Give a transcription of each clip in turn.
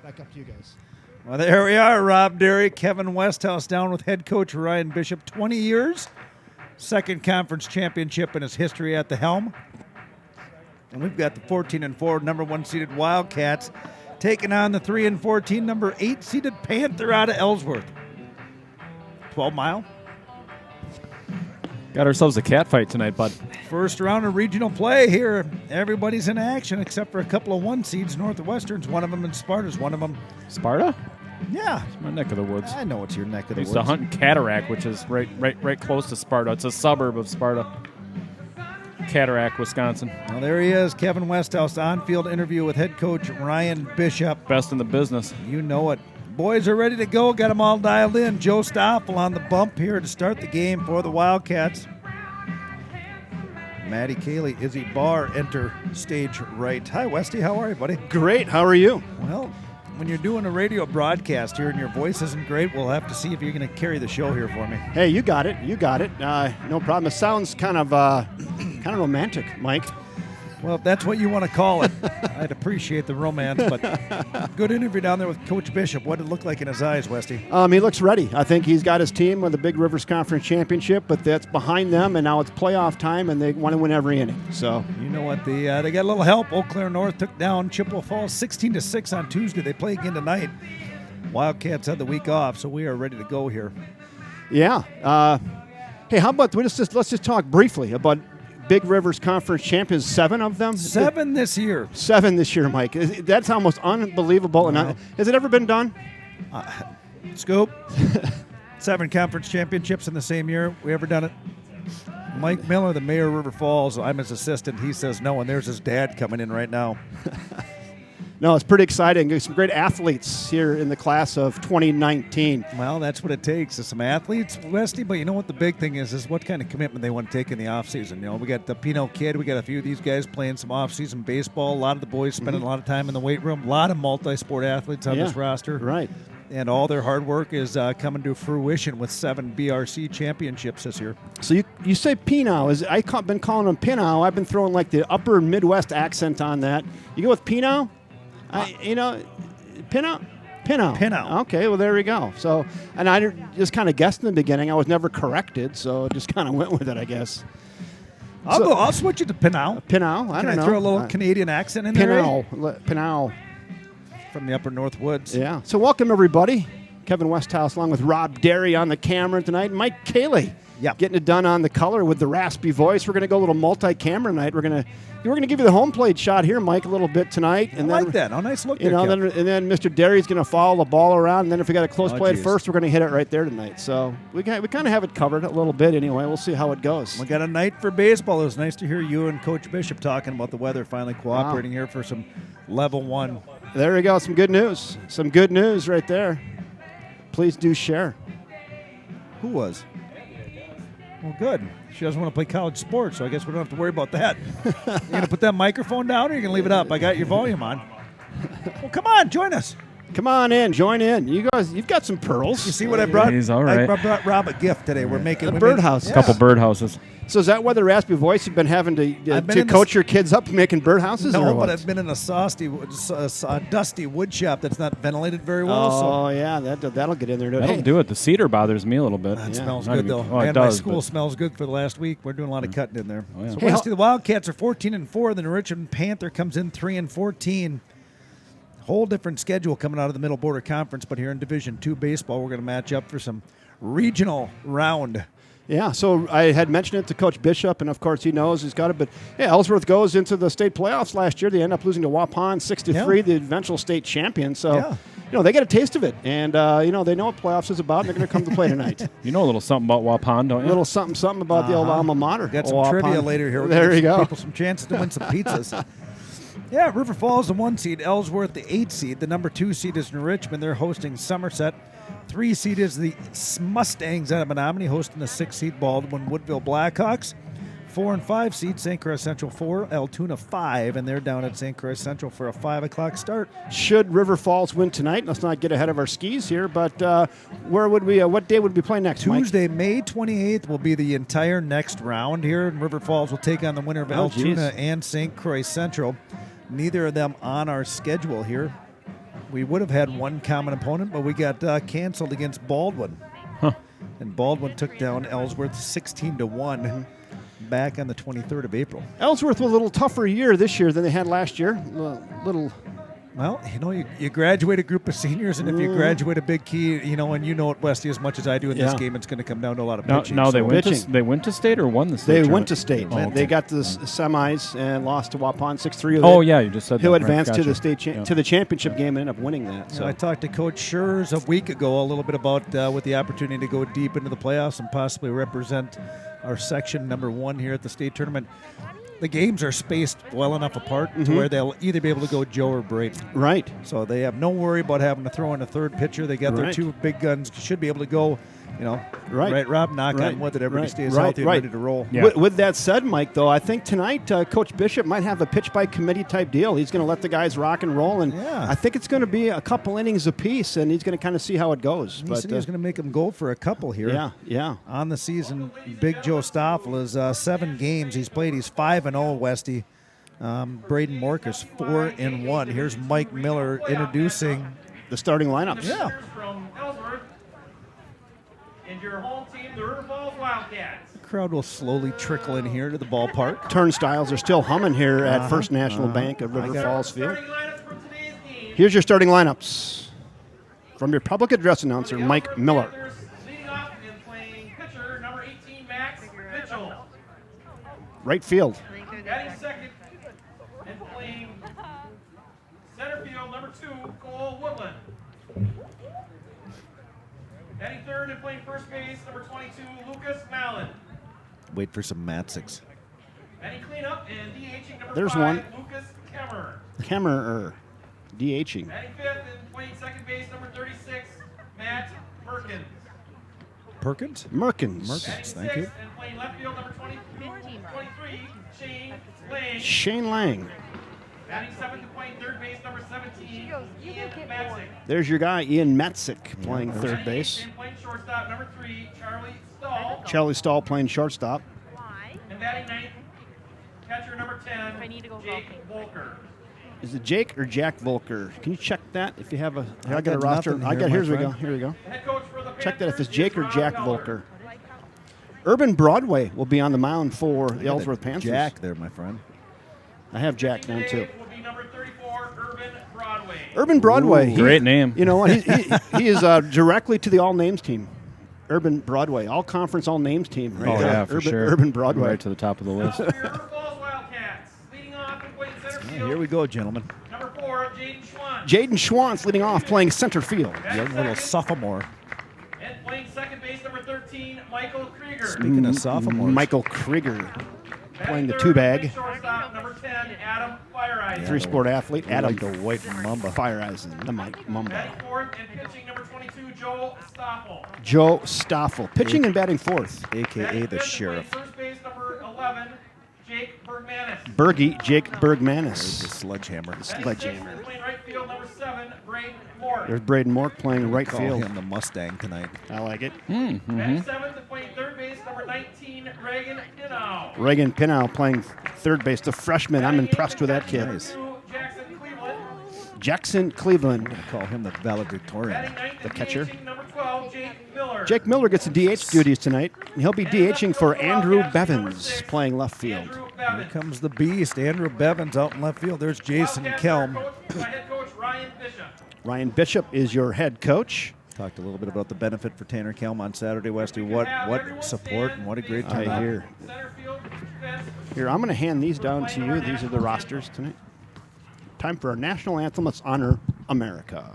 Back up to you guys. Well, there we are, Rob Derry, Kevin Westhouse down with head coach Ryan Bishop, 20 years, second conference championship in his history at the helm. And we've got the 14-4 number 1 seeded Wildcats taking on the 3-14 number 8 seeded Panther out of Ellsworth. 12 Mile. Got ourselves a cat fight tonight, bud. First round of regional play here. Everybody's in action except for a couple of 1 seeds. Northwesterns, one of them, and Sparta's one of them. Sparta? Yeah. It's my neck of the woods. I know it's your neck of the I used woods. to hunt in Cataract, which is right close to Sparta. It's a suburb of Sparta. Cataract, Wisconsin. Well, there he is, Kevin Westhouse, on-field interview with head coach Ryan Bishop. Best in the business. You know it. Boys are ready to go. Got them all dialed in. Joe Stoffel on the bump here to start the game for the Wildcats. Maddie Cayley, Izzy Barr enter stage right. Hi, Westy. How are you, buddy? Great. How are you? Well, when you're doing a radio broadcast here and your voice isn't great, we'll have to see if you're going to carry the show here for me. Hey, you got it. You got it. No problem. It sounds kind of romantic, Mike. Well, if that's what you want to call it, I'd appreciate the romance, but good interview down there with Coach Bishop. What did it look like in his eyes, Westy? He looks ready. I think he's got his team with the Big Rivers Conference Championship, but that's behind them, and now it's playoff time, and they want to win every inning. So you know what? They got a little help. Eau Claire North took down Chippewa Falls 16-6 on Tuesday. They play again tonight. Wildcats had the week off, so we are ready to go here. Yeah. Hey, how about let's just talk briefly about Big Rivers Conference champions, 7 of them? 7 this year. 7 this year, Mike. That's almost unbelievable. No. And has it ever been done? Scoop. 7 conference championships in the same year. We ever done it? Mike Miller, the mayor of River Falls. I'm his assistant. He says no, and there's his dad coming in right now. No, it's pretty exciting. There's some great athletes here in the class of 2019. Well, that's what it takes is some athletes, Westy. But you know what the big thing is what kind of commitment they want to take in the offseason. You know, we got the Pino kid. We got a few of these guys playing some offseason baseball. A lot of the boys spending a lot of time in the weight room. A lot of multi-sport athletes on this roster. Right. And all their hard work is coming to fruition with 7 BRC championships this year. So you say Pino. I've been calling him Pino. I've been throwing like the upper Midwest accent on that. You go with Pino? Pino. Okay, well, there we go. So, and I just kind of guessed in the beginning. I was never corrected, so just kind of went with it, I guess. I'll switch it to Pinau. Pinau? I don't know. Throw a little Canadian accent in there? Pinau. From the upper North Woods. Yeah. So welcome, everybody. Kevin Westhouse along with Rob Derry on the camera tonight. Mike Cayley. Yeah. Getting it done on the color with the raspy voice. We're going to go a little multi-camera tonight. We're going to give you the home plate shot here, Mike, a little bit tonight. And I then, like that. Oh, nice look. And then Mr. Derry's going to follow the ball around. And then if we got a close play at first, we're going to hit it right there tonight. So we kind of have it covered a little bit anyway. We'll see how it goes. We got a night for baseball. It was nice to hear you and Coach Bishop talking about the weather finally cooperating here for some level 1. There we go. Some good news. Some good news right there. Please do share. Who was? Well, good. She doesn't want to play college sports, so I guess we don't have to worry about that. You going to put that microphone down, or you going to leave it up? I got your volume on. Well, come on, join us. Come on in, join in. You guys, you've got some pearls. You see what I brought? He's all right. I brought Rob a gift today. We're making a birdhouse. A couple birdhouses. So is that why the raspy voice you've been having to coach your kids up making birdhouses? No, but I've been in a dusty wood shop that's not ventilated very well. Oh, yeah, that'll get in there. That'll do it. The cedar bothers me a little bit. That smells good, though. Oh, Man, my school smells good for the last week. We're doing a lot of cutting in there. Oh, yeah. So Westy, the Wildcats are 14-4. Then the Richmond Panther comes in 3-14. Whole different schedule coming out of the Middle Border Conference, but here in Division II baseball, we're going to match up for some regional round. Yeah, so I had mentioned it to Coach Bishop, and of course he knows he's got it. But yeah, Ellsworth goes into the state playoffs last year. They end up losing to Waupun 6-3, the eventual state champion. So, they get a taste of it, and they know what playoffs is about. And they're going to come to play tonight. You know a little something about Waupun, don't you? A little something about the old alma mater. Got some trivia later here. There you go. People some chances to win some pizzas. Yeah, River Falls, the 1 seed. Ellsworth, the 8 seed. The number 2 seed is in Richmond. They're hosting Somerset. 3 seed is the Mustangs out of Menominee, hosting the 6 seed Baldwin Woodville Blackhawks. 4 and 5 seed, St. Croix Central 4, Altoona 5, and they're down at St. Croix Central for a 5 o'clock start. Should River Falls win tonight, let's not get ahead of our skis here, but where would we? What day would we play next, Tuesday, May 28th will be the entire next round here, and River Falls will take on the winner of Altoona and St. Croix Central. Neither of them on our schedule here. we would have had one common opponent, but we got canceled against Baldwin. Huh. And Baldwin took down Ellsworth 16-1 back on the 23rd of April. Ellsworth was a little tougher year this year than they had last year. Well, you graduate a group of seniors, and if you graduate a big key, and you know it, Westy, as much as I do in this game, it's going to come down to a lot of pitching. Now they went to state or won the state? They tournament? went to state. Oh, okay. They got to the semis and lost to Waupun 6-3. Oh, yeah, you just said that. Who Right, advanced to gotcha. the state to the championship game and ended up winning that. So I talked to Coach Schurz a week ago a little bit about with the opportunity to go deep into the playoffs and possibly represent our section number 1 here at the state tournament. The games are spaced well enough apart to where they'll either be able to go Joe or Braden. Right. So they have no worry about having to throw in a third pitcher. They got their 2 big guns, should be able to go, right, Rob, knock on wood that everybody stays healthy and ready to roll. Yeah. With that said, Mike, though, I think tonight Coach Bishop might have a pitch by committee type deal. He's going to let the guys rock and roll, and I think it's going to be a couple innings apiece, and he's going to kind of see how it goes. He said he was going to make them go for a couple here. Yeah. On the season, Big Joe Stoffel is 7 games he's played. He's 5-0, Westy. Braden Mork is 4-1. Here's Mike Miller introducing the starting lineups. Yeah. From Ellsworth, and your home team, the River Falls Wildcats. The crowd will slowly trickle in here to the ballpark. Turnstiles are still humming here at First National Bank of River Falls Field. Starting lineups for today's game. Here's your starting lineups from your public address announcer, Mike Miller. Panthers leading off and playing pitcher number 18, Max Mitchell. Right field. Batting second and playing center field number 2, Cole Woodland. Batting third and playing first base number 22, Lucas Mallon. Wait for some Matsiks. Batting cleanup and DHing number There's 5, one. Lucas Kemmer. Kemmerer, DHing. Batting fifth and playing second base number 36, Matt Merkins. Perkins? Merkins. Batting Thank you. sixth and playing left field number 23, Shane Lang. Shane Lang. Batting seventh and playing third base number 17, Ian Matzik. There's your guy, Ian Matzik, playing third Batting base. eighth and playing shortstop number 3, Charlie Stahl. Charlie Stahl playing shortstop. And batting ninth, catcher number 10, Jake Volker. Is it Jake or Jack Volker? Can you check that if you have a? I got a got roster. nothing I here, got. my Here we friend. go. Here we go. The head coach for the Check that if it's Panthers Jake or is Jack Ron Miller. Volker. Urban Broadway will be on the mound for the Ellsworth Panthers. Jack there, my friend. I have Jack down too. Today will be number 34, Urban Broadway. Urban Broadway. Great name. You know what? He is directly to the all names team. Urban Broadway, all conference, all names team. Right Oh, there. yeah, for sure. Urban Broadway. Right to the top of the list. For your River Falls Wildcats, leading off and playing center field. Here we go, gentlemen. Number 4, Jaden Schwann. Jaden Schwantz leading off, playing center field. Young little sophomore. And playing second base, number 13, Michael Krieger. Speaking of sophomores. Michael Krieger Batting playing the third, two bag. playing shortstop, number 10, Adam Fireeisen. Three sport athlete, Adam like the white mamba. Fireeisen, the Mike Mamba. Batting fourth and pitching, number 22, Joe Stoffel. Joe Stoffel, pitching and batting fourth. A.K.A. Batting the fifth and sheriff. playing first base, number 11, Jake Bergmanis. Bergie, Jake The Bergmanis. sledgehammer. Batting sixth Sledgehammer. and playing right field, number 7, Braden Moore. There's Braden Mork playing right Call field. him the Mustang tonight. I like it. Batting seventh and playing third base, number 19, Reagan Pinnow. Reagan Pinnow playing third base, the freshman. I'm Batting impressed eighth with and that kid. catching number 2, Jackson Cleveland. Jackson Cleveland. Call him the valedictorian. Batting ninth The and catcher. DHing, number 12, Jake Miller. Jake Miller gets the DH duties tonight. He'll be DHing for Andrew Bevins, playing left field. Andrew Here Bevins. comes the beast, Andrew Bevins out in left field. There's Jason Wildcats Kelm. are coached by head coach Ryan Bishop. Ryan Bishop is your head coach. Talked a little bit about the benefit for Tanner Kelm on Saturday, Westy. What support and what a great I turnout. hear. Center field defense. Here, I'm going to hand these down to you. These are the rosters tonight. Time for our national anthem. Let's honor America.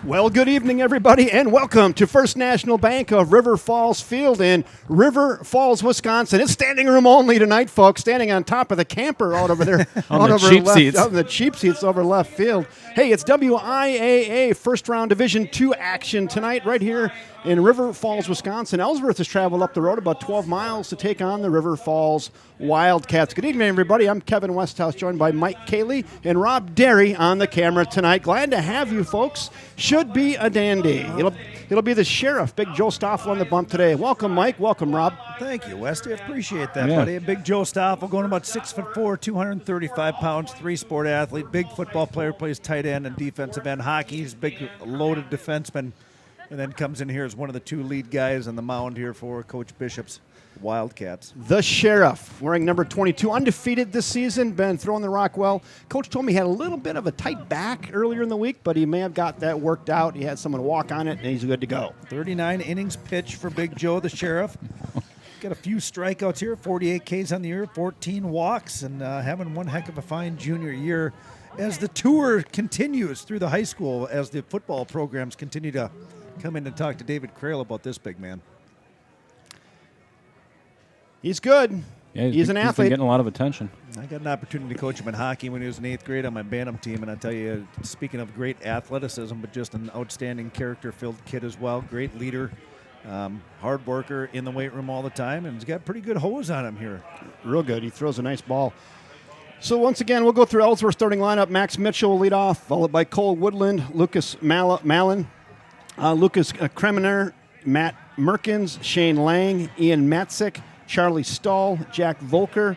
Well, good evening, everybody, and welcome to First National Bank of River Falls Field in River Falls, Wisconsin. It's standing room only tonight, folks, standing on top of the camper out over there. On the cheap seats. On the cheap seats over left field. Hey, it's WIAA first-round Division II action tonight right here in River Falls, Wisconsin. Ellsworth has traveled up the road about 12 miles to take on the River Falls Wildcats. Good evening, everybody. I'm Kevin Westhouse, joined by Mike Cayley and Rob Derry on the camera tonight. Glad to have you, folks. Should be a dandy. It'll be the sheriff, Big Joe Stoffel, on the bump today. Welcome, Mike. Welcome, Rob. Thank you, Westy. I appreciate that, buddy. Big Joe Stoffel, going about 6'4", 235 pounds, three-sport athlete, big football player, plays tight end and defensive end hockey. He's a big, loaded defenseman, and then comes in here as one of the two lead guys on the mound here for Coach Bishop's Wildcats. The sheriff, wearing number 22, undefeated this season, been throwing the rock well. Coach told me he had a little bit of a tight back earlier in the week, but he may have got that worked out. He had someone walk on it, and he's good to go. 39 innings pitched for Big Joe, the sheriff. Got a few strikeouts here, 48 Ks on the year, 14 walks, and having one heck of a fine junior year as the tour continues through the high school, as the football programs continue to come in and talk to David Crail about this big man. He's good. Yeah, he's an been athlete. Getting a lot of attention. I got an opportunity to coach him in hockey when he was in 8th grade on my Bantam team, and I tell you, speaking of great athleticism, but just an outstanding character-filled kid as well, great leader, hard worker in the weight room all the time, and he's got pretty good hose on him here. Real good. He throws a nice ball. So once again, we'll go through Ellsworth starting lineup. Max Mitchell will lead off, followed by Cole Woodland, Lucas Malin, Lucas Kremener, Matt Merkins, Shane Lang, Ian Matzik, Charlie Stahl, Jack Volker,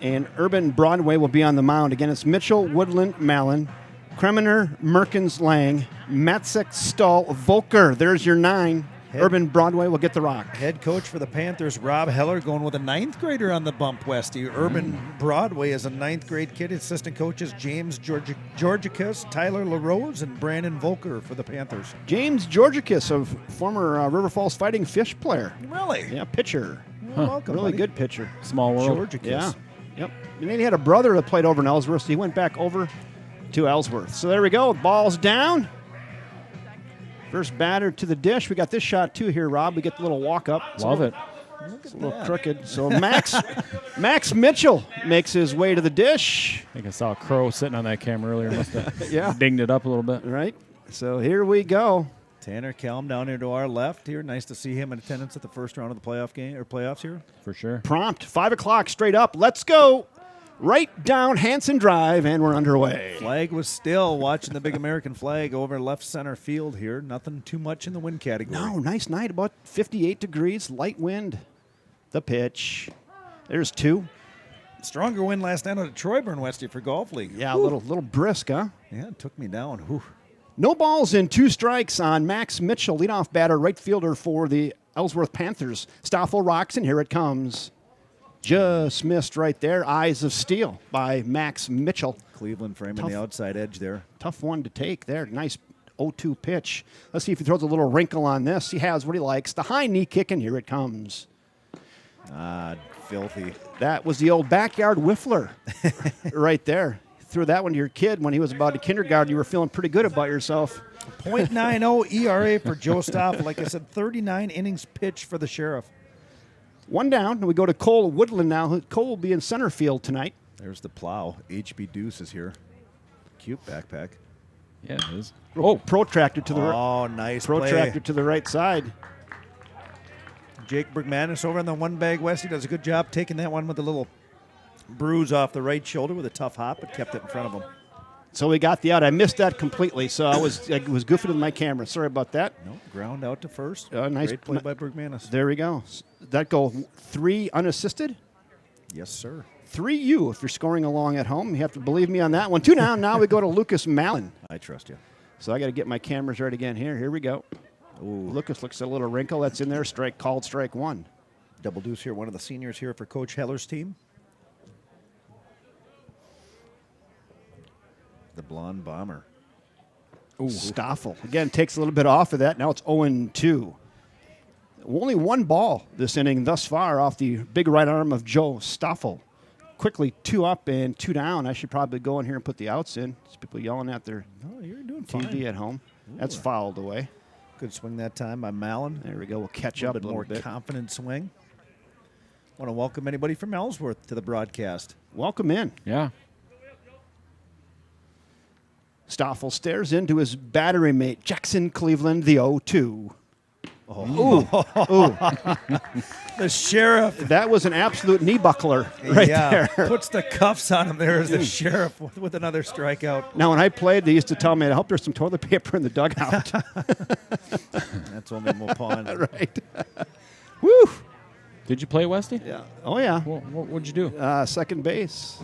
and Urban Broadway will be on the mound. Again, it's Mitchell, Woodland, Malin, Kremener, Merkins, Lang, Matzik, Stahl, Volker. There's your 9. Urban Broadway will get the rock. Head coach for the Panthers, Rob Heller, going with a 9th grader on the bump, Westy. Urban Broadway is a 9th grade kid. Assistant coaches James Georgicus, Tyler LaRose, and Brandon Volker for the Panthers. James Georgicus, a former River Falls Fighting Fish player. Really? Yeah, pitcher. Welcome, really buddy. Good pitcher. Small world. Georgicus. Yeah. Yep. And then he had a brother that played over in Ellsworth, so he went back over to Ellsworth. So there we go. Ball's down. First batter to the dish. We got this shot, too, here, Rob. We get the little walk-up. Love it. It's a little crooked. So Max Mitchell makes his way to the dish. I think I saw a crow sitting on that camera earlier. Must have Yeah. dinged it up a little bit. Right. So here we go. Tanner Kelm down here to our left here. Nice to see him in attendance at the first round of the playoffs here. For sure. Prompt. 5 o'clock straight up. Let's go. Right down Hanson Drive, and we're underway. Flag was still watching the big American flag over left center field here. Nothing too much in the wind category. No, nice night. About 58 degrees, light wind. The pitch. There's 2. Stronger wind last night out of Troyburn, Westy, for golf league. Yeah, a little brisk, huh? Yeah, it took me down. Whew. No balls and 2 strikes on Max Mitchell, leadoff batter, right fielder for the Ellsworth Panthers. Stoffel rocks, and here it comes. Just missed right there. Eyes of Steel by Max Mitchell. Cleveland framing the outside edge there. Tough one to take there. Nice 0-2 pitch. Let's see if he throws a little wrinkle on this. He has what he likes. The high knee kick, and here it comes. Filthy. That was the old backyard whiffler right there. Threw that one to your kid when he was about to kindergarten. You were feeling pretty good about yourself. .90 ERA for Joe Stoffel. Like I said, 39 innings pitched for the Sheriff. 1 down, and we go to Cole Woodland now. Cole will be in center field tonight. There's the plow. HB Deuce is here. Cute backpack. Yeah, it is. Oh, protractor to the Oh, nice protractor play. to the right side. Jake Bergmanis over on the one bag. Westy does a good job taking that one with a little bruise off the right shoulder with a tough hop, but kept it in front of him. So we got the out. I missed that completely, so I was goofing with my camera. Sorry about that. No, ground out to first. Nice Great play by Bergmanis. There we go. That goal 3 unassisted. Yes, sir. 3 you if you're scoring along at home. You have to believe me on that one. 2 down. Now we go to Lucas Malin. I trust you. So I got to get my cameras right again here. Here we go. Ooh. Lucas looks a little wrinkle. That's in there. Called strike 1. Double Deuce here, one of the seniors here for Coach Heller's team. The blonde bomber. Ooh. Stoffel. Again, takes a little bit off of that. Now it's 0-2. Only 1 ball this inning thus far off the big right arm of Joe Stoffel. Quickly 2 up and 2 down. I should probably go in here and put the outs in. There's people yelling at their Oh, you're doing TV fine. at home. That's fouled away. Good swing that time by Mallon. There we go. We'll catch A up little bit more confident swing. Want to welcome anybody from Ellsworth to the broadcast. Welcome in. Yeah. Stoffel stares into his battery mate, Jackson Cleveland, the 0-2. The sheriff. That was an absolute knee buckler right there. Puts the cuffs on him there as the sheriff with another strikeout. Now, when I played, they used to tell me, I hope there's some toilet paper in the dugout. That's only Mopon. Right. Woo! Did you play Westy? Yeah. Oh, yeah. What'd you do? Second base.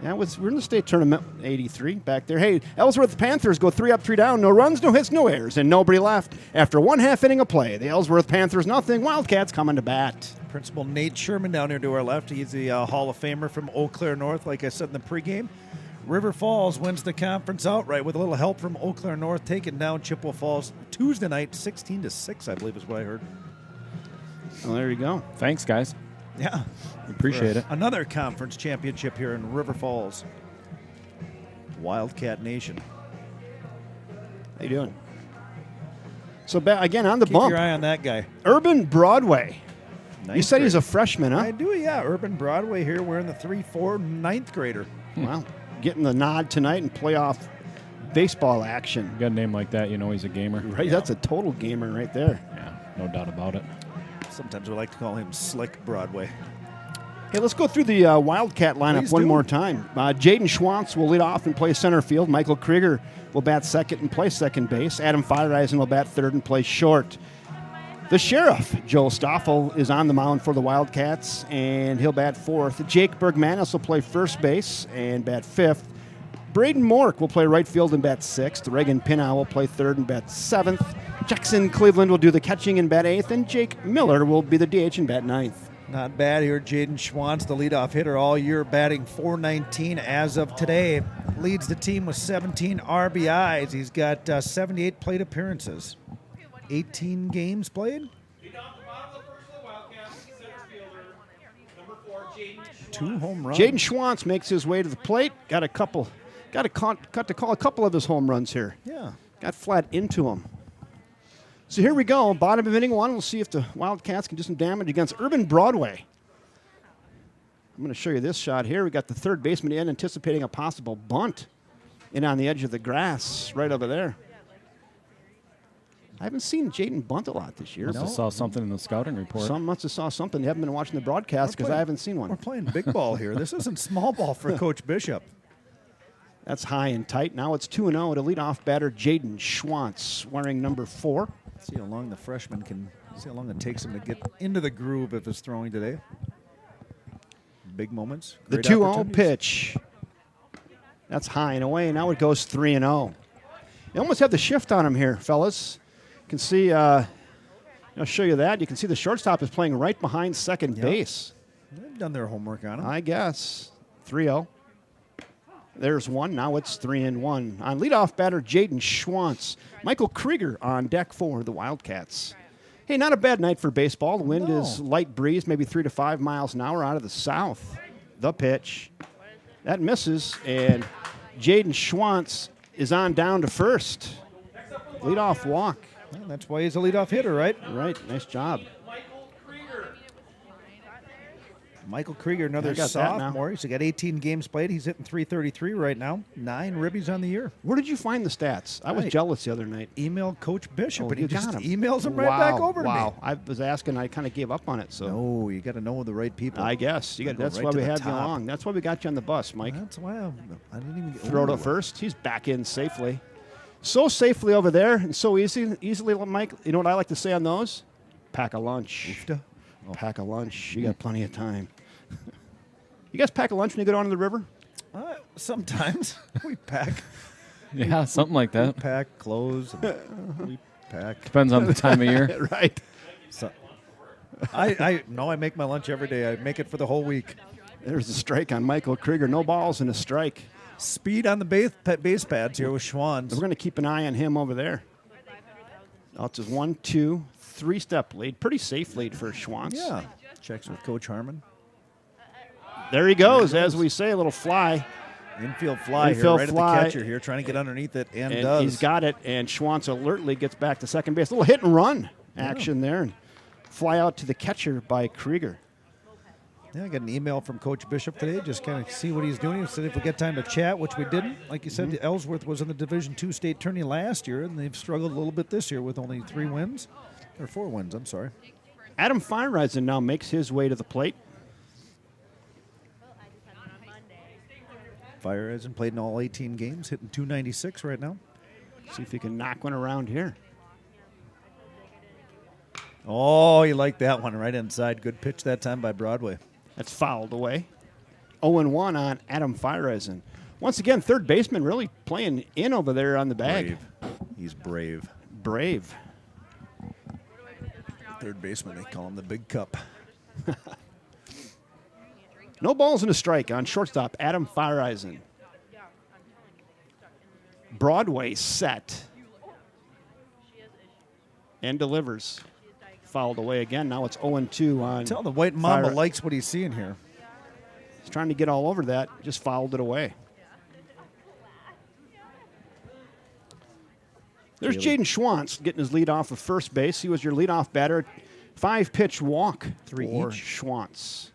Yeah, we're in the state tournament, 83 back there. Hey, Ellsworth Panthers go 3 up, 3 down. No runs, no hits, no errors, and nobody left. After 1/2 inning of play, the Ellsworth Panthers nothing. Wildcats coming to bat. Principal Nate Sherman down here to our left. He's the Hall of Famer from Eau Claire North, like I said in the pregame. River Falls wins the conference outright with a little help from Eau Claire North, taking down Chippewa Falls Tuesday night, 16-6, I believe is what I heard. Well, there you go. Thanks, guys. Yeah. Appreciate it. Another conference championship here in River Falls. Wildcat Nation. How you doing? So, again, on the Keep bump, your eye on that guy. Urban Broadway. You said he's a freshman, huh? I do, yeah. Urban Broadway here wearing the 3-4 ninth grader. Well, getting the nod tonight in playoff baseball action. You got a name like that, you know he's a gamer. Right, that's a total gamer right there. Yeah, no doubt about it. Sometimes we like to call him Slick Broadway. Hey, let's go through the Wildcat lineup Please one do. more time. Jaden Schwantz will lead off and play center field. Michael Krieger will bat second and play second base. Adam Feiereisen will bat third and play short. The Sheriff, Joel Stoffel, is on the mound for the Wildcats, and he'll bat fourth. Jake Bergmanis will play first base and bat fifth. Braden Mork will play right field and bat sixth. Reagan Pinnow will play third and bat seventh. Jackson Cleveland will do the catching and bat eighth, and Jake Miller will be the DH and bat ninth. Not bad here. Jaden Schwantz, the leadoff hitter all year, batting .419 as of today. Leads the team with 17 RBIs. He's got 78 plate appearances. 18 games played. 2 home runs. Jaden Schwantz makes his way to the plate. Got to call a couple of his home runs here. Yeah. Got flat into him. So here we go. Bottom of inning one. We'll see if the Wildcats can do some damage against Urban Broadway. I'm going to show you this shot here. We got the third baseman in, anticipating a possible bunt in on the edge of the grass right over there. I haven't seen Jaden bunt a lot this year. Must have saw something in the scouting report. Some must have saw something. They haven't been watching the broadcast because I haven't seen one. We're playing big ball here. This isn't small ball for Coach Bishop. That's high and tight. Now it's 2-0 to leadoff batter Jaden Schwantz, wearing number 4. See how long the freshman can, see how long it takes him to get into the groove of his throwing today. Big moments. The 2-0 pitch. That's high and away. Now it goes 3-0. You almost have the shift on him here, fellas. You can see, I'll show you that. You can see the shortstop is playing right behind second base. They've done their homework on him. I guess. 3-0. There's one. Now it's 3-1. On leadoff batter, Jaden Schwantz. Michael Krieger on deck for the Wildcats. Hey, not a bad night for baseball. The wind is light breeze, maybe 3 to 5 miles an hour out of the south. The pitch. That misses, and Jaden Schwantz is on down to first. Leadoff walk. Well, that's why he's a leadoff hitter, right? Right. Nice job. Michael Krieger, another sophomore. He's got 18 games played. He's hitting .333 right now. 9 ribbies on the year. Where did you find the stats? I was jealous the other night. Email Coach Bishop, and he just him. emails them right back over to me. Wow. I was asking. I kind of gave up on it. So. No, you got to know the right people. I guess. That's why we had you along. That's why we got you on the bus, Mike. That's why I didn't even throw to first. He's back in safely. So safely over there and so easily, Mike. You know what I like to say on those? Pack a lunch. Pack a lunch. You got plenty of time. You guys pack a lunch when you go down to the river? Sometimes we pack. Yeah, something like that. We pack clothes. We pack. Depends on the time of year. Right. So, I make my lunch every day. I make it for the whole week. There's a strike on Michael Krieger. No balls and a strike. Speed on the base pads here with Schwantz. We're going to keep an eye on him over there. It's a 1-2, 3-step lead. Pretty safe lead for Schwantz. Yeah. Checks with Coach Harmon. There he goes, as we say, a little fly Infield fly Infield here, right fly. at the catcher here, trying to get underneath it, and does. He's got it, and Schwantz alertly gets back to second base. A little hit and run action there, and fly out to the catcher by Krieger. Yeah, I got an email from Coach Bishop today, just kind of see what he's doing. He said if we get time to chat, which we didn't. Like you said, Ellsworth was in the Division II state tourney last year, and they've struggled a little bit this year with only 4 wins, I'm sorry. Adam Feiereisen now makes his way to the plate. Feiereisen played in all 18 games, hitting .296 right now. See if he can knock one around here. Oh, he liked that one right inside. Good pitch that time by Broadway. That's fouled away. 0-1 on Adam Feiereisen. Once again, third baseman really playing in over there on the bag. Brave. He's brave. Brave. Third baseman, they call him the Big Cup. No balls and a strike on shortstop, Adam Feiereisen. Broadway set. And delivers. Fouled away again. Now it's 0-2 on. Tell the White Mamba Fire. likes what he's seeing here. He's trying to get all over that. Just fouled it away. There's Jaden Schwantz getting his lead off of first base. He was your leadoff batter. 5-pitch walk 3 for each. Schwantz.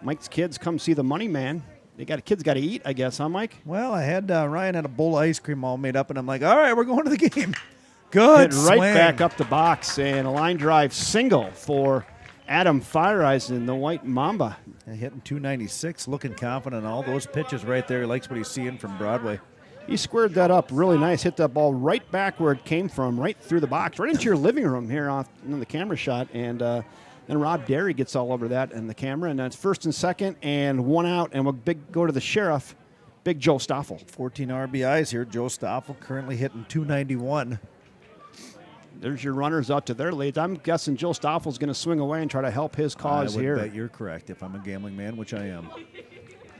Mike's kids come see the money man. Kids got to eat, I guess, huh, Mike? Well, I had Ryan had a bowl of ice cream all made up, and I'm like, all right, we're going to the game. Good Hit right swing. back up the box, and a line drive single for Adam Feiereisen, the White Mamba. Hitting .296, looking confident. All those pitches right there. He likes what he's seeing from Broadway. He squared that up really nice. Hit that ball right back where it came from, right through the box, right into your living room here on the camera shot. And then Rob Derry gets all over that in the camera. And that's first and second and 1 out. And we'll go to the sheriff, Big Joe Stoffel. 14 RBIs here. Joe Stoffel currently hitting .291. There's your runners out to their leads. I'm guessing Joe Stoffel's going to swing away and try to help his cause I would here. bet you're correct if I'm a gambling man, which I am.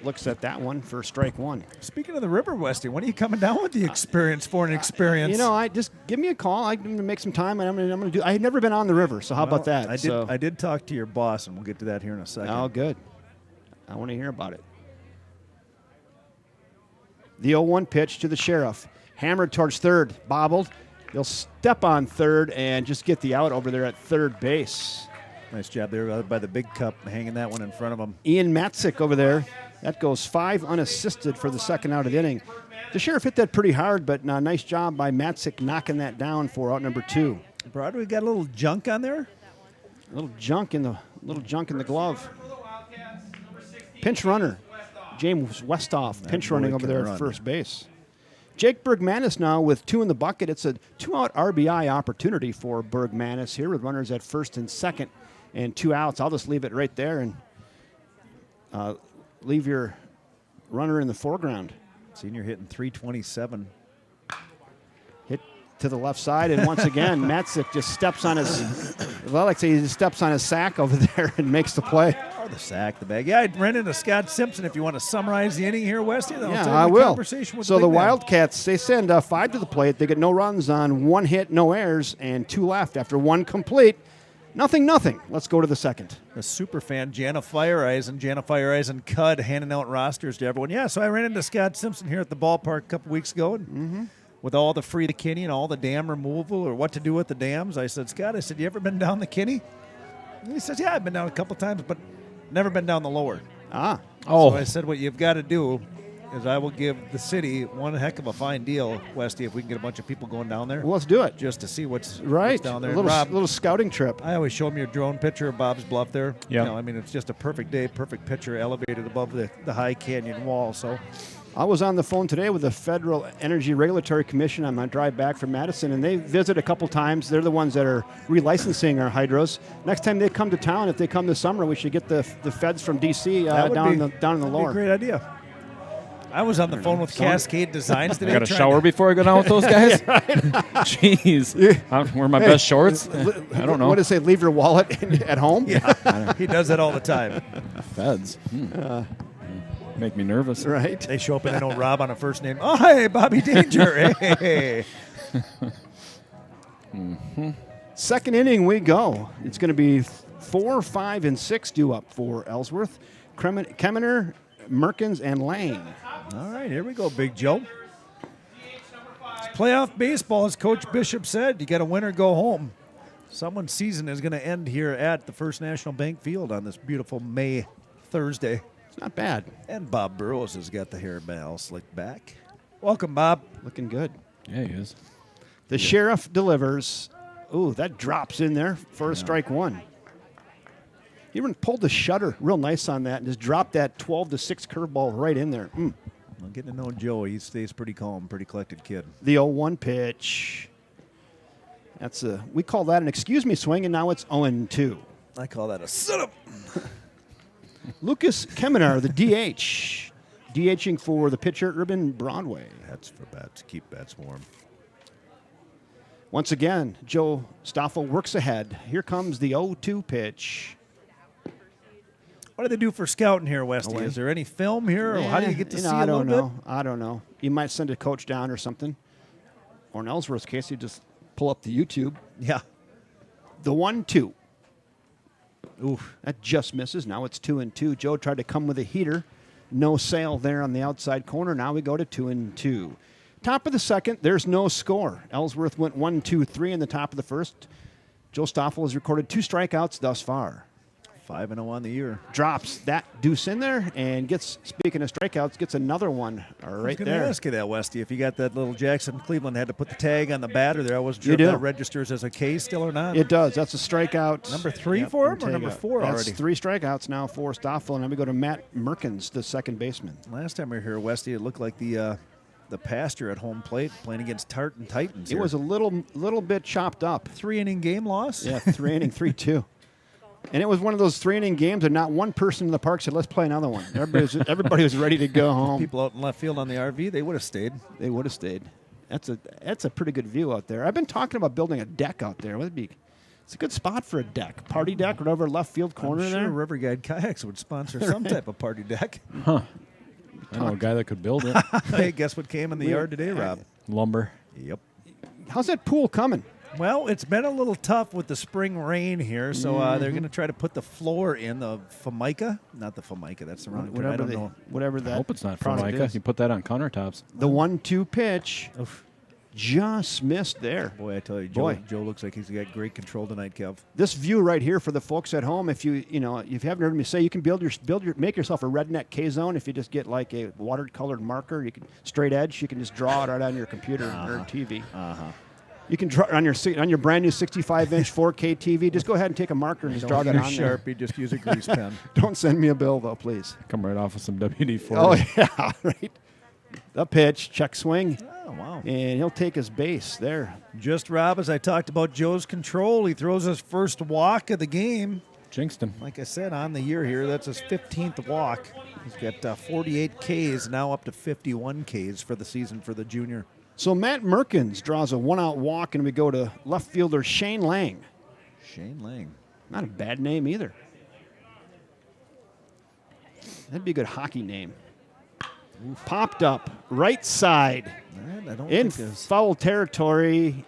Looks at that one for strike one. Speaking of the River, Westy, when are you coming down with the experience for an experience? I just give me a call. I'm going to make some time, and I'm going to do. I've never been on the river, so how about that? I did talk to your boss, and we'll get to that here in a second. Oh, good. I want to hear about it. The 0-1 pitch to the sheriff. Hammered towards third. Bobbled. He'll step on third and just get the out over there at third base. Nice job there by the Big Cup, hanging that one in front of him. Ian Matzik over there. That goes 5 unassisted for the second out of the inning. The sheriff hit that pretty hard, but nice job by Matzik knocking that down for out number 2. Broadway got a little junk on there. A little junk in the glove. Pinch runner, James Westoff, pinch running over there at first base. Jake Bergmanis now with 2 in the bucket. It's a 2-out RBI opportunity for Bergmanis here with runners at first and second and 2 outs. I'll just leave it right there and leave your runner in the foreground. Senior hitting .327. Hit to the left side, and once again, Matzik just steps on his, well, like I say, he just steps on his sack over there and makes the play. Or the sack, the bag. Yeah, I ran into Scott Simpson. If you want to summarize the inning here, Westy, then Yeah, I'll I tell you will. Conversation with So the the big man. Wildcats, they send 5 to the plate. They get no runs on 1 hit, no errors, and 2 left after 1 complete. Nothing. Let's go to the second. The super fan, Jana Feiereisen Cud, handing out rosters to everyone. Yeah, so I ran into Scott Simpson here at the ballpark a couple weeks ago, and with all the free to Kinney and all the dam removal or what to do with the dams, I said, Scott, you ever been down the Kinney? And he says, yeah, I've been down a couple times, but never been down the lower. Ah. Oh, So I said, what you've got to do is I will give the city one heck of a fine deal, Westy, if we can get a bunch of people going down there Well, let's do it. just to see what's Right. down there. A And Rob, little scouting trip. I always show him your drone picture of Bob's Bluff there. Yeah. I mean, it's just a perfect day, perfect picture, elevated above the high canyon wall. So I was on the phone today with the Federal Energy Regulatory Commission on my drive back from Madison, and they visit a couple times. They're the ones that are relicensing our hydros. Next time they come to town, if they come this summer, we should get the feds from D.C. that would down be, in the that'd be lower. a great idea. I was on the phone with Cascade Designs today. I got to trying shower before I go down with those guys? Jeez. I'm wearing my best shorts? I don't know. What does it say? Leave your wallet at home? Yeah, he does that all the time. Feds. Make me nervous. Right. They show up and they know Rob on a first name. Oh, hey, Bobby Danger. Hey. Second inning we go. It's going to be 4, 5, and 6 due up for Ellsworth. Keminer, Merkins, and Lang. All right, here we go, Big Joe. It's playoff baseball, as Coach Bishop said. You got to win or go home. Someone's season is going to end here at the First National Bank Field on this beautiful May Thursday. It's not bad. And Bob Burrows has got the hair all slicked back. Welcome, Bob. Looking good. Yeah, he is. The Sheriff delivers. Ooh, that drops in there for a strike one. He even pulled the shutter real nice on that and just dropped that 12-6 curveball right in there. Well, getting to know Joe, he stays pretty calm, pretty collected kid. The 0-1 pitch. We call that an excuse me swing, and now it's 0-2. I call that a sit-up. Lucas Keminar, the DH. DHing for the pitcher, Urban Broadway. That's for bats. Keep bats warm. Once again, Joe Stoffel works ahead. Here comes the 0-2 pitch. What do they do for scouting here, Westy? Is there any film here, or how do you get to see a little bit? I don't know. You might send a coach down or something. Or in Ellsworth's case, you just pull up the YouTube. Yeah. The 1-2. Oof. That just misses. Now it's 2-2. Joe tried to come with a heater. No sail there on the outside corner. Now we go to 2-2. Top of the second, there's no score. Ellsworth went 1-2-3 in the top of the first. Joe Stoffel has recorded 2 strikeouts thus far. 5-0 on the year. Drops that deuce in there and gets, speaking of strikeouts, gets another one right there. I was going to ask you that, Westy, if you got that little Jackson Cleveland had to put the tag on the batter there. I wasn't sure if that registers as a K still or not. It does. That's a strikeout. Number 3 for him or number 4 That's already? 3 strikeouts now for Stoffel. And then we go to Matt Merkins, the second baseman. Last time we were here, Westy, it looked like the pasture at home plate playing against Tartan Titans. It was a little bit chopped up. 3-inning game loss? Yeah, 3-inning, 3-2. And it was one of those 3-inning games, and not one person in the park said, "Let's play another one." Everybody was ready to go home. People out in left field on the RV, they would have stayed. They would have stayed. That's a pretty good view out there. I've been talking about building a deck out there. It's a good spot for a deck, party deck, right over left field corner I'm sure there. River Guide Kayaks would sponsor some type of party deck. Huh. I know a guy that could build it. Hey, guess what came in the yard today, Rob? Lumber. Yep. How's that pool coming? Well, it's been a little tough with the spring rain here, so they're going to try to put the floor in, the Formica. Not the Formica, that's the wrong term. I don't know. Whatever that I hope it's not product Formica. is. You put that on countertops. The 1-2 pitch Oof. just missed there. Boy, I tell you, Joe looks like he's got great control tonight, Kev. This view right here for the folks at home, if you haven't heard me say, you can make yourself a redneck K-zone if you just get like a watercolored marker. You can straight edge. You can just draw it right on your computer or TV. You can draw on your brand new 65-inch 4K TV. Just go ahead and take a marker and just draw that on there. Sharpie, just use a grease pen. Don't send me a bill though, please. Come right off of some WD-40. Oh yeah, right. The pitch, check swing. Oh wow! And he'll take his base there. Just Rob, as I talked about Joe's control, he throws his first walk of the game. Jinxed him. Like I said, on the year here, that's his 15th walk. He's got 48 Ks, now up to 51 Ks for the season for the junior. So Matt Merkins draws a 1-out walk, and we go to left fielder Shane Lang. Shane Lang. Not a bad name either. That'd be a good hockey name. Oof. Popped up, right side, in foul territory.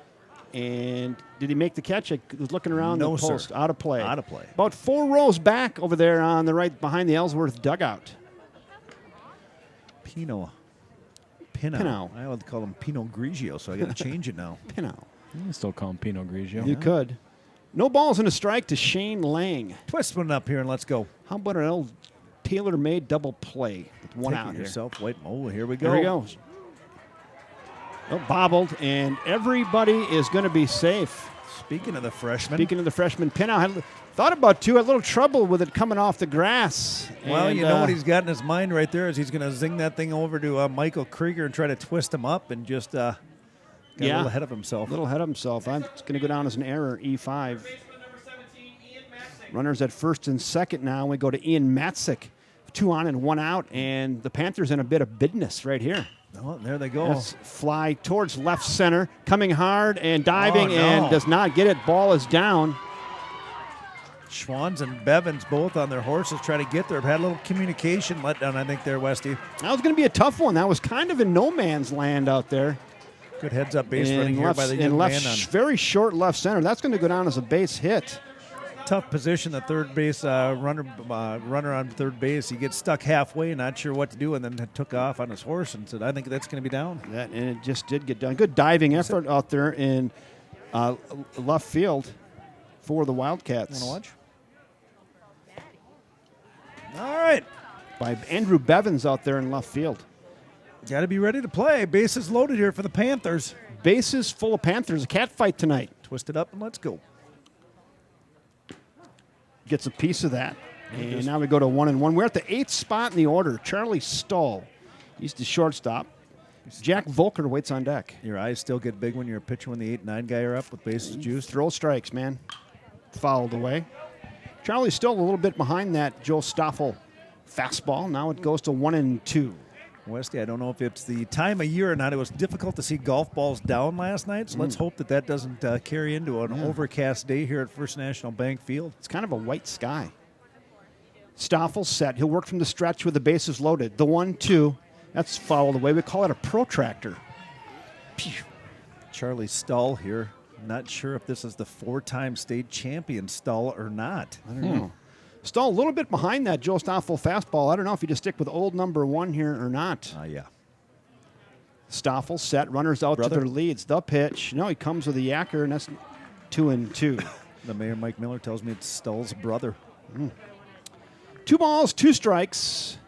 And did he make the catch? I was looking around the post. Sir. Out of play. Out of play. About 4 rows back over there on the right behind the Ellsworth dugout. Pinot. I would call him Pinot Grigio, so I got to change it now. Pinot. You can still call him Pinot Grigio. You could. No balls and a strike to Shane Lang. Twist one up here and let's go. How about an old tailor-made double play with 1 out here? Yourself, wait. Oh, here we go. Here we go. Oh, bobbled, and everybody is going to be safe. Speaking of the freshman. Pinot had thought about had a little trouble with it coming off the grass. Well, and, you know what he's got in his mind right there is he's going to zing that thing over to Michael Krieger and try to twist him up and just got a little ahead of himself. A little ahead of himself. It's going to go down as an error, E5. Runners at first and second now. We go to Ian Matzik. 2 on and 1 out, and the Panthers in a bit of business right here. Oh, there they go. That's fly towards left center, coming hard and diving and does not get it. Ball is down. Schwans and Bevins both on their horses trying to get there. Had a little communication letdown, I think, there, Westy. That was going to be a tough one. That was kind of in no man's land out there. Good heads-up base running here by the young man. Very short left center. That's going to go down as a base hit. tough position, the third base runner on third base. He gets stuck halfway, not sure what to do, and then took off on his horse and said, I think that's going to be down. And it just did get done. Good diving effort out there in left field for the Wildcats. Want to watch? All right. By Andrew Bevins out there in left field. Got to be ready to play. Bases loaded here for the Panthers. Bases full of Panthers. A cat fight tonight. Twist it up and let's go. Gets a piece of that. And now we go to 1-1. We're at the 8th spot in the order. Charlie Stahl. He's the shortstop. Jack Volker waits on deck. Your eyes still get big when you're a pitcher when the 8-9 guy are up with bases juiced. Throw strikes, man. Fouled away. Charlie's still a little bit behind that Joe Stoffel fastball. Now it goes to 1-2. Westy, I don't know if it's the time of year or not. It was difficult to see golf balls down last night, so let's hope that doesn't carry into an overcast day here at First National Bank Field. It's kind of a white sky. Stoffel set. He'll work from the stretch with the bases loaded. The 1-2, that's fouled away. We call it a protractor. Pew. Charlie Stahl here. Not sure if this is the 4-time state champion Stahl or not. I don't know. Stahl a little bit behind that Joe Stoffel fastball. I don't know if you just stick with old number 1 here or not. Yeah. Stoffel set. Runners out to their leads. The pitch. No, he comes with a yacker, and that's 2-2. The mayor, Mike Miller, tells me it's Stahl's brother. 2 balls, 2 strikes.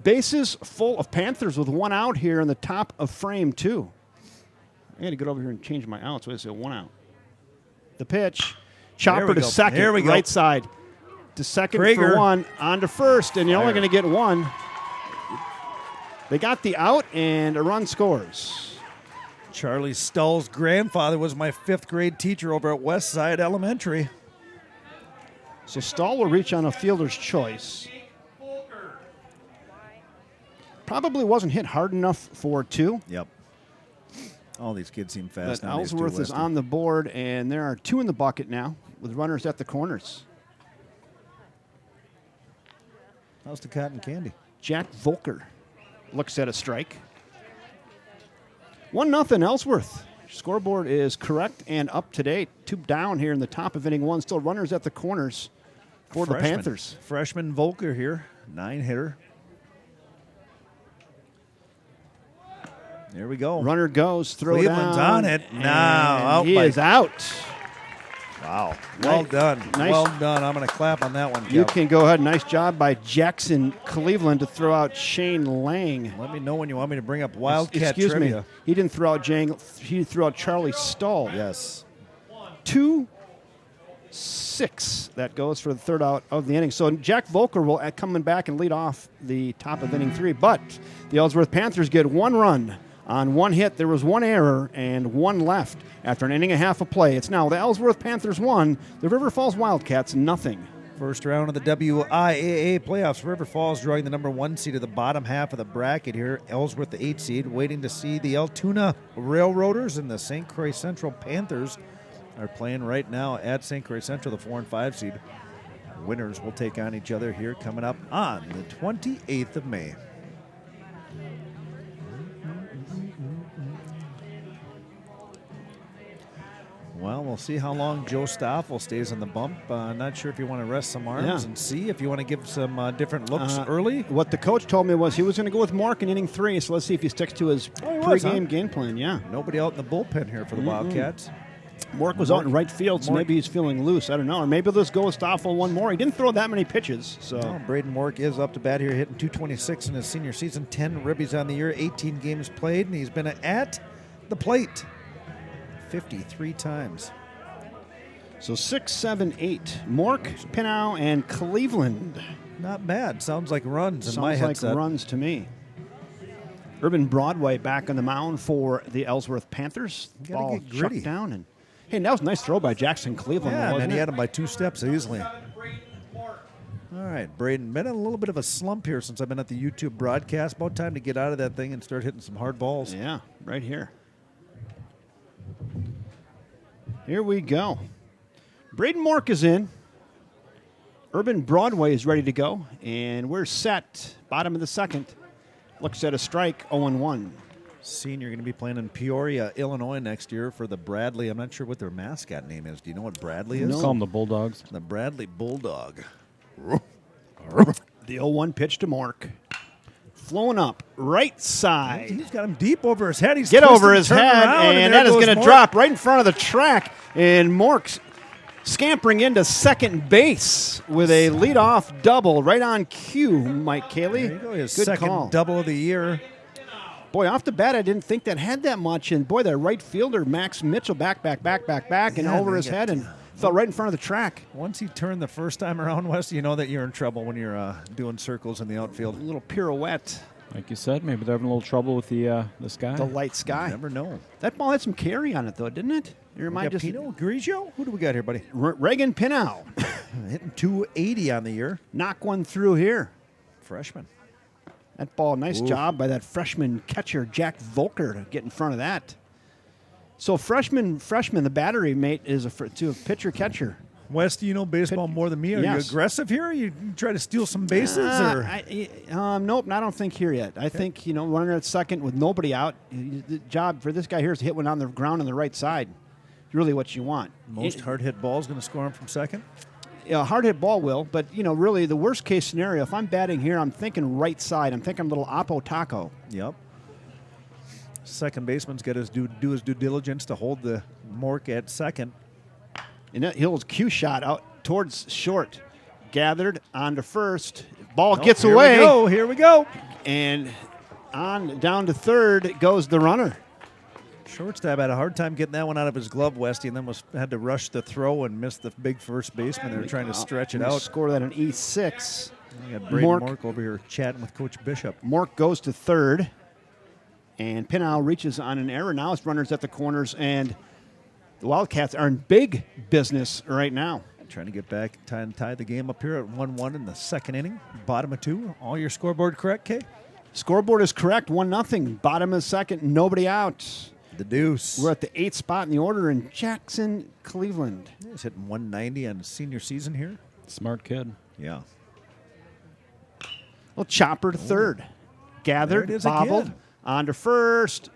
Bases full of Panthers with 1 out here in the top of frame 2. I got to get over here and change my outs. Wait a second, 1 out. The pitch. Chopper to second. Here we go. Right side. To second Prager. for 1. On to first, and you're only going to get 1. They got the out, and a run scores. Charlie Stahl's grandfather was my 5th grade teacher over at Westside Elementary. So Stahl will reach on a fielder's choice. Probably wasn't hit hard enough for 2. Yep. All these kids seem But fast nowadays, Ellsworth too, is Westy. on the board, and there are 2 in the bucket now with runners at the corners. How's the cotton candy? Jack Volker looks at a strike. 1-0 Ellsworth. Scoreboard is correct and up to date. 2 down here in the top of inning 1. Still runners at the corners for the Panthers. Freshman Volker here, 9-hitter. There we go. Runner goes, throw Cleveland's down. on it now. Out He by- is out. Wow. Well done. Nice. Well done. I'm going to clap on that one, You Kev. can go ahead. Nice job by Jackson Cleveland to throw out Shane Lang. Let me know when you want me to bring up Wildcat Excuse trivia. me. He didn't throw out he threw out Charlie Stahl. Yes. 2-6. That goes for the 3rd out of the inning. So Jack Volker will coming back and lead off the top of inning 3. But the Ellsworth Panthers get 1 run on 1 hit. There was 1 error and 1 left after an inning and a half of play. It's now the Ellsworth Panthers 1, the River Falls Wildcats nothing. First round of the WIAA playoffs. River Falls drawing the number 1 seed of the bottom half of the bracket here. Ellsworth, the 8 seed, waiting to see the Altoona Railroaders and the St. Croix Central Panthers are playing right now at St. Croix Central, the 4 and 5 seed. Winners will take on each other here coming up on the 28th of May. Well, we'll see how long Joe Stoffel stays on the bump. Not sure if you want to rest some arms and see if you want to give some different looks early. What the coach told me was he was going to go with Mark in inning 3, so let's see if he sticks to his pregame game plan. Yeah. Nobody out in the bullpen here for the Wildcats. Mark was out in right field, so maybe he's feeling loose. I don't know. Or maybe they'll just go with Stoffel 1 more. He didn't throw that many pitches. So Well, Braden Mork is up to bat here, hitting .226 in his senior season, 10 ribbies on the year, 18 games played, and he's been at the plate 53 times. So 6, 7, 8. Mork, Pinau, and Cleveland. Not bad. Sounds like runs in my Sounds like headset. runs to me. Urban Broadway back on the mound for the Ellsworth Panthers. Gotta Ball get gritty. chucked down. And hey, that was a nice throw by Jackson Cleveland. Yeah, wasn't and he it? had him by 2 steps easily. All right, Braden, been in a little bit of a slump here since I've been at the YouTube broadcast. About time to get out of that thing and start hitting some hard balls. Yeah, right here. Here we go. Braden Mork is in. Urban Broadway is ready to go, and we're set. Bottom of the 2nd. Looks at a strike, 0-1. Senior going to be playing in Peoria, Illinois next year for the Bradley. I'm not sure what their mascot name is. Do you know what Bradley is? Call them the Bulldogs. The Bradley Bulldog. The 0-1 pitch to Mork. Flowing up, right side. He's got him deep over his head. He's Get over twisting, his turning head, around, and there that is goes going to Mork. drop right in front of the track. And Mork's scampering into second base with a leadoff double right on cue, Mike Cayley. There you go, his Good second call. double of the year. Boy, off the bat, I didn't think that had that much. And boy, that right fielder, Max Mitchell, back, and Yeah, over they his got- head and fell right in front of the track. Once he turned the first time around, Wes, you know that you're in trouble when you're doing circles in the outfield. A little pirouette, Like you said, maybe they're having a little trouble with the sky. the light sky. You never know. That ball had some carry on it, though, didn't it? It We reminded got us. Pino Grigio? Who do we got here, buddy? Reagan Pinau. Hitting 280 on the year. Knock one through here. Freshman. That ball, nice Ooh. job by that freshman catcher, Jack Volker, to get in front of that. So freshman, the battery mate is to a pitcher-catcher. Wes, do you know baseball more than me? Are Yes. you aggressive here? You try to steal some bases? or Nope, I don't think here yet. I think, runner at second with nobody out. The job for this guy here is to hit one on the ground on the right side. Really what you want. Most hard-hit balls going to score him from second? A hard hit ball will, but really the worst case scenario, if I'm batting here, I'm thinking right side. I'm thinking a little Oppo Taco. Yep. Second baseman's got to do his due diligence to hold the Mork at second. And he'll cue shot out towards short. Gathered onto first. Ball gets away. Here we go. And on down to third goes the runner. Shortstop had a hard time getting that one out of his glove, Westy, and then had to rush the throw and miss the big first baseman. They were trying to stretch it out. Score that an E6. We got Braden Mork. Mork over here chatting with Coach Bishop. Mork goes to third. And Pinau reaches on an error. Now it's runners at the corners. And the Wildcats are in big business right now. Trying to get back and tie the game up here at 1-1 in the second inning. Bottom of two. All your scoreboard correct, Kay? Scoreboard is correct. 1-0. Bottom of second. Nobody out. The deuce. We're at the 8th spot in the order in Jackson, Cleveland. He's hitting 190 on his senior season here. Smart kid. Yeah. Well, chopper to third. Gathered, There it is bobbled, again. on to first.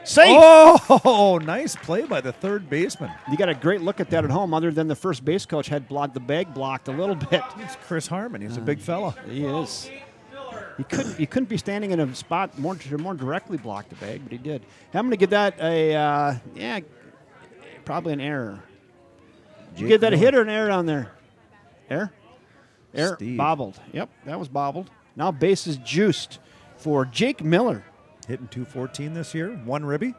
Safe! Oh, nice play by the third baseman. You got a great look at that at home, other than the first base coach had the bag blocked a little bit. It's Chris Harmon. He's a big fella. He is. He couldn't be standing in a spot more directly block the bag, but he did. I'm going to give that probably an error. Did you give that a hit or an error on there? Error? Error. Steve. Bobbled. Yep, that was bobbled. Now base is juiced for Jake Miller. Hitting 214 this year. One ribby.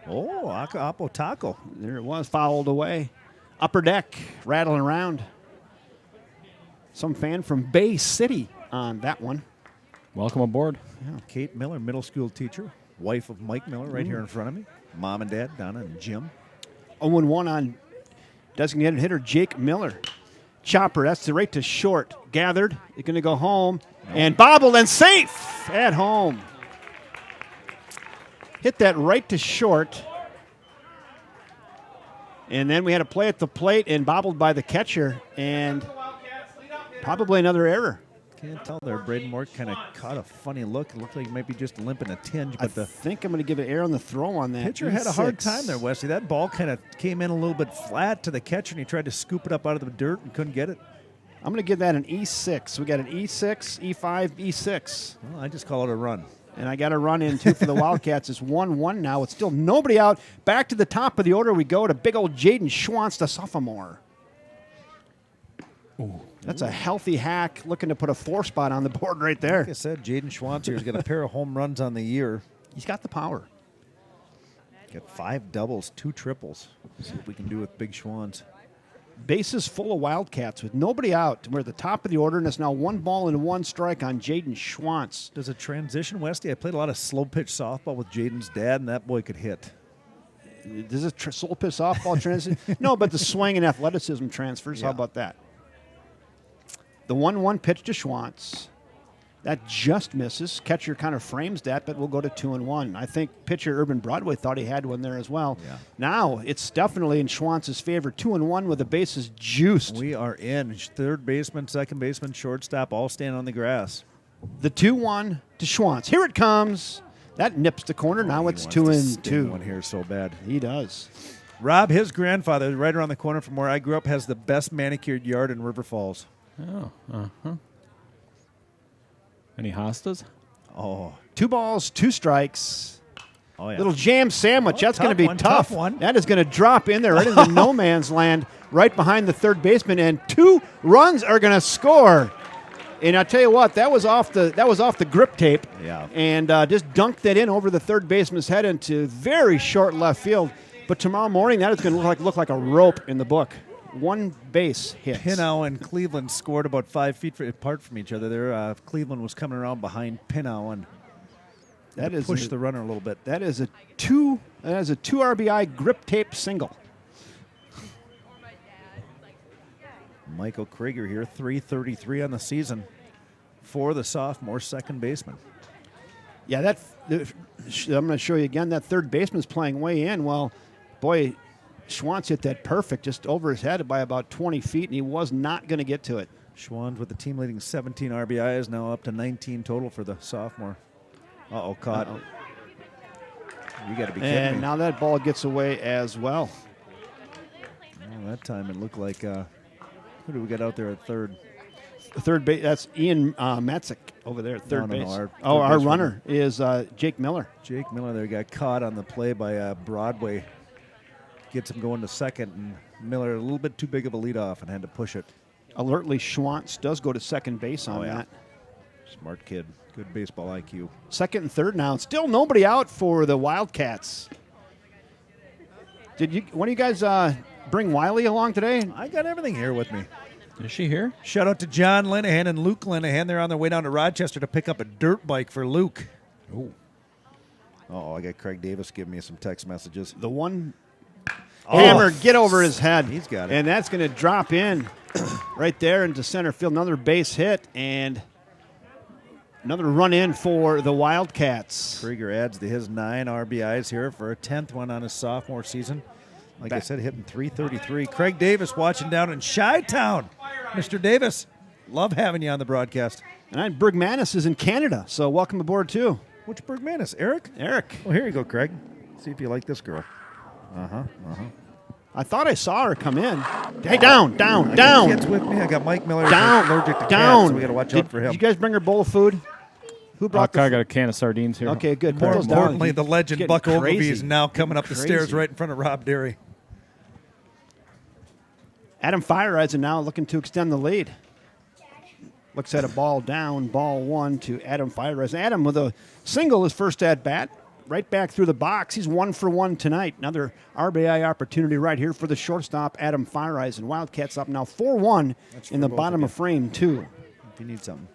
Oh, Apo Taco. There it was, fouled away. Upper deck, rattling around. Some fan from Bay City on that one. Welcome aboard. Kate Miller, middle school teacher. Wife of Mike Miller right here in front of me. Mom and Dad, Donna and Jim. 0-1 on designated hitter Jake Miller. Chopper, that's the right to short. Gathered, you're going to go home. And bobbled and safe at home. Hit that right to short. And then we had a play at the plate and bobbled by the catcher. And probably another error. Can't tell there. Braden Mork kind of caught a funny look. It looked like he might be just limping a tinge, I but the think I'm going to give an error on the throw on that. pitcher had a hard E6. time there, Wesley. That ball kind of came in a little bit flat to the catcher, and he tried to scoop it up out of the dirt and couldn't get it. I'm going to give that an E6. We got an E6, E5, E6. Well, I just call it a run. And I got a run in, too, for the Wildcats. It's 1-1 now. It's still nobody out. Back to the top of the order we go to big old Jaden Schwantz, the sophomore. Ooh. That's a healthy hack, looking to put a 4 spot on the board right there. Like I said, Jaden Schwantzer has got a pair of home runs on the year. He's got the power. Got 5 doubles, 2 triples. See what we can do with Big Schwans. Bases full of Wildcats with nobody out. We're at the top of the order, and it's now 1 ball and 1 strike on Jaden Schwantz. Does it transition, Westy? I played a lot of slow pitch softball with Jaden's dad, and that boy could hit. Does it slow pitch softball transition? No, but the swing and athleticism transfers. How Yeah. about that? The 1-1 pitch to Schwantz. That just misses. Catcher kind of frames that, but we'll go to 2-1. I think pitcher Urban Broadway thought he had one there as well. Yeah. Now it's definitely in Schwantz's favor. 2-1 with the bases juiced. We are in. Third baseman, second baseman, shortstop, all stand on the grass. The 2-1 to Schwantz. Here it comes. That nips the corner. Now He it's wants 2 to and sting 2. one here so bad. He does. Rob, his grandfather, right around the corner from where I grew up, has the best manicured yard in River Falls. Oh, Any hostas? Oh, 2 balls, 2 strikes. oh yeah. Little jam sandwich. Oh, That's going to tough be one, tough. tough one. That is going to drop in there right into no man's land, right behind the third baseman, and 2 runs are going to score. And I tell you what, that was off the grip tape. Yeah. And just dunked that in over the third baseman's head into very short left field. But tomorrow morning, that is going to look like a rope in the book. 1 base hit. Pinau and Cleveland scored about 5 feet apart from each other. There, Cleveland was coming around behind Pinau and That is pushed the runner a little bit. That is a 2 RBI grip tape single. Michael Krieger here, 333 on the season for the sophomore second baseman. Yeah, I'm going to show you again. That third baseman's playing way in. Well, boy, Schwantz hit that perfect just over his head by about 20 feet, and he was not going to get to it. Schwand with the team leading 17 RBIs, now up to 19 total for the sophomore. Uh-oh, caught. Uh-oh. You got to be kidding And me. now that ball gets away as well. Well, that time it looked like, who do we got out there at third? Third base, that's Ian Matzik over there at third base. our our base runner is Jake Miller. Jake Miller there got caught on the play by Broadway. Gets him going to second, and Miller a little bit too big of a leadoff and had to push it. Alertly, Schwantz does go to second base on that. Smart kid. Good baseball IQ. Second and third now. Still nobody out for the Wildcats. One of you guys bring Wiley along today? I got everything here with me. Is she here? Shout out to John Linehan and Luke Linehan. They're on their way down to Rochester to pick up a dirt bike for Luke. Oh, I got Craig Davis giving me some text messages. The one hammer, get over his head. He's got it. And that's going to drop in right there into center field. Another base hit and another run in for the Wildcats. Krieger adds to his 9 RBIs here for a 10th one on his sophomore season. Like I said, hitting 333. Craig Davis watching down in Chi-Town. Mr. Davis, love having you on the broadcast. And Bergmanis is in Canada, so welcome aboard too. Which Bergmanis? Eric? Eric. Well, here you go, Craig. See if you like this girl. I thought I saw her come in. Hey, down. I got kids with me. I got Mike Miller. who's allergic to cats, so we got to watch out for him. Did you guys bring her a bowl of food? Who brought I got a can of sardines here. Okay, good. More Put those down. importantly, the legend Getting Buck crazy. Ogilvy is now coming up the Crazy. stairs right in front of Rob Derry. Adam Fireeisen now looking to extend the lead. Looks at a ball down, ball 1 to Adam Fireeisen. Adam with a single his first at bat, right back through the box. He's 1 for 1 tonight. Another RBI opportunity right here for the shortstop, Adam Fireeisen. Wildcats up now 4-1 in the both bottom of frame 2. If you need something.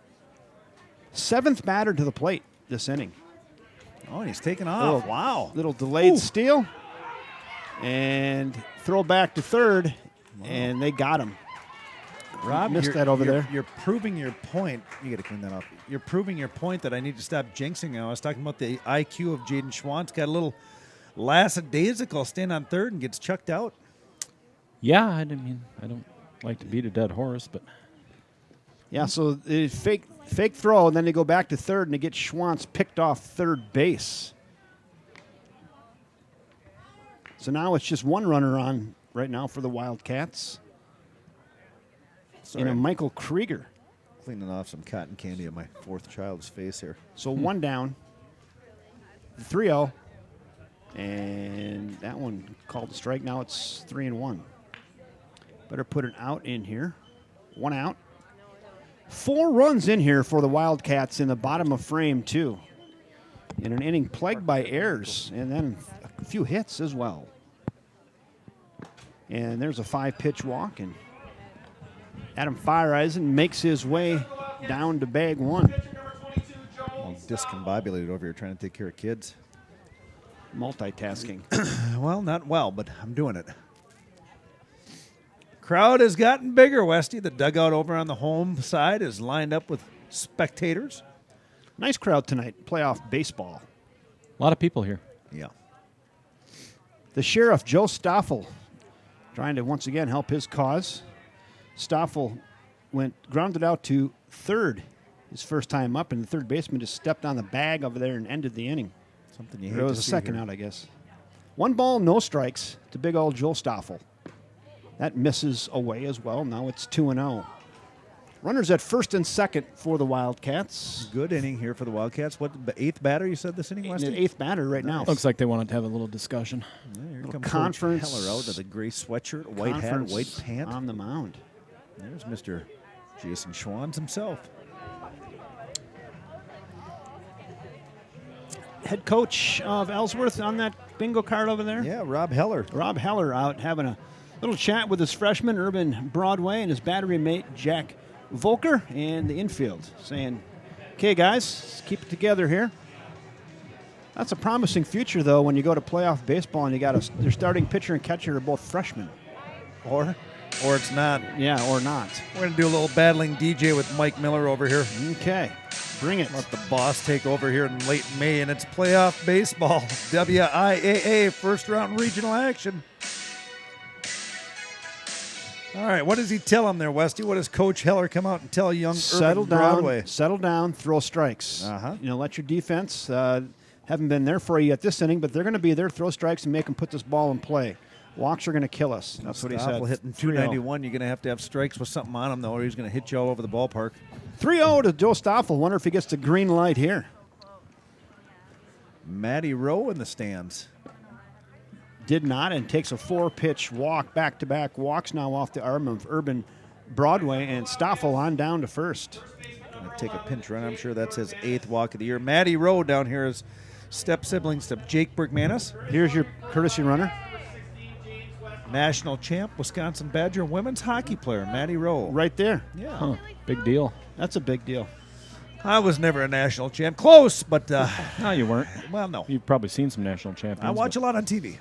7th batter to the plate this inning. Oh, and he's taking off. Wow. Little delayed steal. And throw back to third. And they got him. Rob, Missed that over there. You're proving your point. You got to clean that up. You're proving your point that I need to stop jinxing now. I was talking about the IQ of Jaden Schwantz. Got a little lackadaisical, staying on third and gets chucked out. Yeah, I don't like to beat a dead horse, but Yeah, so the fake throw, and then they go back to third, and they get Schwantz picked off third base. So now it's just one runner on right now for the Wildcats. Sorry, And a I'm Michael Krieger. cleaning off some cotton candy on my 4th child's face here. So one down, 3-0, and that one called a strike. Now it's 3-1. Better put an out in here. 1 out. 4 runs in here for the Wildcats in the bottom of frame 2. In an inning plagued by errors, and then a few hits as well. And there's a 5-pitch walk, and Adam Fireeisen makes his way down to bag 1. I'm discombobulated over here trying to take care of kids. Multitasking. Well, not well, but I'm doing it. Crowd has gotten bigger, Westy. The dugout over on the home side is lined up with spectators. Nice crowd tonight. Playoff baseball. a lot of people here. Yeah. The sheriff, Joe Stoffel, trying to once again help his cause. Stoffel grounded out to third his first time up, and the third baseman just stepped on the bag over there and ended the inning. Something you hate It was to a see second here. out, I guess. 1 ball, no strikes to big old Joel Stoffel. That misses away as well. Now it's 2-0. Runners at first and second for the Wildcats. Good inning here for the Wildcats. What, the 8th batter you said this inning, In Westy? the 8th batter right now. Looks like they wanted to have a little discussion. Yeah, here Little comes conference. Coach Heller out of the gray sweatshirt, white hat, Conference white pant. on the mound. There's Mr. Jason Schwans himself. Head coach of Ellsworth on that bingo card over there. Yeah, Rob Heller. Rob Heller out having a little chat with his freshman, Urban Broadway, and his battery mate, Jack Volker, and the infield, saying, okay, guys, let's keep it together here. That's a promising future, though, when you go to playoff baseball and you got your starting pitcher and catcher are both freshmen. Or it's not. Yeah, or not. We're going to do a little battling DJ with Mike Miller over here. Okay, bring it. Let the boss take over here in late May, and it's playoff baseball. WIAA, first round regional action. All right, what does he tell him there, Westy? What does Coach Heller come out and tell young Urban Broadway? Settle down, throw strikes. Uh-huh. You know, let your defense, haven't been there for you yet this inning, but they're going to be there, throw strikes, and make them put this ball in play. Walks are going to kill us. That's what he said. Hitting 291. You're going to have strikes with something on him, though, or he's going to hit you all over the ballpark. 3-0 to Joe Stoffel. Wonder if he gets the green light here. Matty Rowe in the stands. Did not, and takes a 4-pitch walk, back-to-back walks now off the arm of Urban Broadway, and Stoffel on down to first. Going to take a pinch run. I'm sure that's his 8th walk of the year. Matty Rowe down here is step-siblings to Jake Bergmanis. Here's your courtesy runner. National champ, Wisconsin Badger women's hockey player, Matty Rowe. Right there. Yeah. Huh. Big deal. That's a big deal. I was never a national champ. Close, but, No, you weren't. well, no. You've probably seen some national champions. I watch a lot on TV.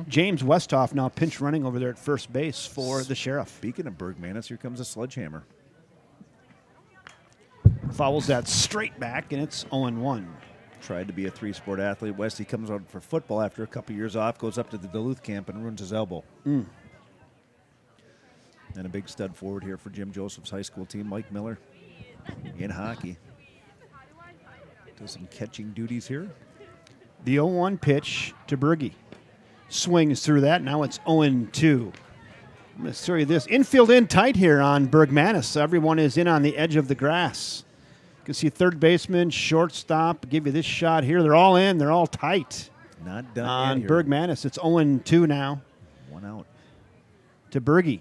James Westhoff now pinch running over there at first base for the Sheriff. Speaking of Bergmanis, here comes a sledgehammer. Fouls that straight back, and it's 0-1. Tried to be a 3-sport athlete. Westy comes out for football after a couple years off, goes up to the Duluth camp and ruins his elbow. And a big stud forward here for Jim Joseph's high school team, Mike Miller, in hockey. Does some catching duties here. The 0-1 pitch to Berge. Swings through that. Now it's 0-2. I'm going to show you this. Infield in tight here on Bergmanis. Everyone is in on the edge of the grass. You can see third baseman, shortstop. Give you this shot here. They're all in. They're all tight. Not done On yet here. Bergmanis. It's 0-2 now 1 out. to Berge.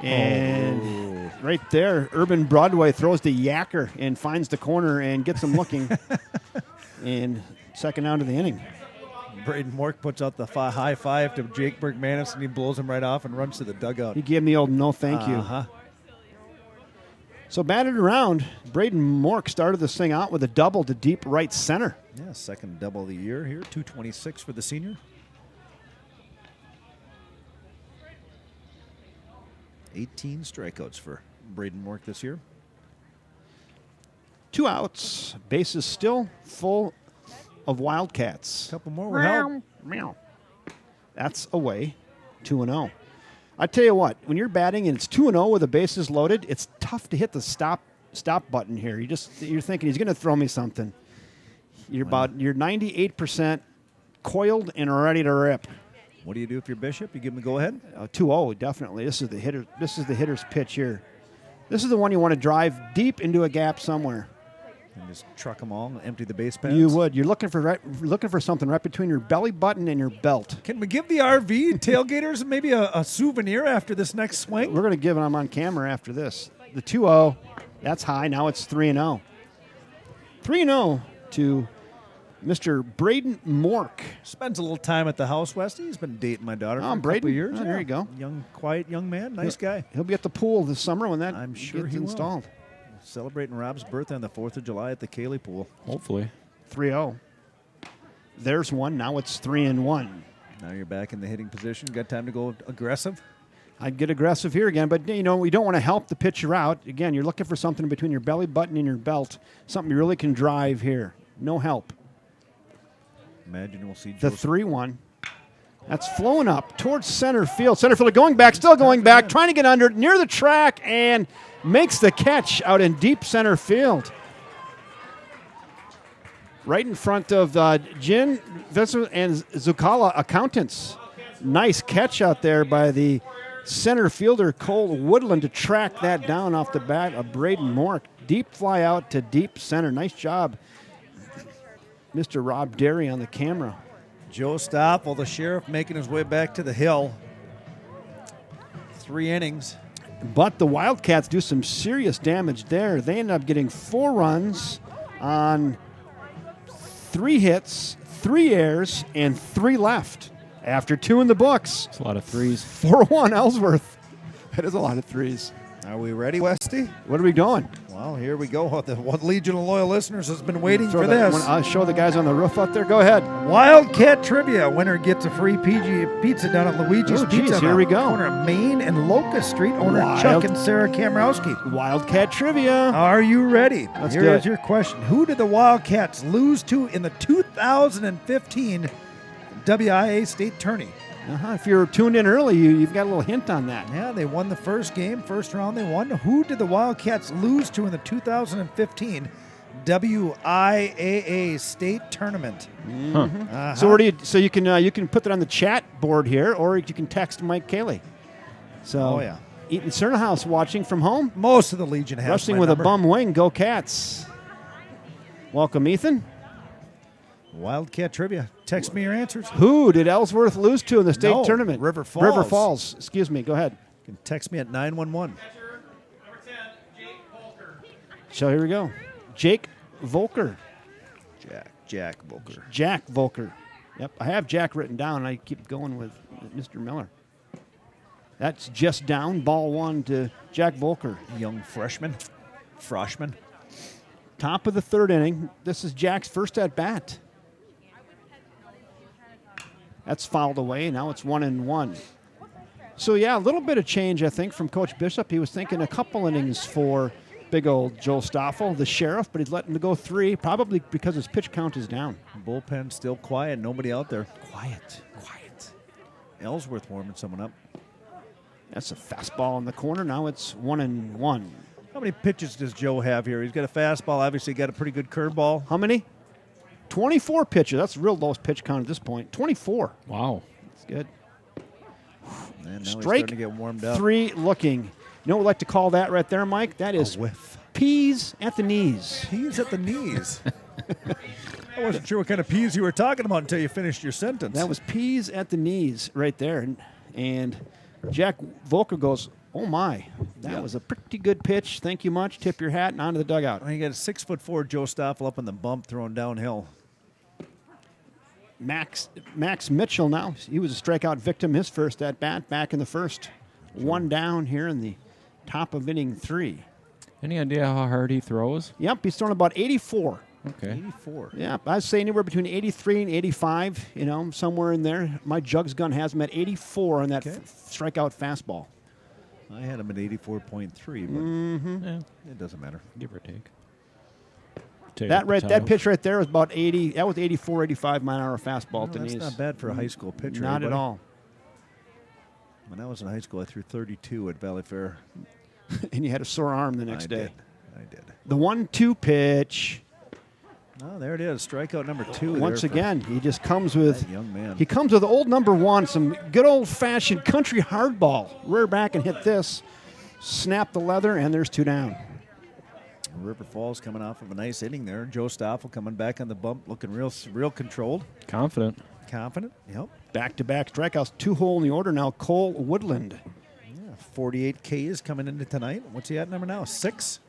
And right there, Urban Broadway throws the yacker and finds the corner and gets him looking. And second out of the inning. Braden Mork puts out the high five to Jake Bergmanis, and he blows him right off and runs to the dugout. He gave him the old no thank you. Uh-huh. So batted around, Braden Mork started this thing out with a double to deep right center. Yeah, second double of the year here. 226 for the senior. 18 strikeouts for Braden Mork this year. 2 outs. Bases still full of Wildcats. Couple more were held. Meow. That's away. 2-0. I tell you what, when you're batting and it's 2-0 with the bases loaded, it's tough to hit the stop button here. You're thinking he's going to throw me something. You're 98% coiled and ready to rip. What do you do if you're Bishop? You give him the go-ahead? 2-0, definitely. This is the hitter. This is the hitter's pitch here. This is the one you want to drive deep into a gap somewhere. And just truck them all and empty the base pads? You would. You're looking for something right between your belly button and your belt. Can we give the RV tailgaters maybe a souvenir after this next swing? We're going to give them on camera after this. The 2-0, that's high. Now it's 3-0. 3-0 to Mr. Braden Mork. Spends a little time at the house, Westy. He's been dating my daughter for a Braden. couple of years. Oh, there you go. Young, quiet young man. Nice guy. He'll be at the pool this summer when that I'm sure gets he will. installed. Celebrating Rob's birthday on the 4th of July at the Cayley pool. Hopefully. 3-0. There's one. Now it's 3-1. Now you're back in the hitting position. Got time to go aggressive? I'd get aggressive here again, but we don't want to help the pitcher out. Again, you're looking for something between your belly button and your belt, something you really can drive here. No help. Imagine we'll see The Joseph. 3-1. That's flowing up towards center field. Center fielder going back, still going back, trying to get under it, near the track, and makes the catch out in deep center field. right in front of Jin, Vincent, and Zucala Accountants. Nice catch out there by the center fielder, Cole Woodland, to track that down off the bat of Braden Mork. Deep fly out to deep center. Nice job, Mr. Rob Derry on the camera. Joe Stoffel, the sheriff, making his way back to the hill. 3 innings. But the Wildcats do some serious damage there. They end up getting 4 runs on 3 hits, 3 errors, and 3 left after 2 in the books. It's a lot of threes. 4-1 Ellsworth. That is a lot of threes. Are we ready, Westy? What are we doing? Well, here we go. The one Legion of Loyal listeners has been waiting for this. I'll show the guys on the roof out there. Go ahead. Wildcat Trivia. Winner gets a free PG pizza down at Luigi's Pizza. Here we go. Corner of Main and Locust Street. Owner Chuck and Sarah Kamrowski. Wildcat Trivia. Are you ready? Let's Here do is it. your question. Who did the Wildcats lose to in the 2015 WIA State Tourney? If you're tuned in early, you've got a little hint on that. Yeah, they won the first game, first round they won. Who did the Wildcats lose to in the 2015 WIAA State Tournament? So where do you? So you can put that on the chat board here, or you can text Mike Cayley. So Eaton Cernahouse watching from home. Most of the Legion has Wrestling my with number. a bum wing. Go Cats. Welcome, Ethan. Wildcat Trivia. Text me your answers. Who did Ellsworth lose to in the state tournament? River Falls. River Falls. Excuse me. Go ahead. You can text me at 911. Catcher, number 10, Jake Volker. So here we go. Jake Volker. Jack Volker. Jack Volker. Yep, I have Jack written down, and I keep going with Mr. Miller. That's just down. Ball 1 to Jack Volker. Young freshman. Top of the 3rd inning. This is Jack's first at bat. That's fouled away. Now it's 1-1. So, yeah, a little bit of change, I think, from Coach Bishop. He was thinking a couple innings for big old Joe Stoffel, the sheriff, but he's letting him go 3, probably because his pitch count is down. Bullpen still quiet. Nobody out there. Quiet. Ellsworth warming someone up. That's a fastball in the corner. Now it's 1-1. How many pitches does Joe have here? He's got a fastball. Obviously got a pretty good curveball. How many? 24 pitches. That's the real lowest pitch count at this point. 24. Wow. That's good. And now he's Strike starting to get warmed up. 3 looking. You know what we like to call that right there, Mike? That is whiff. peas at the knees. Peas at the knees. I wasn't sure what kind of peas you were talking about until you finished your sentence. That was peas at the knees right there. And Jack Volker goes, oh, my. That was a pretty good pitch. Thank you much. Tip your hat and on to the dugout. You got a 6'4" Joe Stoffel up on the bump throwing downhill. Max Mitchell now. He was a strikeout victim his first at bat back in the first. 1 down here in the top of inning 3. Any idea how hard he throws? Yep, he's thrown about 84. Okay. 84. Yeah, I'd say anywhere between 83 and 85, somewhere in there. My Jugs gun has him at 84 on that strikeout fastball. I had him at 84.3, but it doesn't matter. Give or take. That pitch right there was about 80. That was 84, 85 mile-an-hour fastball at the That's knees. not bad for a high school pitcher. Not at all. When I was in high school, I threw 32 at Valley Fair. And you had a sore arm the next day. I did. The 1-2 pitch. Oh, there it is. Strikeout number 2. Once again, he just comes with young man. He comes with old number 1, some good old-fashioned country hardball. Rear back and hit this. Snap the leather, and there's 2 down. River Falls coming off of a nice inning there. Joe Stoffel coming back on the bump, looking real controlled. Confident. Yep. Back-to-back strikeouts, 2 hole in the order now. Cole Woodland. Yeah, 48 Ks coming into tonight. What's he at number now? 6?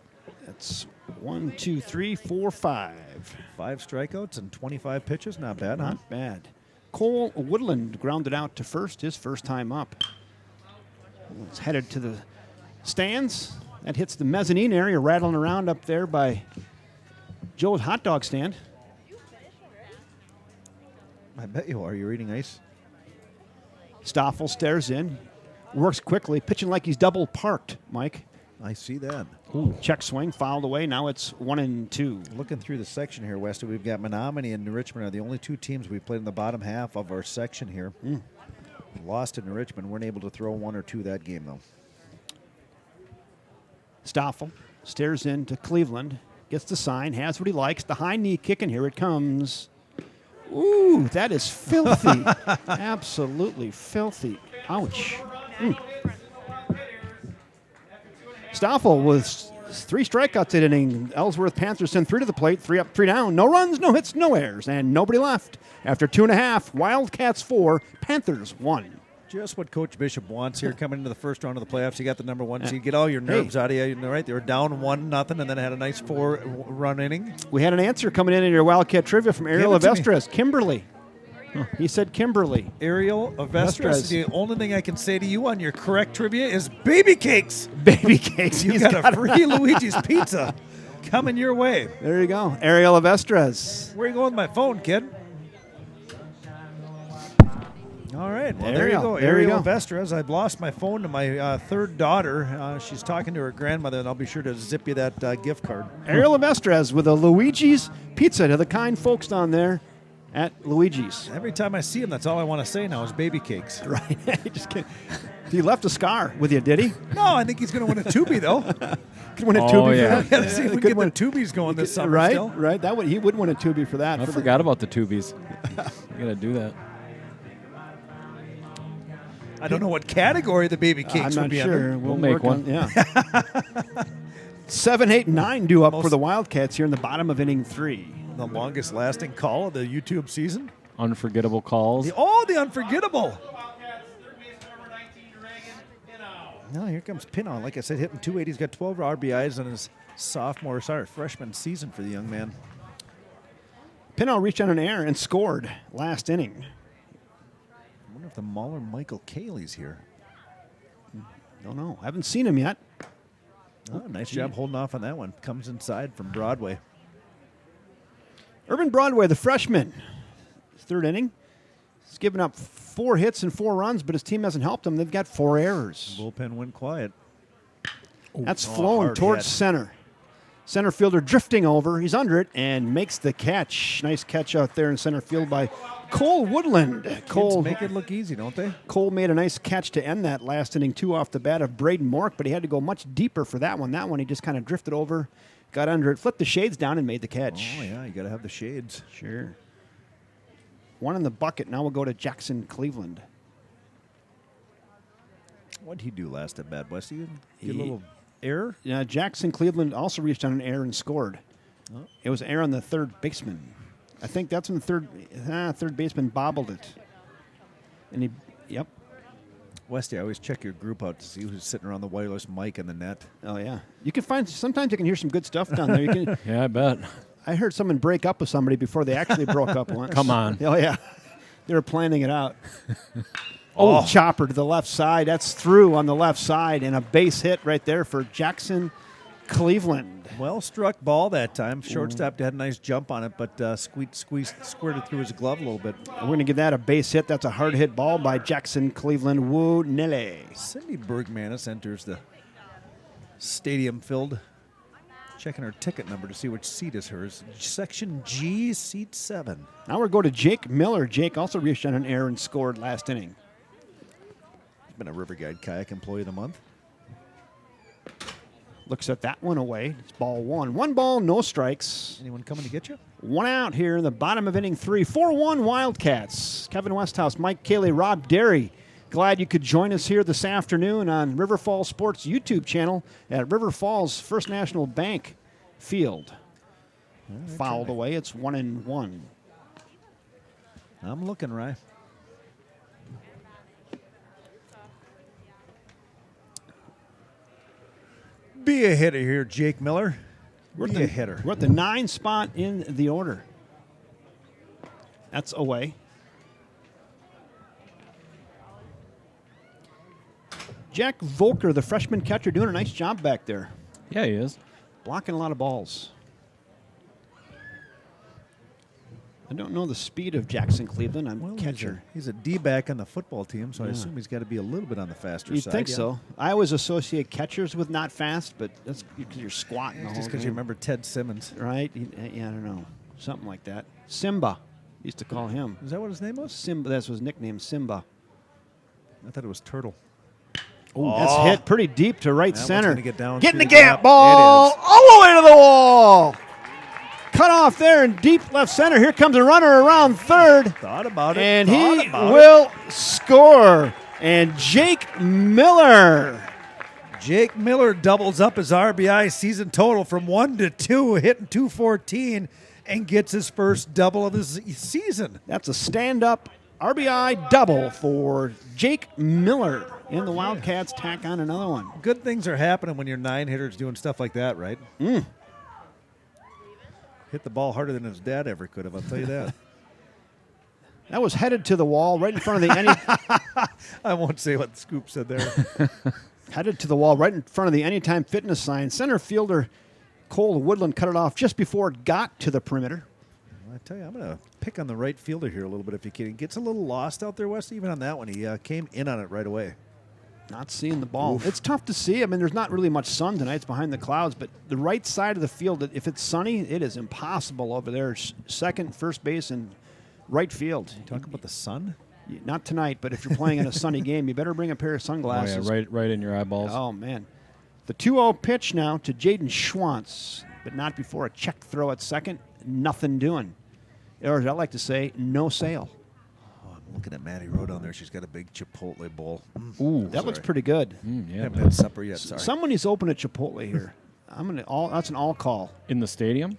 That's 1, 2, 3, 4, 5. 5 strikeouts and 25 pitches. Not bad, huh? Not bad. Cole Woodland grounded out to first, his first time up. It's headed to the stands. That hits the mezzanine area, rattling around up there by Joe's hot dog stand. I bet you are. You're eating ice. Stoffel stares in, works quickly, pitching like he's double parked, Mike. I see that. Ooh. Check swing, fouled away. Now it's 1-2. Looking through the section here, Westy, we've got Menominee and New Richmond are the only 2 teams we played in the bottom half of our section here. Lost to New Richmond. Weren't able to throw 1 or 2 that game, though. Stoffel stares into Cleveland, Gets the sign, has what he likes. The high knee kick, and here it comes. Ooh, that is filthy. Absolutely filthy. Ouch. Stoffel with 3 strikeouts that inning. Ellsworth Panthers send 3 to the plate, 3 up, 3 down. No runs, no hits, no errors, and nobody left. After 2.5, Wildcats 4, Panthers 1. Just what Coach Bishop wants here coming into the first round of the playoffs. You got the number 1 seed. Get all your nerves out of you. Right? They were down 1-0, and then had a nice 4-run inning. We had an answer coming in your Wildcat trivia from Ariel Avestres. Kimberly. He said Kimberly. Ariel Avestres. The only thing I can say to you on your correct trivia is baby cakes. Baby cakes. You got a free Luigi's Pizza coming your way. There you go. Ariel Avestres. Where are you going with my phone, kid? All right. Well, there you go. Ariel Avestres. I've lost my phone to my third daughter. She's talking to her grandmother, and I'll be sure to zip you that gift card. Ariel Avestres with a Luigi's Pizza to the kind folks down there at Luigi's. Every time I see him, that's all I want to say now is baby cakes. Right. Just kidding. He left a scar with you, did he? No, I think he's going to win a Tubi, though. Could win a Tubi yeah. for that. Got to see if we can get the Tubies going this summer right, still. Right, he would win a Tubi for that. I forgot about the Tubies. You got to do that. I don't know what category the baby cakes I'm would not be sure. under. We'll make one. Yeah. 7, 8, and 9 due up for the Wildcats here in the bottom of inning 3. The longest lasting call of the YouTube season. Unforgettable calls. The unforgettable. Wildcats, third base number 19, Reagan Pinnow. Now here comes Pinnow. Like I said, hitting 280. He's got 12 RBIs in his freshman season for the young man. Pinnow reached on an error and scored last inning. I wonder if the Mauler Michael Cayley's here. Don't know. Haven't seen him yet. Oh, nice job holding off on that one. Comes inside from Broadway. Urban Broadway, the freshman. Third inning. He's given up 4 hits and 4 runs, but his team hasn't helped him. They've got 4 errors. Bullpen went quiet. That's flowing hard towards hit. center. Center fielder drifting over. He's under it and makes the catch. Nice catch out there in center field by Cole Woodland. Kids make it look easy, don't they? Cole made a nice catch to end that last inning, 2 off the bat of Braden Mork, but he had to go much deeper for that one. That one he just kind of drifted over, got under it, flipped the shades down, and made the catch. Oh, yeah, you got to have the shades. Sure. 1 in the bucket. Now we'll go to Jackson Cleveland. What did he do last at bat, West? He get a little error? Yeah, Jackson Cleveland also reached on an error and scored. Oh. It was an error on the third baseman. I think that's when the third baseman bobbled it. And yep. Westy, I always check your group out to see who's sitting around the wireless mic in the net. Oh, yeah. You can sometimes you can hear some good stuff down there. You can, Yeah, I bet. I heard someone break up with somebody before they actually broke up once. Come on. Oh, yeah. They were planning it out. Chopper to the left side. That's through on the left side, and a base hit right there for Jackson Cleveland. Well struck ball that time. Shortstop had a nice jump on it, but squirted through his glove a little bit. We're going to give that a base hit. That's a hard hit ball by Jackson Cleveland. Woo Nille. Cindy Bergmanis enters the stadium filled. Checking her ticket number to see which seat is hers. Section G, seat 7. Now we're going to Jake Miller. Jake also reached on an error and scored last inning. He's been a River Guide Kayak Employee of the Month. Looks at that one away. It's ball 1. 1 ball, no strikes. Anyone coming to get you? 1 out here in the bottom of inning 3. 4-1 Wildcats. Kevin Westhouse, Mike Cayley, Rob Derry. Glad you could join us here this afternoon on River Falls Sports YouTube channel at River Falls First National Bank Field. Fouled away. It's 1-1. I'm looking, Rye. Be a hitter here, Jake Miller. Be a hitter. We're at the 9 spot in the order. That's away. Jack Volker, the freshman catcher, doing a nice job back there. Yeah, he is. Blocking a lot of balls. I don't know the speed of Jackson Cleveland. I'm catcher. He's a D-back on the football team, so I assume he's got to be a little bit on the faster You'd side. think so. I always associate catchers with not fast, but that's because you're squatting the whole Just because you game. remember Ted Simmons. Right? Yeah, I don't know. Something like that. Simba. Used to call him. Is that what his name was? Simba. That's his nickname, Simba. I thought it was Turtle. That's hit pretty deep to right center. Gonna get down Getting the through gap gap. ball It is. all the way to the wall. Cut off there in deep left center. Here comes a runner around third. Thought about it. And thought he about it. will score. And Jake Miller. Jake Miller doubles up his RBI season total from 1 to 2, hitting 214, and gets his first double of his season. That's a stand-up RBI double for Jake Miller. And the Wildcats tack on another one. Good things are happening when your 9-hitters doing stuff like that, right? Hit the ball harder than his dad ever could have, I'll tell you that. That was headed to the wall right in front of the I won't say what the scoop said there. headed to the wall right in front of the Anytime Fitness sign. Center fielder Cole Woodland cut it off just before it got to the perimeter. I tell you, I'm going to pick on the right fielder here a little bit if you can. He gets a little lost out there, West, even on that one. He came in on it right away. Not seeing the ball. It's tough to see. I mean, there's not really much sun tonight. It's behind the clouds. But the right side of the field, if it's sunny, it is impossible over there. Second, first base, and right field. Talk about the sun? Not tonight, but if you're playing in a sunny game, you better bring a pair of sunglasses. Oh, yeah, right in your eyeballs. Oh, man. The 2-0 pitch now to Jaden Schwantz, but not before a check throw at second. Nothing doing. Or as I like to say, no sale. Oh, I'm looking at Maddie Rowe down there. She's got a big Chipotle bowl. Ooh, that looks pretty good. Yeah, Haven't had supper yet, sorry. Someone needs to open a Chipotle here. That's an all call. in the stadium.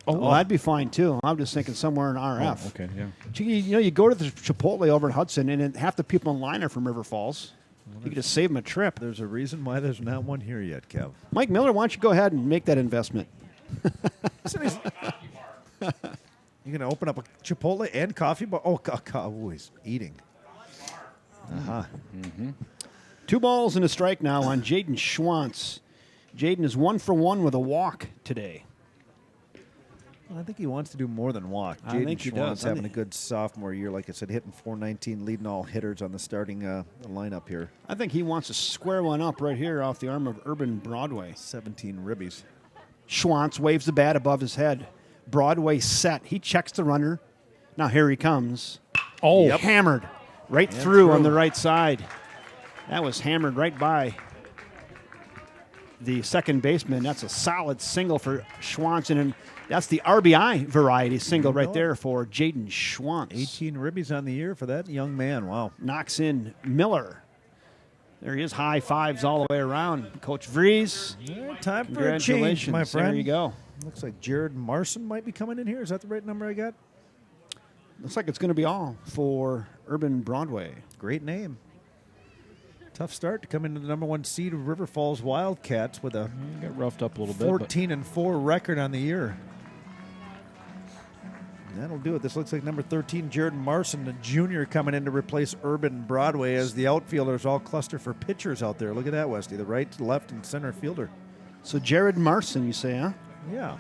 Oh, that'd be fine too. I'm just thinking somewhere in RF. Oh, okay, yeah. You go to the Chipotle over in Hudson, and then half the people in line are from River Falls. You could just save them a trip. There's a reason why there's not one here yet, Kev. Mike Miller, why don't you go ahead and make that investment? You're going to open up a Chipotle and coffee bar? Oh, he's eating. Uh-huh. 2 balls and a strike now on Jaden Schwantz. Jaden is 1 for 1 with a walk today. Well, I think he wants to do more than walk. I think he does. Having a good sophomore year, like I said, hitting .419, leading all hitters on the starting lineup here. I think he wants to square one up right here off the arm of Urban Broadway. 17 ribbies. Schwantz waves the bat above his head. Broadway set. He checks the runner. Now here he comes. Oh, Yep. Hammered right through on the right side. That was hammered right by the second baseman. That's a solid single for Schwantz, and that's the RBI variety single right there for Jaden Schwantz. 18 ribbies on the year for that young man. Wow. Knocks in Miller. There he is, high fives all the way around. Coach Vries, Yeah, time for a congratulations. change, my friend. There you go. Looks like Jared Marson might be coming in here. Is that the right number I got? Looks like it's going to be all for Urban Broadway. Great name. Tough start to come into the number 1 seed of River Falls Wildcats with a got roughed up a little bit. but 14-4 record on the year. That'll do it. This looks like number 13, Jared Marson, the junior, coming in to replace Urban Broadway as the outfielders all cluster for pitchers out there. Look at that, Westy. The right, left, and center fielder. So Jared Marson, you say, huh? Yeah.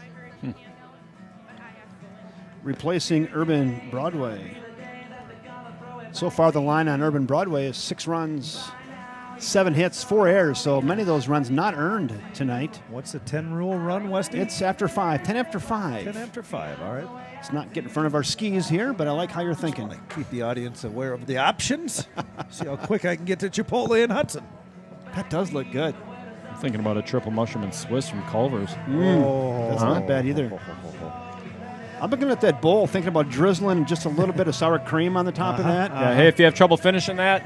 Replacing Urban Broadway. So far, the line on Urban Broadway is 6 runs, 7 hits, 4 errors. So many of those runs not earned tonight. What's the 10 rule run, Westy? It's after 5, 10 after 5. 10 after 5. All right. Let's not get in front of our skis here, but I like how you're thinking. Keep the audience aware of the options. See how quick I can get to Chipotle in Hudson. That does look good. I'm thinking about a triple mushroom and Swiss from Culver's. That's not bad either. I'm looking at that bowl, thinking about drizzling just a little bit of sour cream on the top of that. Yeah, hey, if you have trouble finishing that,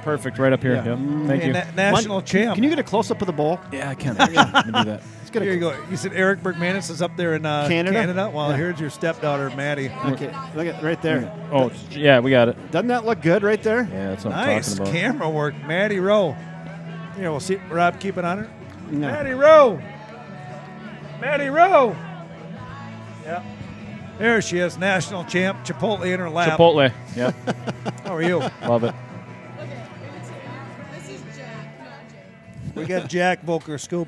perfect, right up here. Yeah. Yep. Thank you. National champ. Can you get a close-up of the bowl? Yeah, I can. Actually. Let me do that. Let's get Here you go. You said Eric Bergmanis is up there in Canada? Well, Yeah. here's your stepdaughter, Maddie. Okay, look at right there. Oh, yeah, we got it. Doesn't that look good right there? Yeah, that's what I'm Nice talking about. camera work, Maddie Rowe. Here, we'll see. Rob, keep it on her. No. Maddie Rowe. Maddie Rowe. Yep. There she is, national champ, Chipotle in her lap. Chipotle. Yep. How are you? Love it. This is Jack, not Jake. We got Jack Volker Scoop.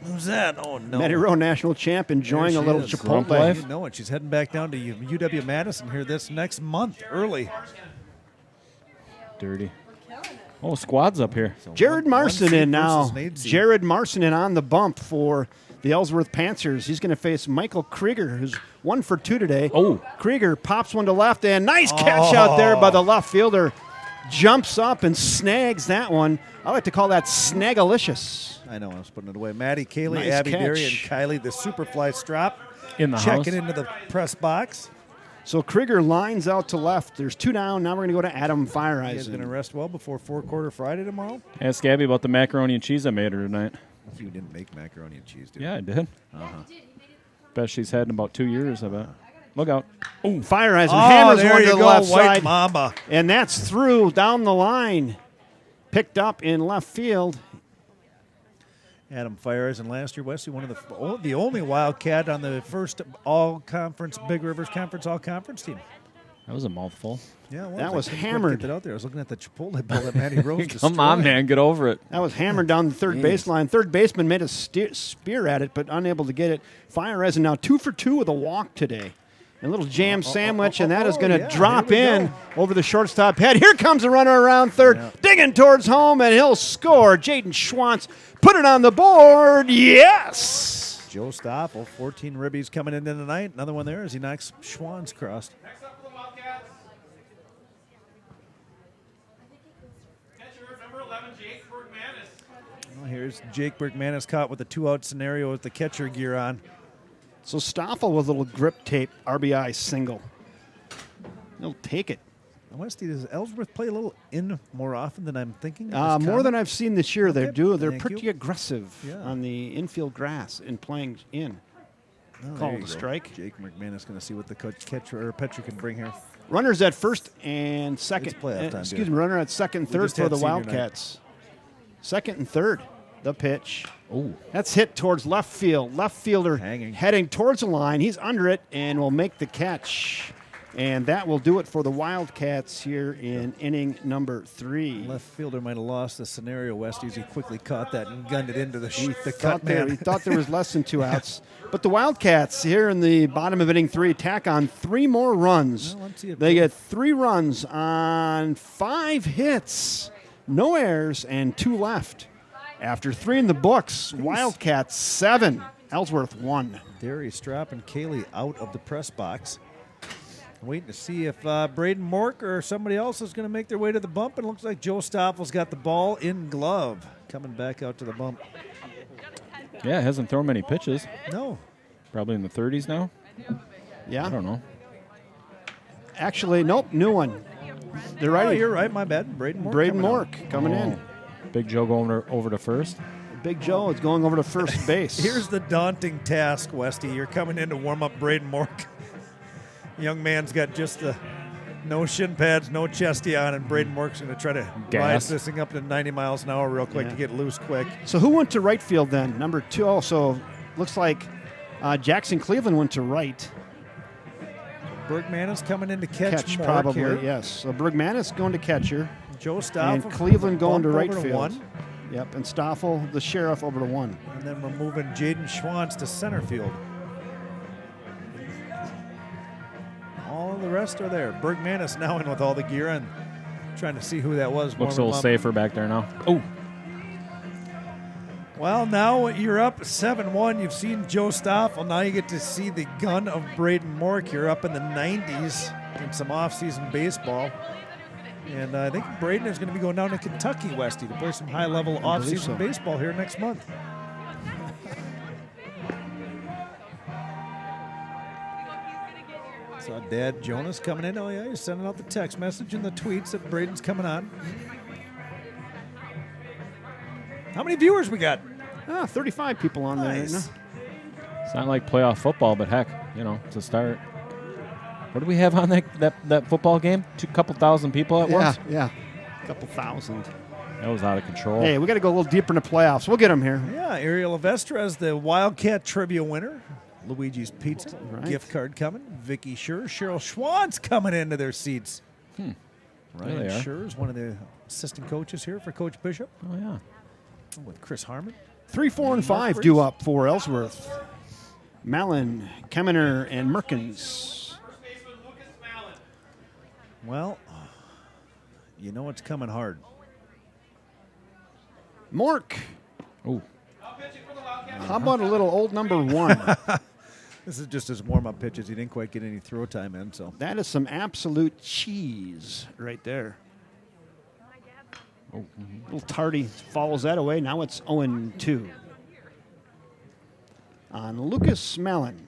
Who's that? Oh, no. Matty Rowe, national champ, enjoying There a she little is. Rump Chipotle. life. You know it. She's heading back down to UW-Madison here this next month, early. Dirty. Oh, squad's up here. Jared One Marson seed in now. versus an 8 seed. Jared Marson in on the bump for the Ellsworth Panthers. He's going to face Michael Krieger, who's 1 for 2 today. Oh. Krieger pops one to left, and nice catch out there by the left fielder, jumps up and snags that one. I like to call that snagalicious. I know, I was putting it away. Maddie, Kaylee, Nice Abby, catch. Derry, and Kylie, the Superfly strap. In the Checking house. into the press box. So Krieger lines out to left. There's 2 down. Now we're going to go to Adam You guys going to Fireeisen. rest well before 4-quarter Friday tomorrow? Ask Gabby about the macaroni and cheese I made her tonight. You didn't make macaroni and cheese, did Yeah, I did. Uh-huh. Best she's had in about 2 years, I bet. Look out. Fireeisen Oh, hammers there one you to the go, left White side. Mama. And that's through down the line. Picked up in left field. Adam Fireeisen last year, Wesley, one of the only Wildcat on the first all-conference, Big Rivers Conference all-conference team. That was a mouthful. Yeah, it That was I couldn't quite hammered. Get that out there. I was looking at the Chipotle bowl that Matty Rose Come on, destroyed. man. Get over it. That was hammered down the third baseline. Third baseman made a spear at it, but unable to get it. Fireeisen now 2 for 2 with a walk today. A little jam sandwich, and that is going to yeah, drop here we in go. over the shortstop head. Here comes a runner around third, Yeah. digging towards home, and he'll score. Jaden Schwantz put it on the board. Yes! Joe Stoffel, 14 ribbies coming in tonight. Another one there as he knocks Schwann's crossed. Next up for the Wildcats. Catcher number 11, Jake Bergmanis. Well, here's Jake Bergmanis caught with a 2-out scenario with the catcher gear on. So Stoffel with a little grip tape RBI single. He'll take it. Westy, does Ellsworth play a little in more often than I'm thinking? More than I've seen this year. They Okay, do. They're thank pretty you. aggressive Yeah. on the infield grass and playing in. Called a strike. Jake McManus going to see what the catcher or pitcher can bring here. Runners at first and second. It's playoff time, excuse dude. me, runner at second and We third just for had the senior Wildcats. Second and third. The pitch. Oh, That's hit towards left field. Left fielder Hanging. heading towards the line. He's under it and will make the catch. And that will do it for the Wildcats here in inning number 3. Left fielder might have lost the scenario, Westy, as he quickly caught that and gunned it into the Thought cut man. he thought there was less than 2 outs. But the Wildcats here in the bottom of inning 3 tack on 3 more runs. Well, let's see if They get 3 runs on 5 hits, no errors, and 2 left. After 3 in the books, Wildcats 7, Ellsworth 1. Derry Strap and Kaylee out of the press box. Waiting to see if Braden Mork or somebody else is going to make their way to the bump. And it looks like Joe Stoffel's got the ball in glove. Coming back out to the bump. yeah, hasn't thrown many pitches. No. Probably in the 30s now. Yeah. I don't know. Actually, nope, new one. They're Oh, right. you're right. My bad. Braden Mork. Braden coming out. Mork coming in. Big Joe going over to first. Big Joe is going over to first base. Here's the daunting task, Westy. You're coming in to warm up Braden Mork. Young man's got just the no shin pads, no chesty on, and Braden Mork's going to try to Gas. rise this thing up to 90 miles an hour real quick Yeah. to get loose quick. So who went to right field then? Number 2. Oh, so looks like Jackson Cleveland went to right. Bergman is coming in to catch Mork probably, here. yes. So Bergmanis going to catcher. Joe Stoffel. And Cleveland going to bump right over field. 1. Yep, and Stoffel, the sheriff, over to 1. And then we're moving Jaden Schwantz to center field. All of the rest are there. Bergman is now in with all the gear and trying to see who that was. Looks a warming little him up. safer back there now. Oh, Well, now you're up 7-1. You've seen Joe Stoffel. Now you get to see the gun of Braden Mork. You're up in the 90s in some off-season baseball. And I think Braden is going to be going down to Kentucky, Westy, to play some high-level off-season so. baseball here next month. Saw Dad Jonas coming in. Oh, yeah, he's sending out the text message and the tweets that Braden's coming on. How many viewers we got? 35 people on there. Nice. Right it's not like playoff football, but heck, to start. What do we have on that football game? Couple thousand people at now. once? Yeah. A couple thousand. That was out of control. Hey, we got to go a little deeper in the playoffs. We'll get them here. Yeah, Ariel Avestra is the Wildcat Trivia winner. Luigi's Pizza Right. gift card coming. Vicky Schur, Cheryl Schwantz coming into their seats. There Ryan they are. Schur is one of the assistant coaches here for Coach Bishop Oh, yeah. with Chris Harmon. 3, 4, and 5 Mark due Reese. up for Ellsworth. Mallon, Kemmener, and Merkins. First baseman Lucas Mallon. Well, you know it's coming hard. Mork. Oh, Now pitching for the Wildcats. How about a little old number 1? This is just his warm-up pitches. He didn't quite get any throw time in, so. That is some absolute cheese right there. little tardy follows that away. Now it's 0-2. On Lucas Mellon.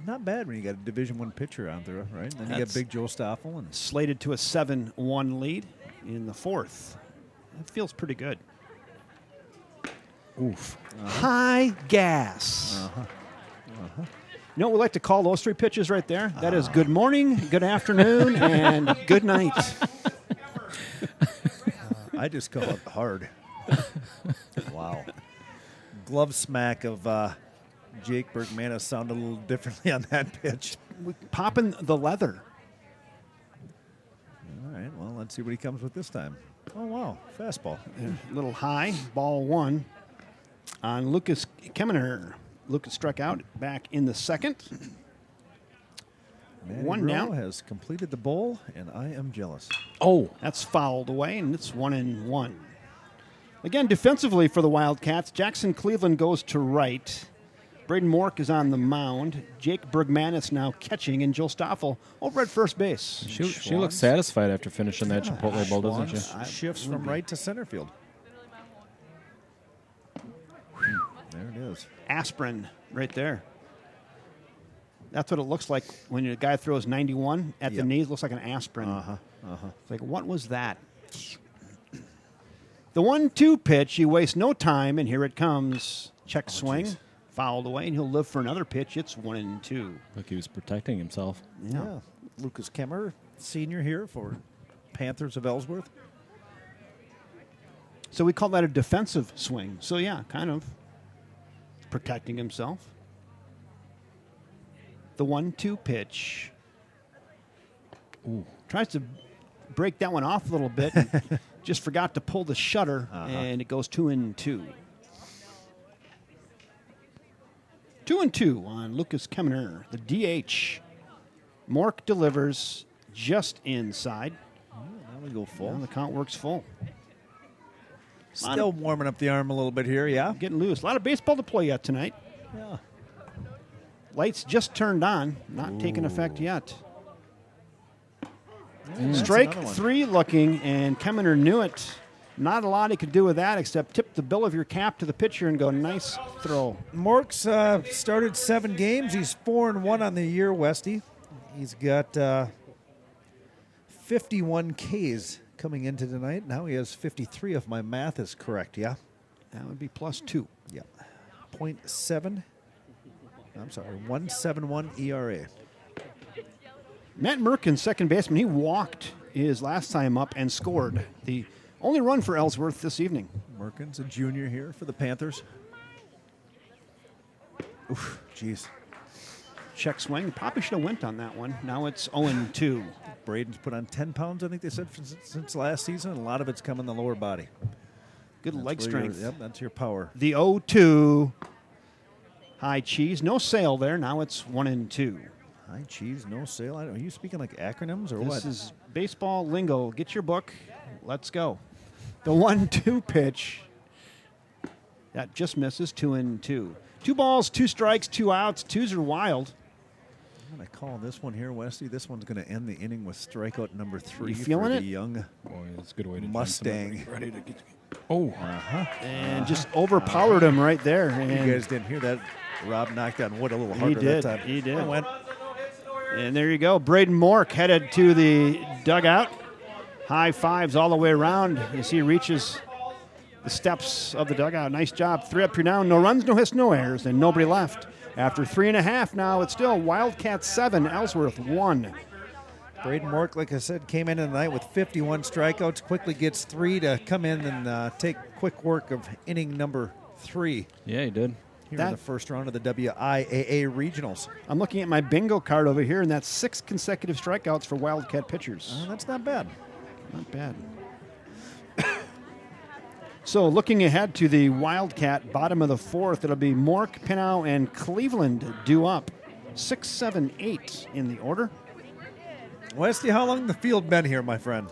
Not bad when you got a Division I pitcher out there, right? And then you got Big Joe Stoffel. And slated to a 7-1 lead in the fourth. That feels pretty good. Oof. High gas. You know what we like to call those three pitches right there? That is good morning, good afternoon, and good night. I just call it hard. Wow. Glove smack of Jake Bergmanis sounded a little differently on that pitch. Popping the leather. All right, well, let's see what he comes with this time. Oh, wow, fastball. A little high, ball one on Lucas Kemmerer. Lucas struck out back in the second. Manny One Rowe down. has completed the bowl, and I am jealous. Oh, That's fouled away, and it's 1-1. Again, defensively for the Wildcats, Jackson Cleveland goes to right. Braden Mork is on the mound. Jake Bergmanis now catching, and Jill Stoffel over at first base. she looks satisfied after finishing that Chipotle bowl, doesn't she? Schwann's shifts from right to center field. There it is. Aspirin right there. That's what it looks like when a guy throws 91 at the Yep. knees. Looks like an aspirin. Uh-huh. It's like, what was that? The 1-2 pitch, he wastes no time, and here it comes. Check swing, geez. fouled away, and he'll live for another pitch. It's 1-2. Like he was protecting himself. Yeah. Lucas Kemmerer, senior here for Panthers of Ellsworth. So we call that a defensive swing. So, yeah, kind of protecting himself. The 1-2 pitch. Ooh. Tries to break that one off a little bit. And just forgot to pull the shutter, and it goes 2-2. 2-2 on Lucas Kemmerer, the DH. Mork delivers just inside. Now we go full. Now the count works full. Still warming up the arm a little bit here, yeah? Getting loose. A lot of baseball to play yet tonight. Yeah. Lights just turned on, not taking effect yet. That's Strike another one. 3 looking, and Kemmerer knew it. Not a lot he could do with that except tip the bill of your cap to the pitcher and go, nice throw. Mork's started 7 games. He's 4-1 on the year, Westy. He's got 51 Ks coming into tonight. Now he has 53 if my math is correct, yeah? That would be +2. Yeah. 1.71 ERA. Matt Merkin, second baseman, he walked his last time up and scored the only run for Ellsworth this evening. Merkin's a junior here for the Panthers. Oof, jeez. Check swing. Probably should have went on that one. Now it's 0-2. Braden's put on 10 pounds, I think they said, since last season. And a lot of it's come in the lower body. Good That's leg where strength. Yep, that's your power. The 0-2. High cheese. No sale there. Now it's 1-2. High cheese, no sale. Are you speaking like acronyms or This what? is baseball lingo. Get your book. Let's go. The 1-2 pitch. That just misses. 2-2. 2 balls, 2 strikes, 2 outs. 2s are wild. I'm going to call this one here, Westy. This one's going to end the inning with strikeout number 3 You feeling for it? the young Boy, that's a good way to Mustang. Ready to get. Oh, And just overpowered him right there. And You guys didn't hear that. Rob knocked on wood a little he harder did. that time. He did. It went. And there you go. Braden Mork headed to the dugout. High fives all the way around as he reaches the steps of the dugout. Nice job. 3 up, 3 down. No runs, no hits, no errors, and nobody left. After 3.5 now, it's still Wildcats 7, Ellsworth 1. Braden Mork, like I said, came in tonight with 51 strikeouts. Quickly gets 3 to come in and take quick work of inning number 3 yeah, he did. here in the first round of the WIAA Regionals. I'm looking at my bingo card over here, and that's 6 consecutive strikeouts for Wildcat pitchers. That's not bad. Not bad. So looking ahead to the Wildcat bottom of the 4th, it'll be Mork, Pinau, and Cleveland due up. 6, 7, 8 in the order. Westy, how long the field been here, my friend?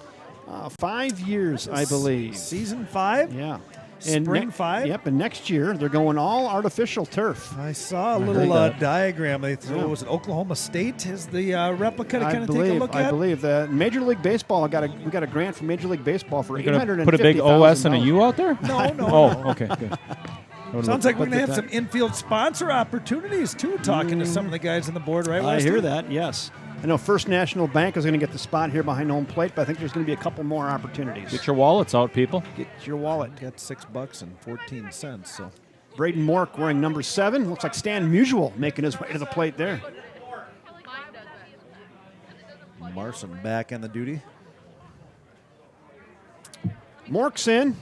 5 years, I believe. Season 5? Yeah. Spring 5? Yep, and next year they're going all artificial turf. I saw a heard little that. diagram. They threw, was it Oklahoma State is the replica to kind of take a look I at? believe that Major League Baseball we got a grant from Major League Baseball for You're going to $850,000. put a big OS and a U out there? No. Oh, okay, good. Sounds like we're But going to have the- some infield sponsor opportunities, too, talking to some of the guys on the board, right, I Westy? hear that, yes. I know First National Bank is going to get the spot here behind home plate, but I think there's going to be a couple more opportunities. Get your wallets out, people. Get your wallet. Got $6.14, so. Braden Mork wearing number 7. Looks like Stan Musial making his way to the plate there. Marson back on the duty. Mork's in.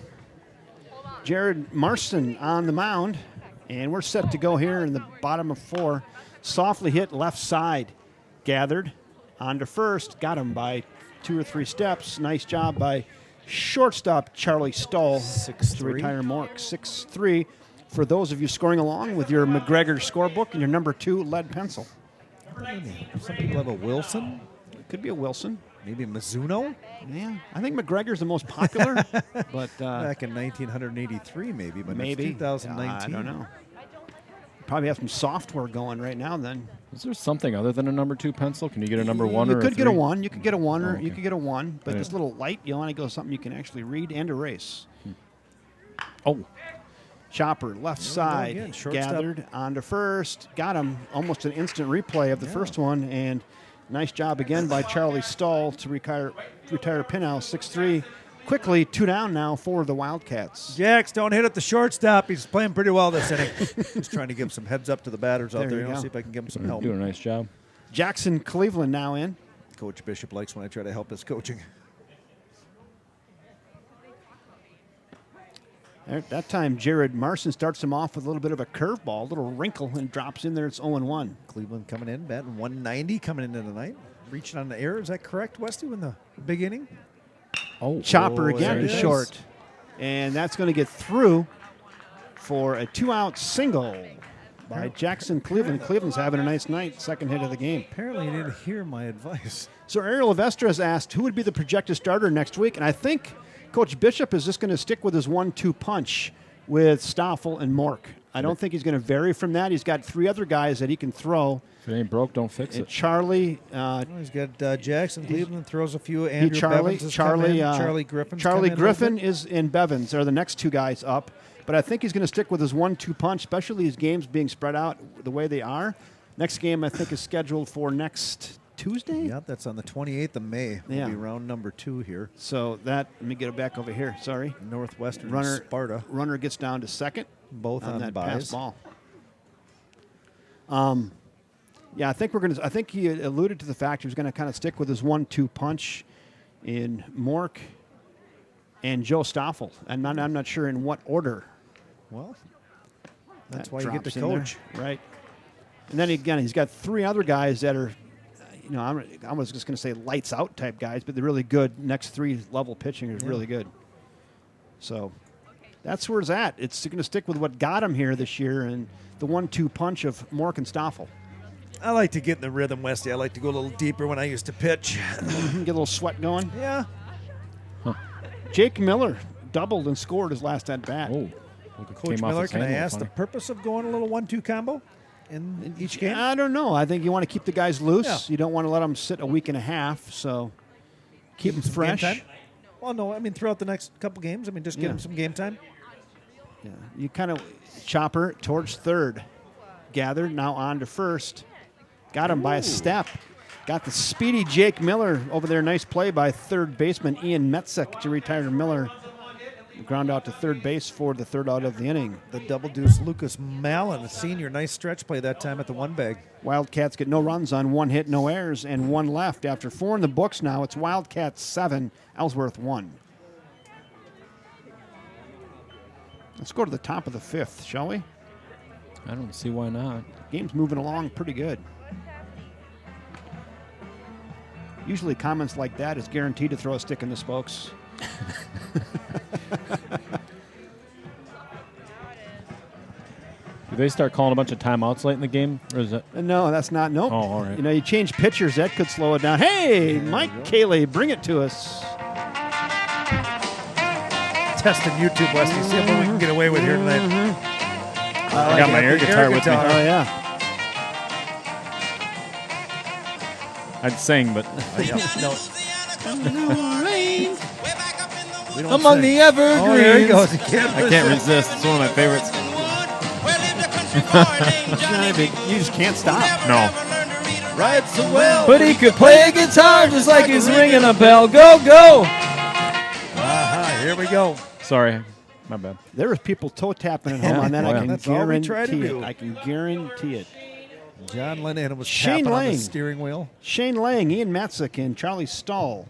Jared Marston on the mound. And we're set to go here in the bottom of 4. Softly hit left side. Gathered on to first. Got him by 2 or 3 steps. Nice job by shortstop Charlie Stahl 6-3. to retire Mork. 6-3. For those of you scoring along with your McGregor scorebook and your number 2 lead pencil. Some people have a Wilson, It could be a Wilson. maybe a Mizuno. Yeah, I think McGregor's the most popular, but Back in 1983, maybe, but maybe it's 2019. I don't know. Probably have some software going right now. Then Is there something other than a number 2 pencil? Can you get a number 1 you or could a get a 3? 1. You could get a 1, or okay. you could get a 1. But Yeah. this little light, you want to go something you can actually read and erase. Oh, Chopper left side, again, shortstop. gathered onto first, got him. Almost an instant replay of the first one, and nice job again by Charlie Stahl to retire Pinhouse 6-3. Quickly 2 down now for the Wildcats. Jax, don't hit at the shortstop. He's playing pretty well this inning. Just trying to give some heads up to the batters out There there. you go. See if I can give him some help. doing a nice job. Jackson Cleveland now in. Coach Bishop likes when I try to help his coaching. At that time, Jared Marson starts him off with a little bit of a curveball, a little wrinkle, and drops in there. It's 0-1. Cleveland coming in, batting 190 coming into the night. Reaching on the air, is that correct, Westy, in the big inning? Oh, Chopper Oh, again there to it is. short. And that's going to get through for a 2-out single by Jackson Cleveland. Cleveland's having a nice night, second hit of the game. Apparently he didn't hear my advice. So Ariel Avestra has asked who would be the projected starter next week, and I think Coach Bishop is just going to stick with his 1-2 punch with Stoffel and Mork. I don't think he's going to vary from that. He's got 3 other guys that he can throw. If it ain't broke, don't fix And it. Charlie, He's got Jackson Cleveland throws a few. Andrew Charlie Bevins has come in. Charlie Griffin. is in Bevins are the next 2 guys up. But I think he's going to stick with his 1-2 punch, especially his games being spread out the way they are. Next game, I think, is scheduled for next Tuesday. Yeah, that's on the 28th of May. Yeah. Will be round number 2 here. So let me get it back over here. Sorry. Northwestern Runner, Sparta. Runner gets down to second. Both on that buys. pass ball. Yeah, I think we're going to. I think he alluded to the fact he was going to kind of stick with his 1-2 punch in Mork and Joe Stoffel, and I'm not sure in what order. Well, that's that why you get drops the in there, coach. right? And then again, he's got 3 other guys that are, I was just going to say lights out type guys, but they're really good. Next 3 level pitching is really good. So that's where it's at. It's going to stick with what got him here this year and the 1-2 punch of Mork and Stoffel. I like to get in the rhythm, Westy. I like to go a little deeper when I used to pitch. Get a little sweat going. Yeah. Jake Miller doubled and scored his last at bat. Oh, look, it Coach came off Miller, his can I hand a little ask the funny. purpose of going a little 1-2 combo in each game? I don't know. I think you want to keep the guys loose. Yeah. You don't want to let them sit a week and a half. So keep them Some fresh. game time? Well, no, I mean throughout the next couple games. I mean, just give Yeah. them some game time. Yeah. You kind of Chopper towards third. Gathered, now on to first. Got him by a step. Got the speedy Jake Miller over there. Nice play by third baseman Ian Metzek to retire Miller. Ground out to third base for the 3rd out of the inning. The double deuce Lucas Mallon, a senior, nice stretch play that time at the 1 bag. Wildcats get no runs on 1 hit, no errors, and 1 left. After 4 in the books now, it's Wildcats 7, Ellsworth 1. Let's go to the top of the 5th, shall we? I don't see why not. Game's moving along pretty good. Usually comments like that is guaranteed to throw a stick in the spokes. Do they start calling a bunch of timeouts late in the game, or is it? No, that's not. Nope. Oh, all right. You change pitchers, that could slow it down. Hey, Mike Cayley, bring it to us. testing YouTube, Westy. See what we can get away with here tonight. I got my air guitar with me. Oh, yeah. I'd sing, but No. We don't among sing. the evergreens. Oh, there he goes. He can't I can't resist. It's one of my favorites. You just can't stop. No. Right so well. But he could play a guitar just like he's ringing a bell. Go, go. Here we go. Sorry. My bad. There was people toe tapping at home Yeah, on that. oh, I yeah. can That's all we try to guarantee do. it. I can guarantee it. John Linehan was Shane tapping on the Lang. steering wheel. Shane Lang, Ian Matzik, and Charlie Stahl.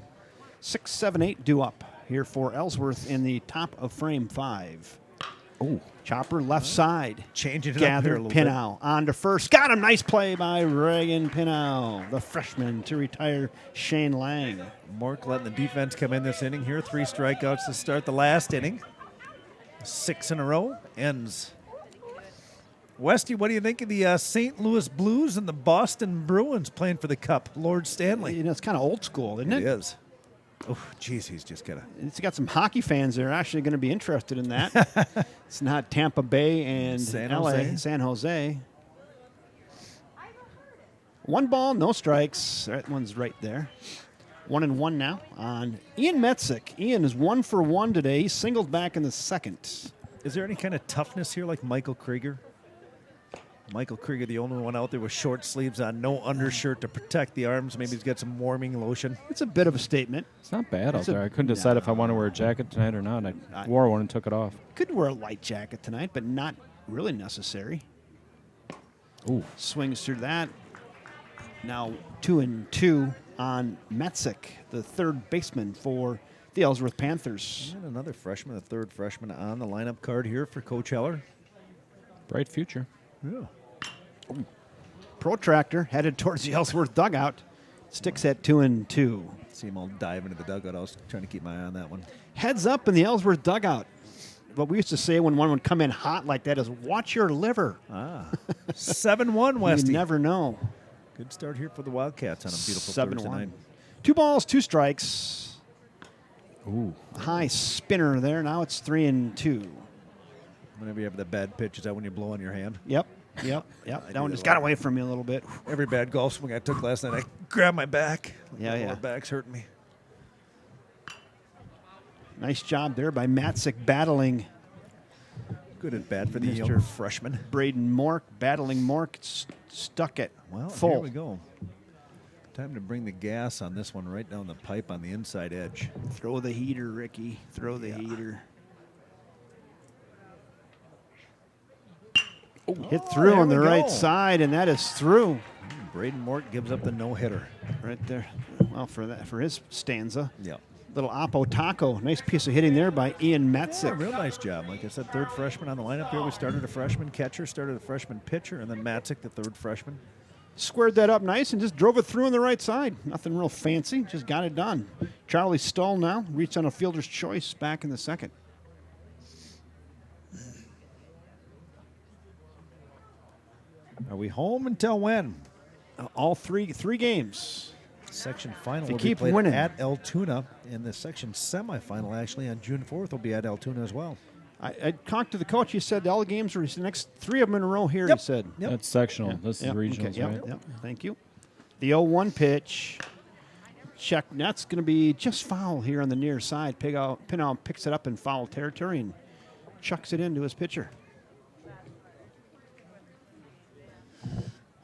6, 7, 8 due up here for Ellsworth in the top of frame 5. Oh. Chopper left side. Changing it up here a Gathered little bit. Pinnow on to first. Got him. Nice play by Reagan Pinnow, the freshman to retire Shane Lang. Mork letting the defense come in this inning here. 3 strikeouts to start the last inning. 6 in a row. Ends. Westy, what do you think of the St. Louis Blues and the Boston Bruins playing for the Cup? Lord Stanley. You know, it's kind of old school, isn't It it? is. Oh, geez, he's just got to. It's got some hockey fans that are actually going to be interested in that. It's not Tampa Bay and San LA, Jose. San Jose. 1 ball, no strikes. That one's right there. 1-1 now on Ian Metzik. Ian is 1 for 1 today. He singled back in the second. Is there any kind of toughness here like Michael Krieger? Michael Krieger, the only one out there with short sleeves on, no undershirt to protect the arms. Maybe he's got some warming lotion. It's a bit of a statement. It's not bad out It's a- there. I couldn't decide if I want to wear a jacket tonight or not. I wore one and took it off. Could wear a light jacket tonight, but not really necessary. Ooh. Swings through that. Now 2-2 on Metzik, the third baseman for the Ellsworth Panthers. And another freshman, a third freshman on the lineup card here for Coach Heller. Bright future. Yeah. Protractor headed towards the Ellsworth dugout. Sticks at 2-2. See him all dive into the dugout. I was trying to keep my eye on that one. Heads up in the Ellsworth dugout. What we used to say when one would come in hot like that is, watch your liver. 7-1 Westy. You never know. Good start here for the Wildcats on a beautiful 7-1. Thursday night. 2 balls, 2 strikes. Ooh. High spinner there. Now it's 3-2. Whenever you have the bad pitch, is that when you blow on your hand? Yep. That one just got away from me a little bit. Every bad golf swing I took last night, I grabbed my back. Yeah. My lower back's hurting me. Nice job there by Matzik battling Good at bat for the Mr. young freshman. Braden Mork. Battling Mork. Stuck it. Well, full. here we go. Time to bring the gas on this one right down the pipe on the inside edge. Throw the heater, Ricky. Throw the heater. Hit through there on the we right go. side, and that is through. Braden Mort gives up the no-hitter. Right there. Well, for his stanza. Yep. Little Oppo Taco. Nice piece of hitting there by Ian Yeah, Matzik. real nice job. Like I said, third freshman on the lineup here. We started a freshman catcher, started a freshman pitcher, and then Matzik, the third freshman. Squared that up nice and just drove it through on the right side. Nothing real fancy, just got it done. Charlie Stahl now reached on a fielder's choice back in the second. Are we home until when? All three games. Section final They will keep be played winning. at Altoona, and the section semifinal actually on June 4th will be at Altoona as well. I talked to the coach. He said all the games are the next 3 of them in a row here, Yep. he said. Yep. That's sectional. This Yep, is regionals, okay, right? Yep. Thank you. The 0-1 pitch. Check. That's going to be just foul here on the near side. Pinnow picks it up in foul territory and chucks it into his pitcher.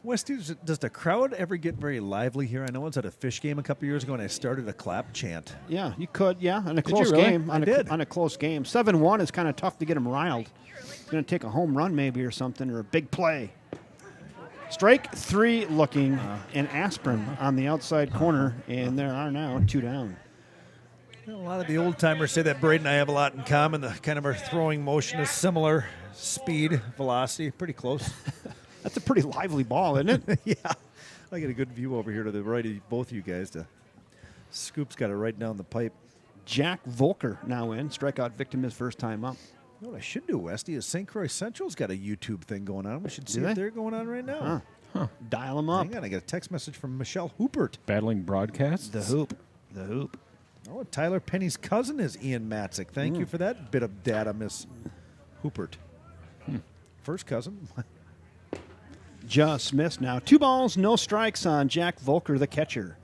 Westy, does the crowd ever get very lively here? I know I was at a fish game a couple years ago, and I started a clap chant. Yeah, you could. Yeah, on a you close really? game. I did. On a close game. 7-1 is kind of tough to get him riled. It's going to take a home run maybe or something, or a big play. Strike 3 looking, and Aspirin on the outside corner, and there are now 2 down. You know, a lot of the old timers say that Braden and I have a lot in common. The kind of our throwing motion is similar, speed, velocity, pretty close. That's a pretty lively ball, isn't it? Yeah, I get a good view over here to the right of both you guys. Scoop's got it right down the pipe. Jack Volker now in. Strikeout victim his first time up. You know what I should do, Westy, is St. Croix Central's got a YouTube thing going on. We should see Do if they? they're going on right now. Dial him up. Hang on, I got a text message from Michelle Hoopert. Battling broadcasts. The hoop. Oh, Tyler Penny's cousin is Ian Matzik. Thank you for that bit of data, Miss Hoopert. First cousin. Just missed now. 2 balls, no strikes on Jack Volker, the catcher.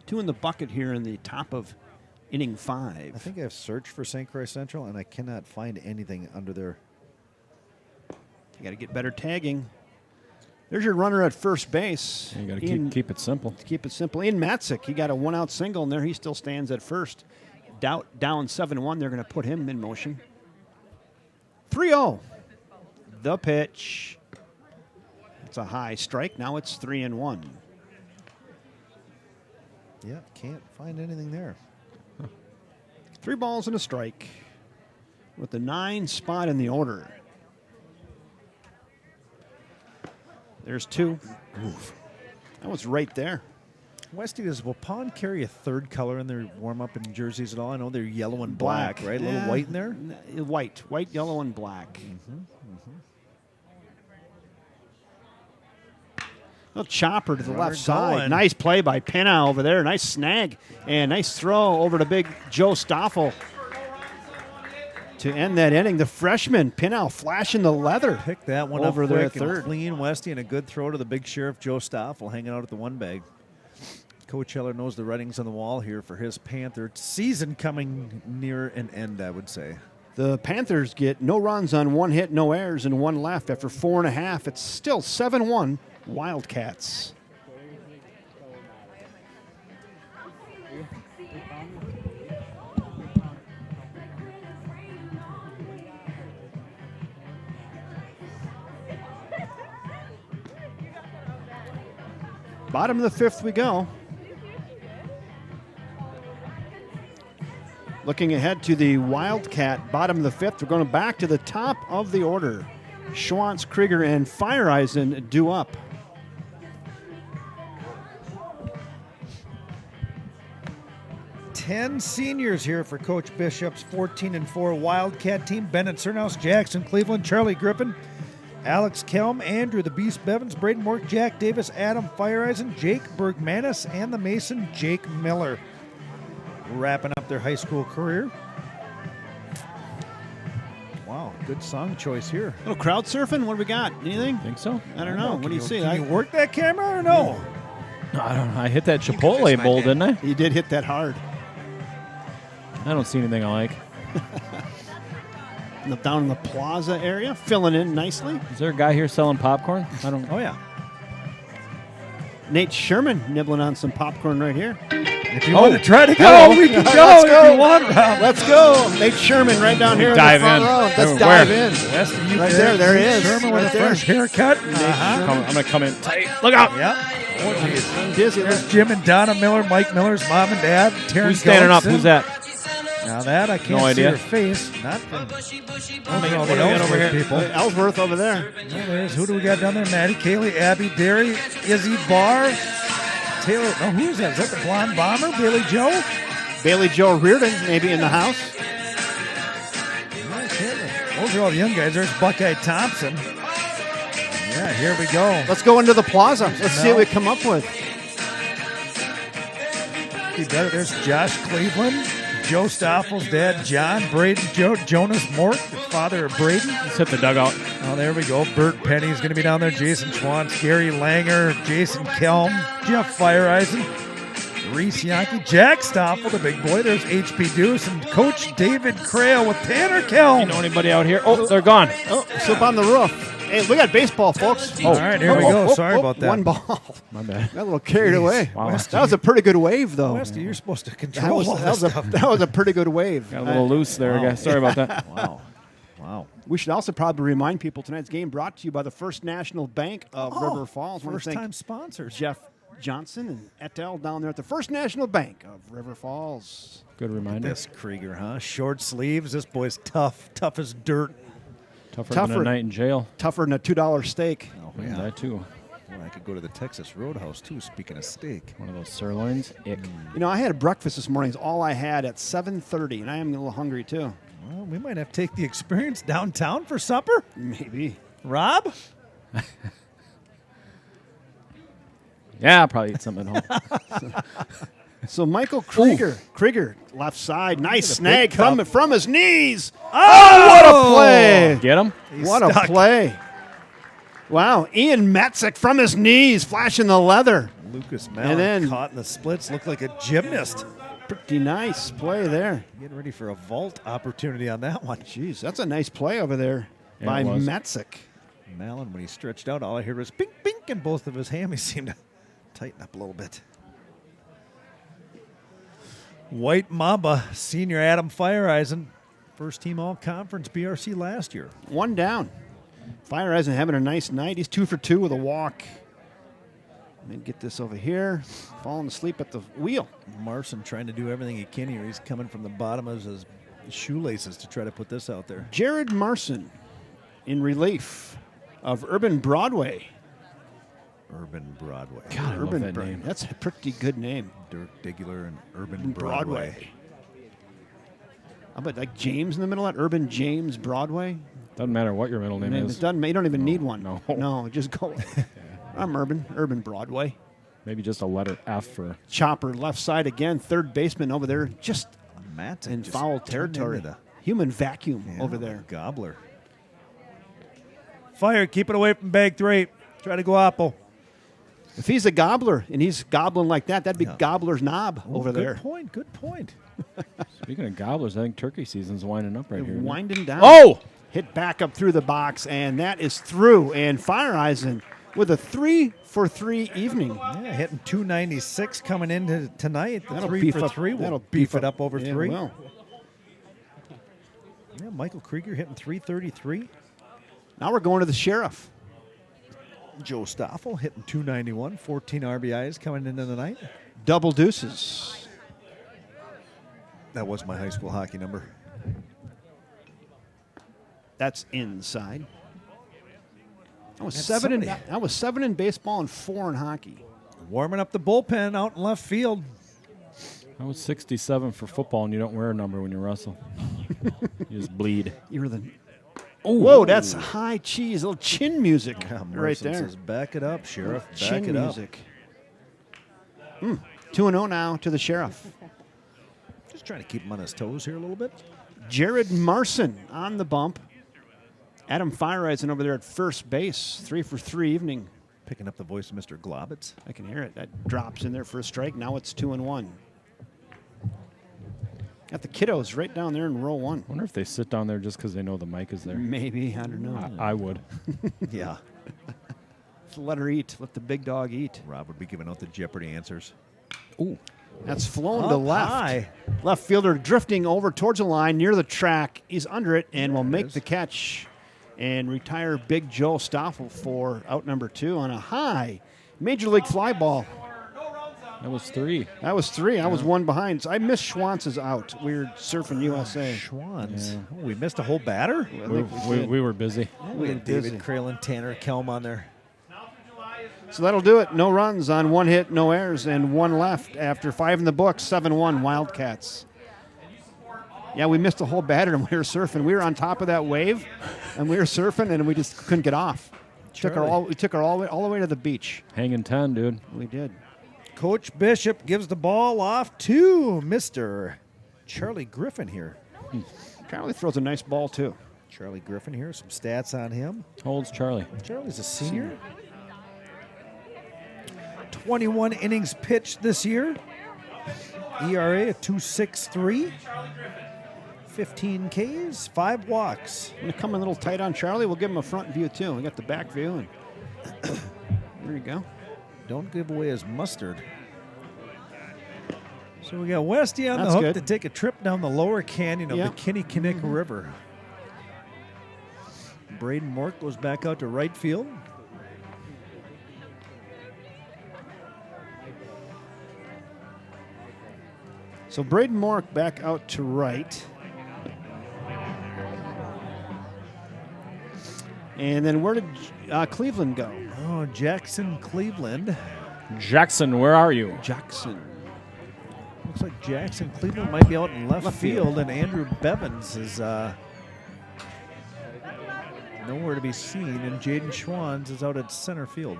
2 in the bucket here in the top of inning 5. I think I've searched for St. Croix Central, and I cannot find anything under there. You got to get better tagging. There's your runner at first base. You got to keep it simple. Keep it simple. Ian Matzik, he got a 1-out single, and there he still stands at first. Down 7-1, they're going to put him in motion. 3-0. The pitch. It's a high strike. Now it's 3-1. Yeah, can't find anything there. 3 balls and a strike with the 9 spot in the order. There's 2. Oof. That was right there. Westy, does Waupun carry a third color in their warm-up and jerseys at all? I know they're yellow and black, right? A little white in there? White, yellow, and black. Little chopper to the left side. Going. Nice play by Pena over there. Nice snag. And nice throw over to big Joe Stoffel to end that inning. The freshman, Pena, flashing the leather. Pick that one over up there, quick and third. clean. Westy, and a good throw to the big sheriff, Joe Stoffel, hanging out at the 1 bag. Coach Heller knows the writing's on the wall here for his Panther season coming near an end, I would say. The Panthers get no runs on 1 hit, no errors, and 1 left after 4.5. It's still 7-1 Wildcats. Bottom of the 5th we go. Looking ahead to the Wildcat bottom of the 5th, we're going back to the top of the order. Schwantz, Krieger, and Fireeisen due up. Ten seniors here for Coach Bishop's 14-4 Wildcat team. Bennett Cernhouse, Jackson Cleveland, Charlie Griffin, Alex Kelm, Andrew the Beast Bevins, Braden Mork, Jack Davis, Adam Fireeisen, Jake Bergmanis, and the Mason Jake Miller. Wrapping up their high school career. Wow, good song choice here. Little crowd surfing. What do we got? Anything? Think so? I don't know. What do you see? Can you work that camera or no? I don't know. I hit that Chipotle bowl, didn't I? You did hit that hard. I don't see anything I like. Down in the plaza area, filling in nicely. Is there a guy here selling popcorn? I don't. Oh, yeah. Nate Sherman nibbling on some popcorn right here. If you want to try to go, we can go if you want, Rob. Let's go. Nate Sherman right down here Dive in the front in. row. Let's Where? dive in. Westy, you Right there he is. Sherman with Right a there. fresh haircut. I'm going to come in tight. Look out. Yeah. Oh, geez. Dizzy. There's Jim and Donna Miller, Mike Miller's mom and dad. Terrence Who's standing up? Johnson. Who's that? Now that I can't No see idea. her face. Not from all the over Ellsworth here. people. Ellsworth over there. Who do we got down there? Maddie Kaylee, Abby Derry, Izzy Barr, Taylor. No, who's that? Is that the blonde bomber? Bailey Joe? Bailey Joe Reardon maybe in the house. Those are all the young guys. There's Buckeye Thompson. Yeah, here we go. Let's go into the plaza. Let's see what we come up with. Be better. There's Josh Cleveland, Joe Stoffel's dad, John, Braden, Jonas Mork, the father of Braden. Let's hit the dugout. Oh, there we go. Bert Penny's going to be down there. Jason Schwantz, Gary Langer, Jason Kelm, Jeff Fireeisen, Reese Yankee, Jack Stoffel, the big boy. There's H.P. Deuce and Coach David Crail with Tanner Kelm. You know anybody out here? Oh, they're gone. Oh, slip on the roof. Hey, we got baseball, folks. All right, here we go. Sorry about that. One ball. My bad. Got a little carried away. Wow. That was a pretty good wave, though. Westy, you're supposed to That control was, all that, this was stuff. that was a pretty good wave. Got a little loose there, guys. Sorry about that. Wow. Wow. We should also probably remind people tonight's game brought to you by the First National Bank of River Falls. Want to thank First-time sponsors. Jeff Johnson and Etel down there at the First National Bank of River Falls. Good reminder. This Krieger, huh? Short sleeves. This boy's tough. Tough as dirt. Tougher than a night in jail. Tougher than a $2 steak. Oh, That too. Well, I could go to the Texas Roadhouse, too, speaking of steak. One of those sirloins. Ick. You know, I had a breakfast this morning. It's all I had at 7:30, and I am a little hungry, too. Well, we might have to take the experience downtown for supper. Maybe. Rob? Yeah, I'll probably eat something at home. So Michael Krieger, left side, nice snag cup. from his knees. Oh, what a play! Get him? What a play! Wow, Ian Metzik from his knees, flashing the leather. Lucas And Mallon then- caught in the splits, looked like a gymnast. Pretty nice play there. Getting ready for a vault opportunity on that one. Jeez, that's a nice play over there Yeah, by it was. Metzik. Mallon, when he stretched out, all I heard was bink, bink, and both of his hammies seemed to tighten up a little bit. White Mamba, senior Adam Fireeisen, first team all-conference BRC last year. One down. Fireeisen having a nice night. He's 2 for 2 with a walk. And then get this over here. Falling asleep at the wheel. Marson trying to do everything he can here. He's coming from the bottom of his shoelaces to try to put this out there. Jared Marson in relief of Urban Broadway. Urban Broadway. God, I love that Broadway. name. That's a pretty good name. Dirk Diggler and Urban Broadway. How about like James in the middle of that? Urban James Broadway? Doesn't matter what your middle name It is. doesn't, you don't even need one. No. Just go. I'm Urban Broadway. Maybe just a letter F for. Chopper left side again. Third baseman over there, just Matt in just foul turned territory. into the- Human vacuum Yeah, over there. Gobbler. Fire, keep it away from bag 3. Try to go apple. If he's a gobbler and he's gobbling like that, that'd be Yeah. Gobbler's knob over good there. Point, good point. Speaking of gobblers, I think turkey season's winding up right here. Winding down. Oh! Hit back up through the box, and that is through. And Fireeisen with a 3 for 3 evening. Yeah, hitting 296 coming into tonight. The That'll 3 beef for up- 3 will that'll beef beef it up over Yeah, 3. well. Yeah, Michael Krieger hitting 333. Now we're going to the sheriff. Joe Stoffel hitting 291, 14 RBIs coming into the night. Double deuces. That was my high school hockey number. That's inside. I was That's 7 in somebody. I was 7 in baseball and 4 in hockey. Warming up the bullpen out in left field. I was 67 for football, and you don't wear a number when you wrestle. You just bleed. You were the Whoa, that's high cheese, little chin music Yeah, right Morrison there. says, back it up, Sheriff. Chin Back it up. music. 2-0 now to the sheriff. Just trying to keep him on his toes here a little bit. Jared Marson on the bump. Adam Fireeisen over there at first base. 3 for 3 evening. Picking up the voice of Mr. Globitz. I can hear it. That drops in there for a strike. Now it's 2-1. Got the kiddos right down there in row 1. I wonder if they sit down there just because they know the mic is there. Maybe, I don't know. I would. Yeah. Let her eat. Let the big dog eat. Rob would be giving out the Jeopardy answers. Ooh. That's flown to Up left. high. Left fielder drifting over towards the line near the track. He's under it and will make is. the catch and retire Big Joe Stoffel for out number 2 on a high Major League fly ball. That was 3. That was 3. I was 1 behind. So I missed Schwantz's out. We were surfing USA. Schwans. Yeah. Oh, we missed a whole batter? I think we did. We were busy. We had busy. David Kralin, Tanner Kelm on there. So that'll do it. No runs on 1 hit, no errors, and 1 left after 5 in the books. 7-1 Wildcats. Yeah, we missed a whole batter and we were surfing. We were on top of that wave, and we were surfing, and we just couldn't get off. We took her all the way to the beach. Hanging 10, dude. We did. Coach Bishop gives the ball off to Mr. Charlie Griffin here. Charlie throws a nice ball, too. Charlie Griffin here, some stats on him. How old's Charlie? Charlie's a senior. 21 innings pitched this year. ERA of 2.63. 15 Ks, 5 walks. I'm going to come a little tight on Charlie. We'll give him a front view, too. We got the back view. And there you go. Don't give away his mustard. So we got Westy on That's the hook good. to take a trip down the lower canyon of Yep. the Kinnickinnick River. Braden Mork goes back out to right field. So Braden Mork back out to right. And then where did Cleveland go? Oh, Jackson Cleveland. Jackson, where are you? Jackson. Looks like Jackson Cleveland might be out in left Left field, field. and Andrew Bevins is nowhere to be seen, and Jaden Schwans is out at center field.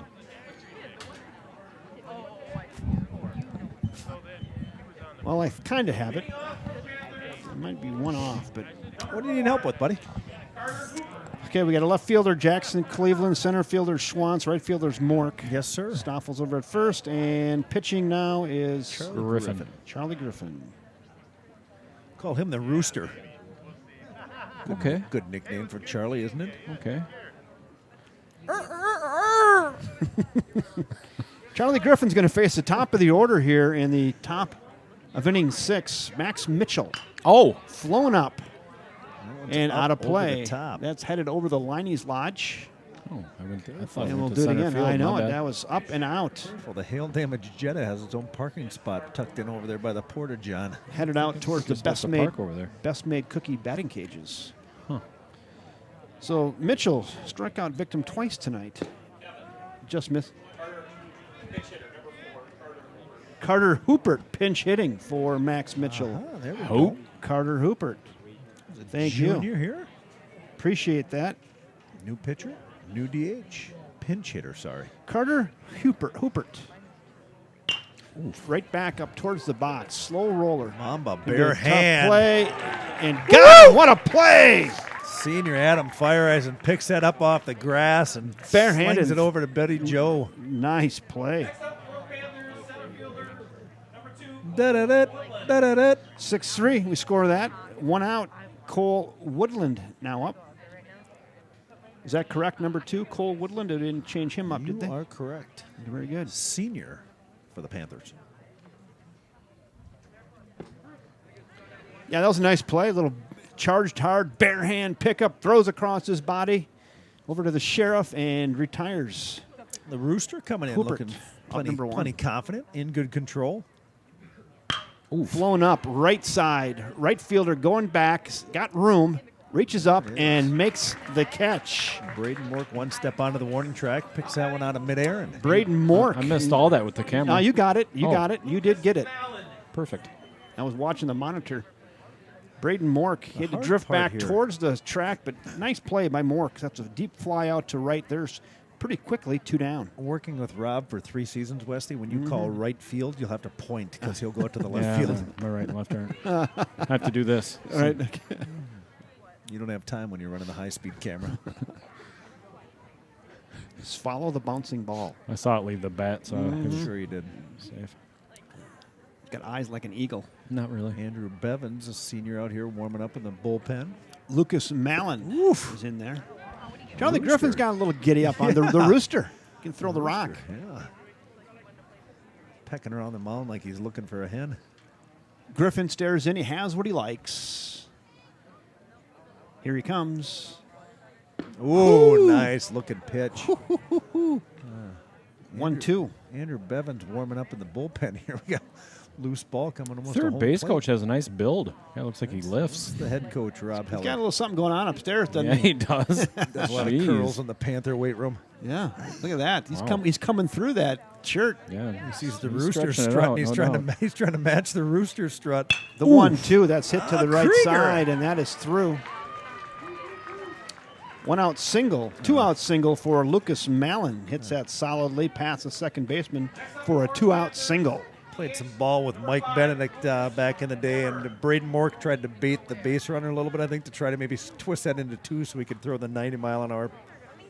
Well, I kind of have it. It might be one off, but. What do you need help with, buddy? Okay, we got a left fielder, Jackson Cleveland, center fielder, Schwantz, right fielder's Mork. Yes, sir. Stoffel's over at first, and pitching now is Charlie Griffin. Call him the Rooster. Okay. Good nickname for Charlie, isn't it? Okay. Charlie Griffin's going to face the top of the order here in the top of inning 6. Max Mitchell. Oh. Flown up and out of over play. the top. That's headed over the Liney's Lodge. Oh, I went there. I thought And it we'll went do to it center again. field. I know My it. bad. That was up and out. Well, the hail-damaged Jetta has its own parking spot tucked in over there by the Porta-John. Headed out towards the Just left the park over there. best made cookie batting cages. Huh. So Mitchell, strikeout victim twice tonight. Just missed. Carter Hoopert pinch hitting for Max Mitchell. There we Who? go. Carter Hoopert. Thank Junior you. here. Appreciate that. New pitcher, new DH. Pinch hitter, sorry. Carter Hoopert. Right back up towards the box. Slow roller. Mamba, Gonna be bare a tough hand. play. And got him. What a play! Senior Adam Fireisen picks that up off the grass and Barehanded. slings it over to Betty Joe. Nice play. Da-da-da, da-da-da. 6-3. We score that. 1 out. Cole Woodland now up. Is that correct? Number 2, Cole Woodland. They didn't change him up, did they? You are correct. Very good. Senior for the Panthers. Yeah, that was a nice play. A little charged hard, bare hand pickup, throws across his body over to the sheriff and retires. The Rooster coming in Hoopert, looking up number 1. plenty confident, in good control. Flown up, right side. Right fielder going back, got room, reaches up and makes the catch. Braden Mork one step onto the warning track, picks that one out of midair. And Braden Mork. I missed all that with the camera. No, you got it. You Oh. got it. You did get it. Perfect. I was watching the monitor. Braden Mork, he had to hard drift part back here. towards the track, but nice play by Mork. That's a deep fly out to right. There's pretty quickly 2 down. working with Rob for 3 seasons, Westy, when you call right field, you'll have to point because he'll go out to the left Yeah, field. my right and left aren't. I have to do this. All right. You don't have time when you're running the high-speed camera. Just follow the bouncing ball. I saw it leave the bat, so it I'm was sure you did. safe. Got eyes like an eagle. Not really. Andrew Bevins, a senior out here warming up in the bullpen. Lucas Mallon is in there. Charlie Rooster. Griffin's got a little giddy up on the rooster. Can throw the rock. Yeah. Pecking around the mound like he's looking for a hen. Griffin stares in. He has what he likes. Here he comes. Ooh, nice looking pitch. 1-2. Andrew Bevins warming up in the bullpen here. We got loose ball coming almost a Third whole base plate. coach has a nice build. Guy looks like he lifts. The head coach, Rob He's got a Heller. little something going on upstairs, doesn't Yeah, he? he does. Does a lot of Jeez. curls in the Panther weight room. Yeah. Look at that. Wow. He's coming through that shirt. Yeah, He sees the he's rooster stretching it strut, out, and he's no trying doubt. he's trying to match the rooster strut. The 1-2. That's hit to the right Krieger. side, and that is through. 1 out single. 2 out single for Lucas Mallon. Hits that solidly past the second baseman for a 2 out single. Played some ball with Mike Benedict back in the day, and Braden Mork tried to bait the base runner a little bit, I think, to try to maybe twist that into 2 so he could throw the 90-mile-an-hour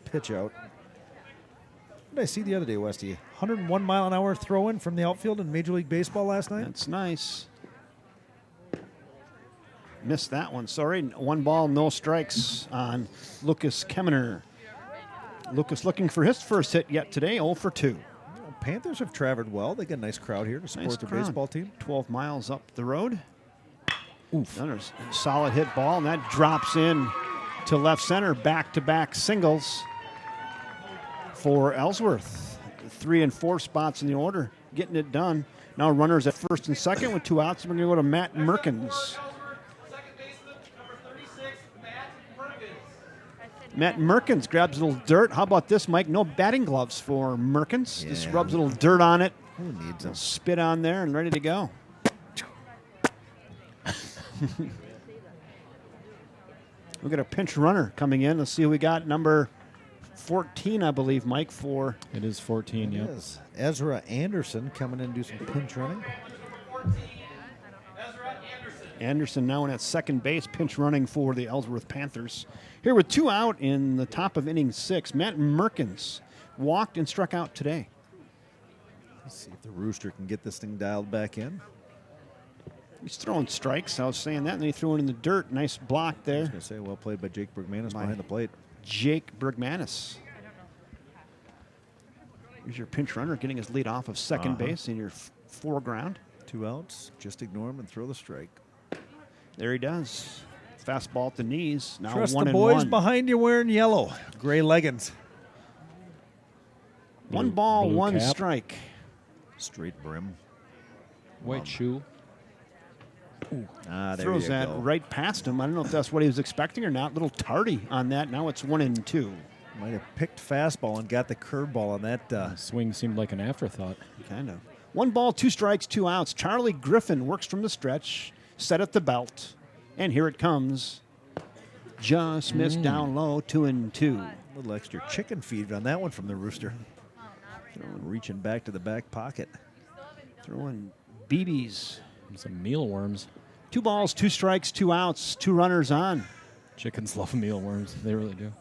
pitch out. What did I see the other day, Westy? 101-mile-an-hour throw-in from the outfield in Major League Baseball last night? That's nice. Missed that one, sorry. 1 ball, no strikes on Lucas Kemmener. Lucas looking for his first hit yet today, 0 for 2. Well, Panthers have traveled well. They got a nice crowd here to support Nice their crowd. baseball team. 12 miles up the road. Another solid hit ball, and that drops in to left center. Back-to-back singles for Ellsworth. 3 and 4 spots in the order, getting it done. Now runners at first and second with 2 outs. We're going to go to Matt Merkins. Matt Merkins grabs a little dirt. How about this, Mike? No batting gloves for Merkins. Just Yeah. rubs a little dirt on it. Who needs them? Spit on there and ready to go. We got a pinch runner coming in. Let's see who we got. Number 14, I believe, Mike, for It is 14, yep. Yes. Ezra Anderson coming in to do some pinch running. Anderson now in at second base, pinch running for the Ellsworth Panthers. Here with 2 out in the top of inning 6, Matt Merkins walked and struck out today. Let's see if the Rooster can get this thing dialed back in. He's throwing strikes. I was saying that, and then he threw it in the dirt. Nice block I there. was going to say, well played by Jake Bergmanis behind the plate. Jake Bergmanis. Here's your pinch runner getting his lead off of second base in your foreground. 2 outs. Just ignore him and throw the strike. There he does. Fastball at the knees. Now Trust 1 the and boys 1. behind you wearing yellow. Gray leggings. One ball, blue 1 cap. strike. Straight brim. White shoe. There Throws you that go. right past him. I don't know if that's what he was expecting or not. A little tardy on that. Now it's 1 and 2. Might have picked fastball and got the curveball on that. Swing seemed like an afterthought. Kind of. 1 ball, 2 strikes, 2 outs. Charlie Griffin works from the stretch, set at the belt, and here it comes. Just missed down low, 2 and 2. A little extra chicken feed on that one from the Rooster. Reaching back to the back pocket. Throwing BBs. Some mealworms. 2 balls, 2 strikes, 2 outs, 2 runners on. Chickens love mealworms. They really do.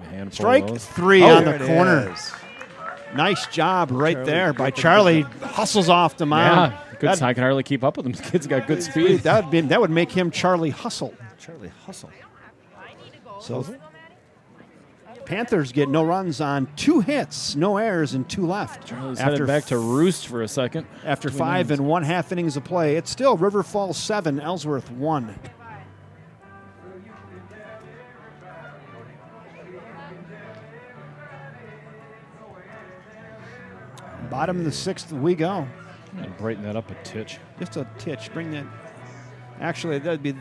A handful of Strike those. 3 on there the it corner. is. Nice job right Charlie there by Griffin. Charlie. Hustles off the mound. Yeah, good. I can hardly keep up with them. Kid's got good speed. That would make him Charlie Hustle. Charlie Hustle. So Panthers get no runs on 2 hits, no errors, and 2 left. Charlie's headed back to roost for a second. After Between 5 innings. and 1/2 innings of play, it's still River Falls 7, Ellsworth 1. Bottom of the 6th we go. I'm gonna brighten that up a titch. Just a titch. Bring that. Actually, that'd be.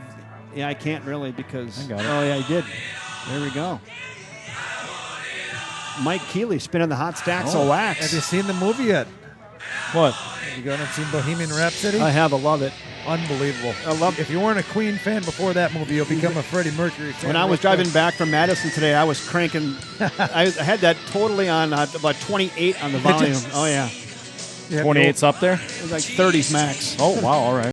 Yeah, I can't really because. I got it. Oh, yeah, I did. There we go. Mike Keeley spinning the hot stacks of wax. Have you seen the movie yet? What? Have you gone and seen Bohemian Rhapsody? I have. I love it. Unbelievable. I love If you weren't a Queen fan before that movie, you'll become a Freddie Mercury fan. When I was driving back from Madison today, I was cranking. I had that totally on about 28 on the volume. Oh, yeah. Yeah, 28's up there? It was like 30s max. Oh, wow. All right.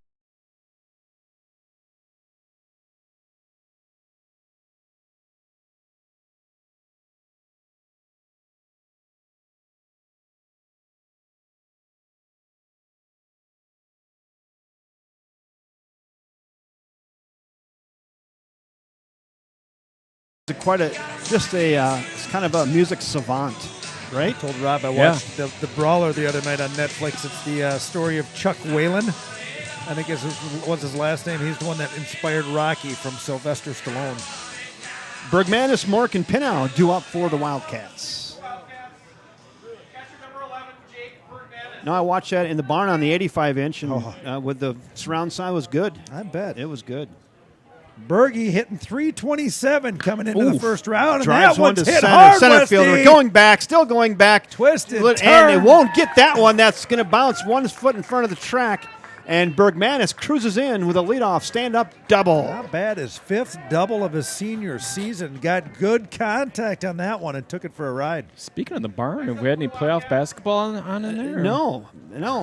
It's kind of a music savant, right? I told Rob I watched the Brawler the other night on Netflix. It's the story of Chuck Whalen. I think what's his last name? He's the one that inspired Rocky from Sylvester Stallone. Bergmanis, Mork, and Pinnow due up for the Wildcats. Catcher number 11, Jake Bergmanis. No, I watched that in the barn on the 85-inch, and with the surround sound, it was good. I bet. It was good. Bergie hitting 327 coming into the first round, and Drives that one one's to hit center. hard, Center Westy. fielder going back, still going back. Twisted and turn. it won't get that one. That's going to bounce 1 foot in front of the track. And Bergmanis cruises in with a leadoff stand-up double. Not bad. His 5th double of his senior season. Got good contact on that one and took it for a ride. Speaking of the barn, have we had any playoff basketball on in there? No.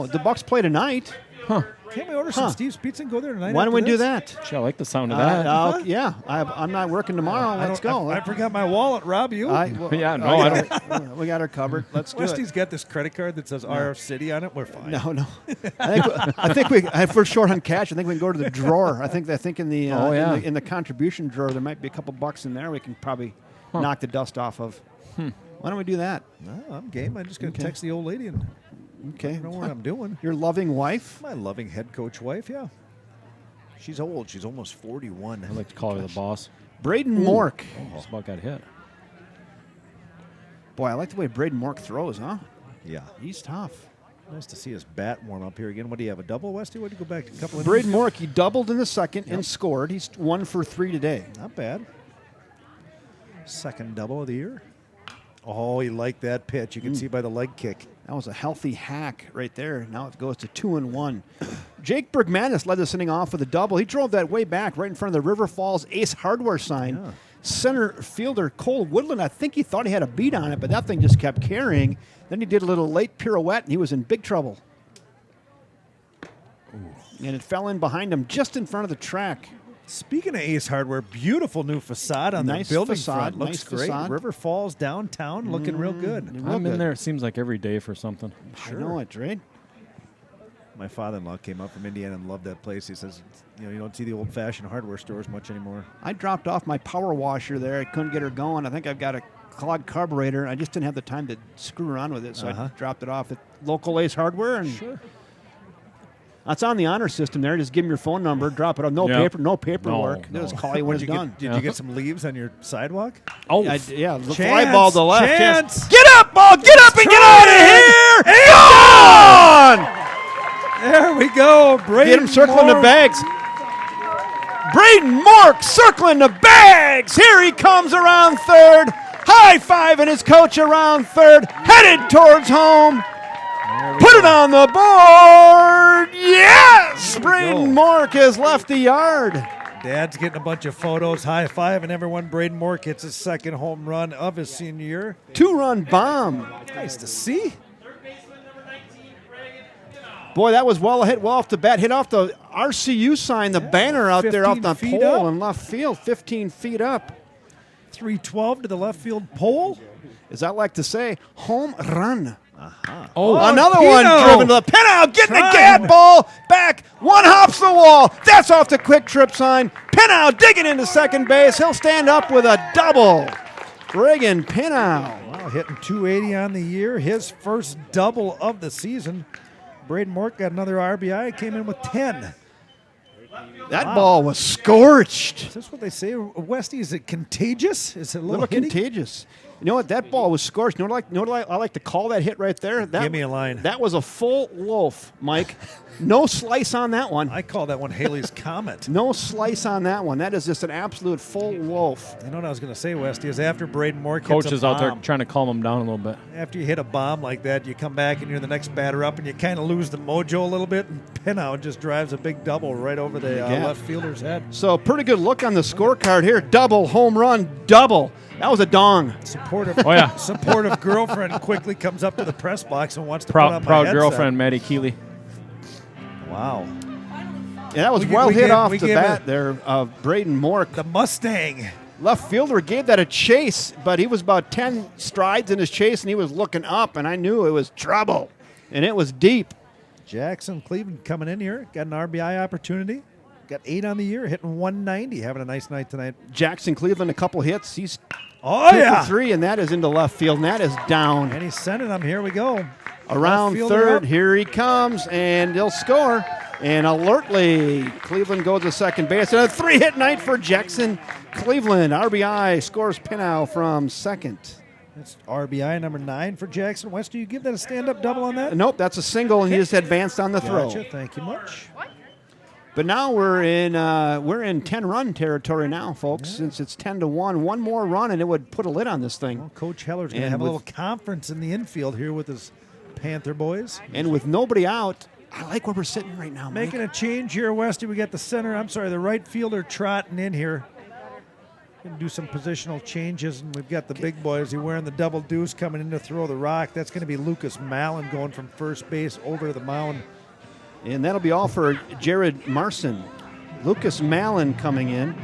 The Bucks play tonight. Huh. Can't we order some Steve's Pizza and go there tonight? Why don't we after do this? that? Gee, I like the sound of that. Yeah, I'm not working tomorrow. Let's go. I forgot my wallet. Rob, you? Yeah, no, I don't. We got her covered. Let's do Westy's it. got this credit card that says RF City on it. We're fine. No. I think if we're short on cash, I think we can go to the drawer. I think in the in the contribution drawer there might be a couple bucks in there. We can probably knock the dust off of. Why don't we do that? No, I'm game. I'm just going to text the old lady and Okay. know what I'm doing. Your loving wife. My loving head coach wife, yeah. She's old. She's almost 41. I like to call her the boss. Braden Mork. Just about got hit. Boy, I like the way Braden Mork throws, huh? Yeah. He's tough. Nice to see his bat warm up here again. What do you have, a double, Westy? What do you go back to a couple of Braden innings? Mork, he doubled in the second and scored. He's 1 for 3 today. Not bad. Second double of the year. Oh, he liked that pitch. You can see by the leg kick. That was a healthy hack right there. Now it goes to 2-1. Jake Bergmanis led this inning off with a double. He drove that way back right in front of the River Falls Ace Hardware sign. Yeah. Center fielder Cole Woodland, I think he thought he had a beat on it, but that thing just kept carrying. Then he did a little late pirouette, and he was in big trouble. and it fell in behind him just in front of the track. Speaking of Ace Hardware, beautiful new facade on Nice the building facade, front. Looks nice great. facade. River Falls downtown, looking real good. Real I'm in good. there. It seems like every day for something. I know it, right? My father-in-law came up from Indiana and loved that place. He says, you don't see the old-fashioned hardware stores much anymore. I dropped off my power washer there. I couldn't get her going. I think I've got a clogged carburetor. I just didn't have the time to screw around with it, so I dropped it off at local Ace Hardware. And Sure. That's on the honor system there. Just give them your phone number, drop it on. No paperwork. No, They'll just call you when it's done. Did you get some leaves on your sidewalk? Oh, The Chance, fly ball to the left. chance. Get up, ball. Get up and get out of here. Gone. There we go. Braden Get him circling the Moore. bags. Braden Mork circling the bags. Here he comes around third. High-fiving his coach around third. Headed towards home. Put it on the board. Yes! Braden Mork has left the yard. Dad's getting a bunch of photos, high-fiving everyone. Braden Moore gets his second home run of his senior year. 2-run bomb. Nice to see. Third baseman number 19, Reagan Pinal. Boy, that was well hit, well off the bat. Hit off the RCU sign, the banner out there off 15 the feet pole up. in left field, 15 feet up. 312 to the left field pole. As I like to say, home run. oh, Another Pino. one driven to the pin out, getting a Trying. gap ball back. One hops the wall. That's off the quick trip sign. Pinau digging into second base. He'll stand up with a double. Reagan Pinau. Wow, hitting 280 on the year. His first double of the season. Braden Moore got another RBI. Came in with 10. That ball was scorched. Is this what they say? Westy, is it contagious? Is it a A little little hitty? contagious. You know what? That ball was scorched. You know what I like to call that hit right there? That, Give me a line. That was a full loaf, Mike. No slice on that one. I call that one Haley's Comet. No slice on that one. That is just an absolute full loaf. You know what I was going to say, Westy, is after Braden Moore hits coach a is out there bomb, trying to calm him down a little bit. after you hit a bomb like that, you come back and you're the next batter up and you kind of lose the mojo a little bit, and Pinau just drives a big double right over the Yeah. left fielder's head. So pretty good look on the scorecard here. Double, home run, double. That was a dong. Supportive, Oh, yeah. supportive girlfriend quickly comes up to the press box and wants to put on my Proud headset. girlfriend, Maddie Keeley. Wow. Yeah, that was We well gi- we hit gave- off we the gave bat it- there of Braden Mork. The Mustang. Left fielder gave that a chase, but he was about 10 strides in his chase, and he was looking up, and I knew it was trouble, and it was deep. Jackson Cleveland coming in here. Got an RBI opportunity. Got 8 on the year, hitting 190. Having a nice night tonight. Jackson Cleveland, a couple hits. He's Oh, 2 yeah. for 3, and that is into left field, and that is down. And he's sending them. Here we go. Around Left fielder third, up. here he comes, and he'll score. And alertly, Cleveland goes to second base. And a 3-hit night for Jackson Cleveland. RBI scores Pinau from second. That's RBI number 9 for Jackson West. Do you give that a stand-up double on that? Nope, that's a single, and he just advanced on the throw. Gotcha. Thank you much. But now we're in 10-run territory now, folks. Since it's 10-1, one more run, and it would put a lid on this thing. Well, Coach Heller's going to And have a with- little conference in the infield here with his Panther boys. And with nobody out, I like where we're sitting right now, Mike. Making a change here, Westy. We got the right fielder trotting in here. Going to do some positional changes, and we've got the big boys. He's wearing the double deuce coming in to throw the rock. That's going to be Lucas Mallon going from first base over to the mound. And that'll be all for Jared Marson. Lucas Mallon coming in.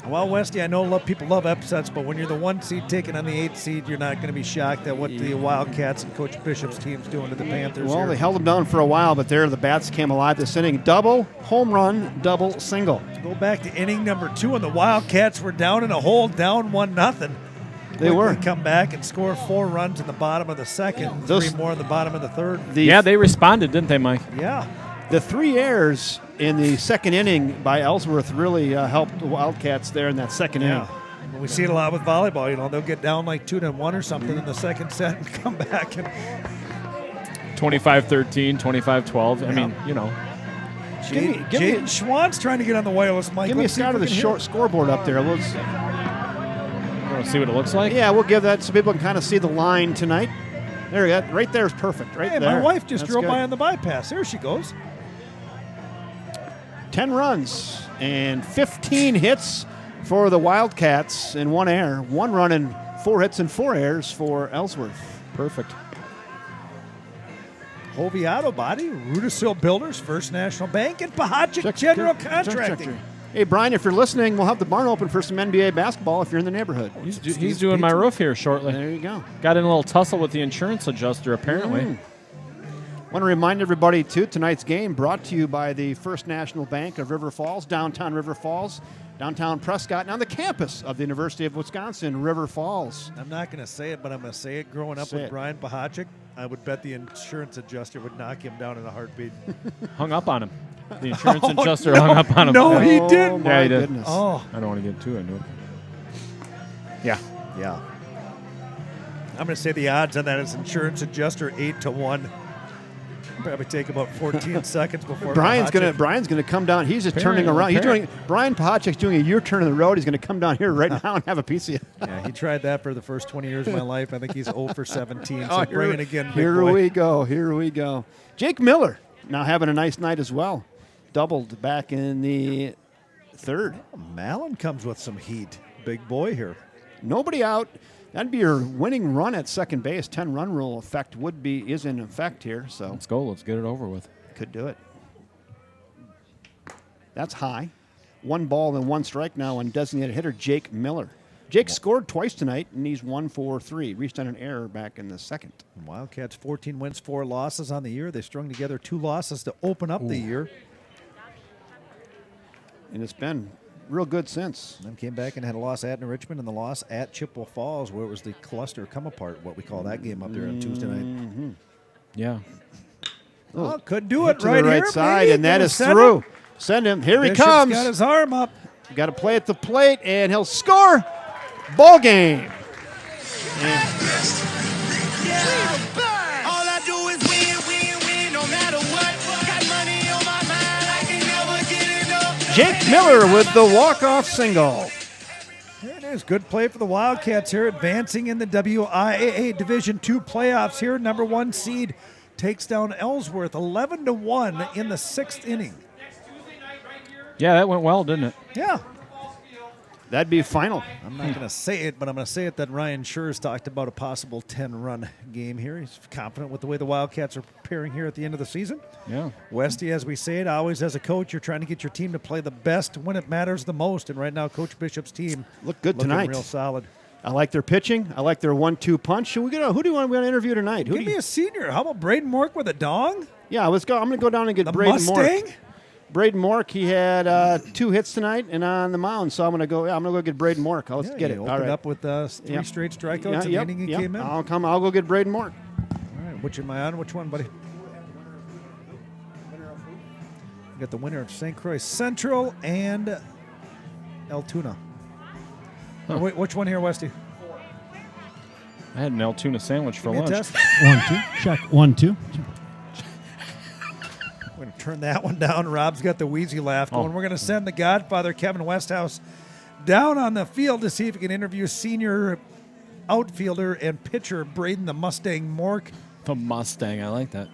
Well, Westy, I know people love upsets, but when you're the 1 seed taking on the 8 seed, you're not going to be shocked at what the Wildcats and Coach Bishop's team's doing to the Panthers. Well, here. they held them down for a while, but there the bats came alive this inning. Double, home run, double, single. Go back to inning number 2, and the Wildcats were down in a hole, down 1-0. They were. Come back and score 4 runs in the bottom of the second, and Those- 3 more in the bottom of the third. Yeah, they responded, didn't they, Mike? Yeah. The 3 errors in the second inning by Ellsworth really helped the Wildcats there in that second inning. Well, we see it a lot with volleyball. You know, they'll get down like 2-1 or something in the second set and come back. And 25-13, 25-12. I mean, you know. Give me- Jaden Schwann's trying to get on the wireless mic. Give me a Let's see if start of we the can short scoreboard up there. Let's, You want to see what it looks like? yeah, we'll give that so people can kind of see the line tonight. There we go. Right there is perfect. Right Hey, there. my wife just That's drove good. by on the bypass. There she goes. 10 runs and 15 hits for the Wildcats and 1 error. 1 run and 4 hits and 4 errors for Ellsworth. Perfect. Hovey Auto Body, Rudisill Builders, First National Bank, and Pahachik General Contracting. Hey, Brian, if you're listening, we'll have the barn open for some NBA basketball if you're in the neighborhood. He's doing my roof here shortly. There you go. Got in a little tussle with the insurance adjuster, apparently. Want to remind everybody, too, tonight's game brought to you by the First National Bank of River Falls, downtown River Falls, downtown Prescott, and on the campus of the University of Wisconsin, River Falls. I'm not going to say it, but I'm going to say it. Growing up with Brian Pahachik, I would bet the insurance adjuster would knock him down in a heartbeat. Hung up on him. The insurance adjuster hung up on him. No, he didn't. Yeah, he did. Goodness. Oh, I don't want to get too into it. Yeah. yeah. I'm going to say the odds on that is insurance adjuster 8-1. Probably take about 14 seconds before Brian's Pahachik- gonna come down. He's just Apparently- turning around. apparently- Brian Pahachik's doing a U-turn in the road. He's gonna come down here right now and have a piece of you. Yeah, he tried that for the first 20 years of my life. I think he's 0 for 17. So bring it again, big Here boy. we go. Here we go. Jake Miller now having a nice night as well. Doubled back in the third. Malin comes with some heat. Big boy here. Nobody out. That'd be your winning run at second base. 10-run rule effect is in effect here. So Let's go. Let's get it over with. could do it. That's high. 1 ball and 1 strike now on designated hitter Jake Miller. Jake scored twice tonight, and he's 1 for 3. Reached on an error back in the second. Wildcats 14 wins, 4 losses on the year. They strung together 2 losses to open up the year. And it's been real good since. Then came back and had a loss at New Richmond and the loss at Chippewa Falls, where it was the cluster come apart, what we call that game up there on Tuesday night. Yeah. Oh, could do Hit it to right the right here. side, maybe. and that Gonna is send through. him. Send him. Here he Bishop's comes. got his arm up. Got to play at the plate, and he'll score. Ball game. All I do is win, no matter what. Got money on my mind, I can never get enough. Jake Miller with the walk-off single. There it is. Good play for the Wildcats here, advancing in the WIAA Division II playoffs here. Number 1 seed takes down Ellsworth 11-1 in the 6th inning. Yeah, that went well, didn't it? Yeah. That'd be final. I'm not going to say it, but I'm going to say it that Ryan Schurz talked about a possible 10-run game here. He's confident with the way the Wildcats are preparing here at the end of the season. Yeah. Westy, as we say it, always as a coach, you're trying to get your team to play the best when it matters the most. And right now, Coach Bishop's team Look good looking tonight. real solid. I like their pitching. I like their 1-2 punch. Who do you want to interview tonight? Give me a senior. How about Braden Mork with a dong? Yeah, let's go. I'm going to go down and get The Braden Mustang? Mork. Braden Mork, he had 2 hits tonight and on the mound, so I'm going to go get Braden Mork. Let's get he it. opened All right. up with 3 Yep. straight strikeouts in the inning he came in. I'll go get Braden Mork. All right, which am I on? Which one, buddy? We got the winner of St. Croix Central and Altoona. Wait, which one here, Westy? I had an Altoona sandwich for Give me a lunch. test. 1-2. Check. 1-2. We're going to turn that one down. Rob's got the wheezy laugh going. We're going to send the Godfather, Kevin Westhouse, down on the field to see if he can interview senior outfielder and pitcher Braden the Mustang Mork. The Mustang. I like that.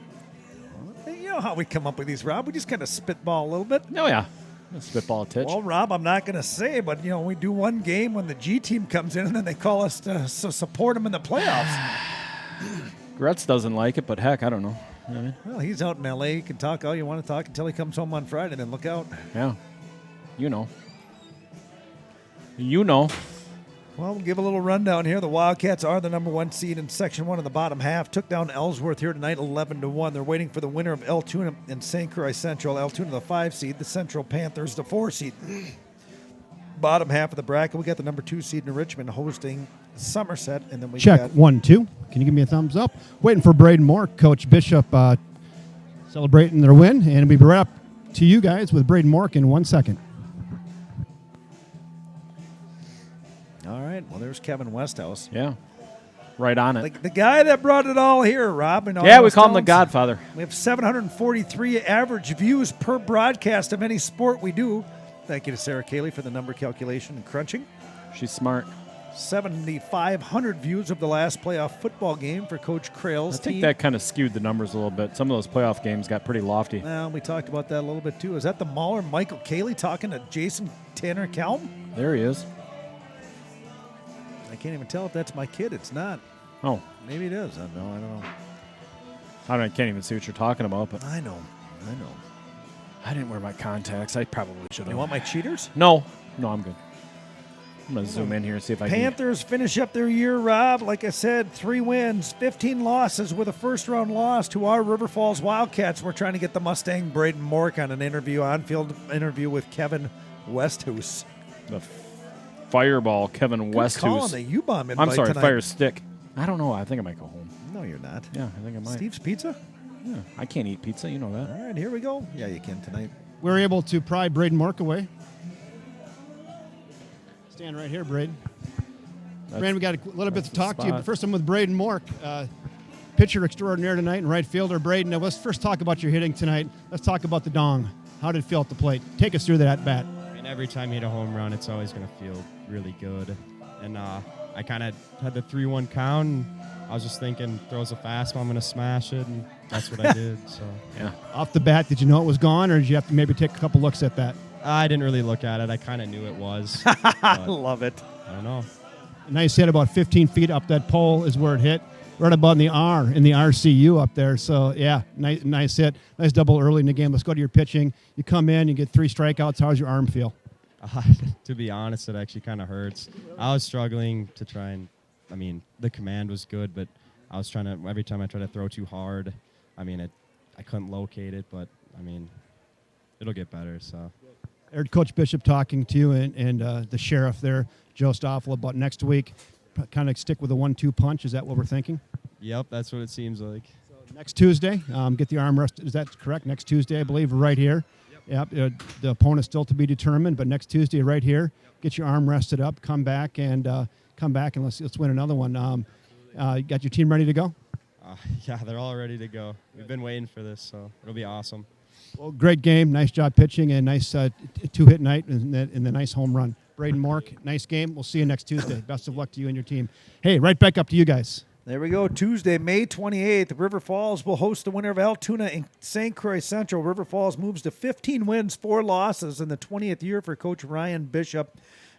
You know how we come up with these, Rob. We just kind of spitball a little bit. Oh, yeah. Spitball a titch. Well, Rob, I'm not going to say, but, we do one game when the G team comes in, and then they call us to support them in the playoffs. Gretz doesn't like it, but heck, I don't know. You know what I mean? Well, he's out in L.A. You can talk all you want to talk until he comes home on Friday, then look out. Yeah. You know. You know. Well, we'll give a little rundown here. The Wildcats are the number 1 seed in Section 1 in the bottom half. Took down Ellsworth here tonight 11-1. They're waiting for the winner of Altoona and St. Croix Central. Altoona the 5 seed, the Central Panthers the 4 seed. Bottom half of the bracket, we got the number 2 seed in Richmond hosting Somerset, and then we Check. got 1-2. Can you give me a thumbs up? Waiting for Braden Mork. Coach Bishop celebrating their win, and we'll be right up to you guys with Braden Mork in 1 second. All right. Well, there's Kevin Westhouse. Yeah. Right on it. The guy that brought it all here, Rob. Yeah, we call him the Godfather. We have 743 average views per broadcast of any sport we do. Thank you to Sarah Cayley for the number calculation and crunching. She's smart. 7,500 views of the last playoff football game for Coach Krail's I think team. that kind of skewed the numbers a little bit. Some of those playoff games got pretty lofty. Well, we talked about that a little bit, too. Is that the Mauler Michael Cayley talking to Jason Tanner Kelm? There he is. I can't even tell if that's my kid. It's not. Oh. Maybe it is. I don't know. I can't even see what you're talking about, but I know. I didn't wear my contacts. I probably should have. You want my cheaters? No, I'm good. I'm going to zoom in here and see if I Panthers finish up their year, Rob. Like I said, 3 wins, 15 losses with a first-round loss to our River Falls Wildcats. We're trying to get the Mustang Braden Mork on an on-field interview with Kevin Westhouse. The Fireball, Kevin Westhouse. Calling the U-bomb invite I'm sorry, tonight. Fire Stick. I don't know. I think I might go home. No, you're not. Yeah, I think I might. Steve's Pizza? Yeah, I can't eat pizza. You know that. All right, here we go. Yeah, you can tonight. We were able to pry Braden Mork away. Stand right here, Braden. Braden, we got a little bit to talk to you. But first, I'm with Braden Mork, pitcher extraordinaire tonight and right fielder. Braden, now let's first talk about your hitting tonight. Let's talk about the dong. How did it feel at the plate? Take us through that at bat. I mean, every time you hit a home run, it's always going to feel really good. And I kind of had the 3-1 count. And I was just thinking, throws a fastball, I'm going to smash it, and that's what I did. So yeah. Off the bat, did you know it was gone, or did you have to maybe take a couple looks at that? I didn't really look at it. I kind of knew it was. I love it. I don't know. Nice hit, about 15 feet up that pole is where it hit. Right about in the RCU up there. So, yeah, nice hit. Nice double early in the game. Let's go to your pitching. You come in, you get 3 strikeouts. How's your arm feel? To be honest, it actually kind of hurts. I was struggling to try and, I mean, the command was good, but I was trying to, every time I tried to throw too hard, I mean, I couldn't locate it, but, I mean, it'll get better, so. I heard Coach Bishop talking to you and the sheriff there, Joe Stoffel, about next week. Kind of stick with a 1-2 punch. Is that what we're thinking? Yep, that's what it seems like. So next Tuesday, get the arm rest. Is that correct? Next Tuesday, I believe, right here. Yep. The opponent's still to be determined, but next Tuesday, right here, get your arm rested up. Come back and let's win another one. You got your team ready to go? Yeah, they're all ready to go. We've been waiting for this, so it'll be awesome. Well, great game. Nice job pitching and nice 2-hit night and the nice home run. Braden Mork, nice game. We'll see you next Tuesday. Best of luck to you and your team. Hey, right back up to you guys. There we go. Tuesday, May 28th, River Falls will host the winner of Altoona and St. Croix Central. River Falls moves to 15 wins, 4 losses in the 20th year for Coach Ryan Bishop.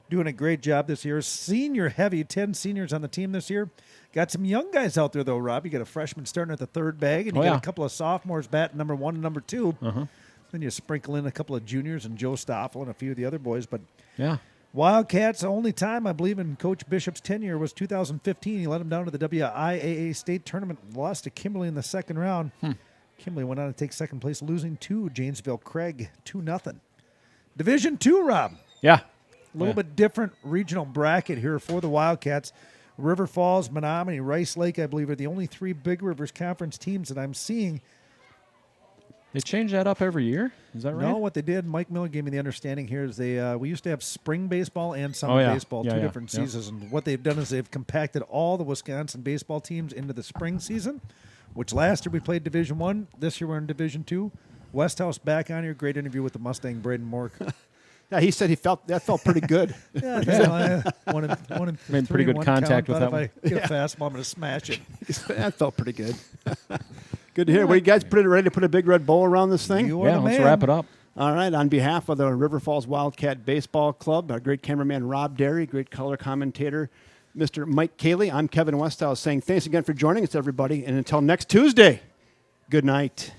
Doing a great job this year. Senior heavy, 10 seniors on the team this year. Got some young guys out there, though, Rob. You got a freshman starting at the third bag, and you got a couple of sophomores batting number 1 and number 2. Uh-huh. Then you sprinkle in a couple of juniors and Joe Stoffel and a few of the other boys. But yeah, Wildcats, the only time, I believe, in Coach Bishop's tenure was 2015. He let them down to the WIAA state tournament, lost to Kimberly in the second round. Kimberly went on to take second place, losing to Janesville Craig 2-0. Division II, Rob. Yeah. A little bit different regional bracket here for the Wildcats. River Falls, Menominee, Rice Lake, I believe, are the only 3 Big Rivers Conference teams that I'm seeing. They change that up every year? Is that right? No, what they did, Mike Miller gave me the understanding here, is we used to have spring baseball and summer baseball, 2 different seasons. And what they've done is they've compacted all the Wisconsin baseball teams into the spring season, which last year we played Division I. This year we're in Division II. Westhouse back on here. Great interview with the Mustang, Braden Mork. Yeah, he said that felt pretty good. Yeah, one in made pretty good contact with that one. If I get a fastball, I'm going to smash it. That felt pretty good. Good to hear. Well, you guys ready to put a big red bow around this thing? Let's wrap it up. All right. On behalf of the River Falls Wildcat Baseball Club, our great cameraman Rob Derry, great color commentator Mr. Mike Cayley, I'm Kevin Westhouse saying thanks again for joining us, everybody. And until next Tuesday, good night.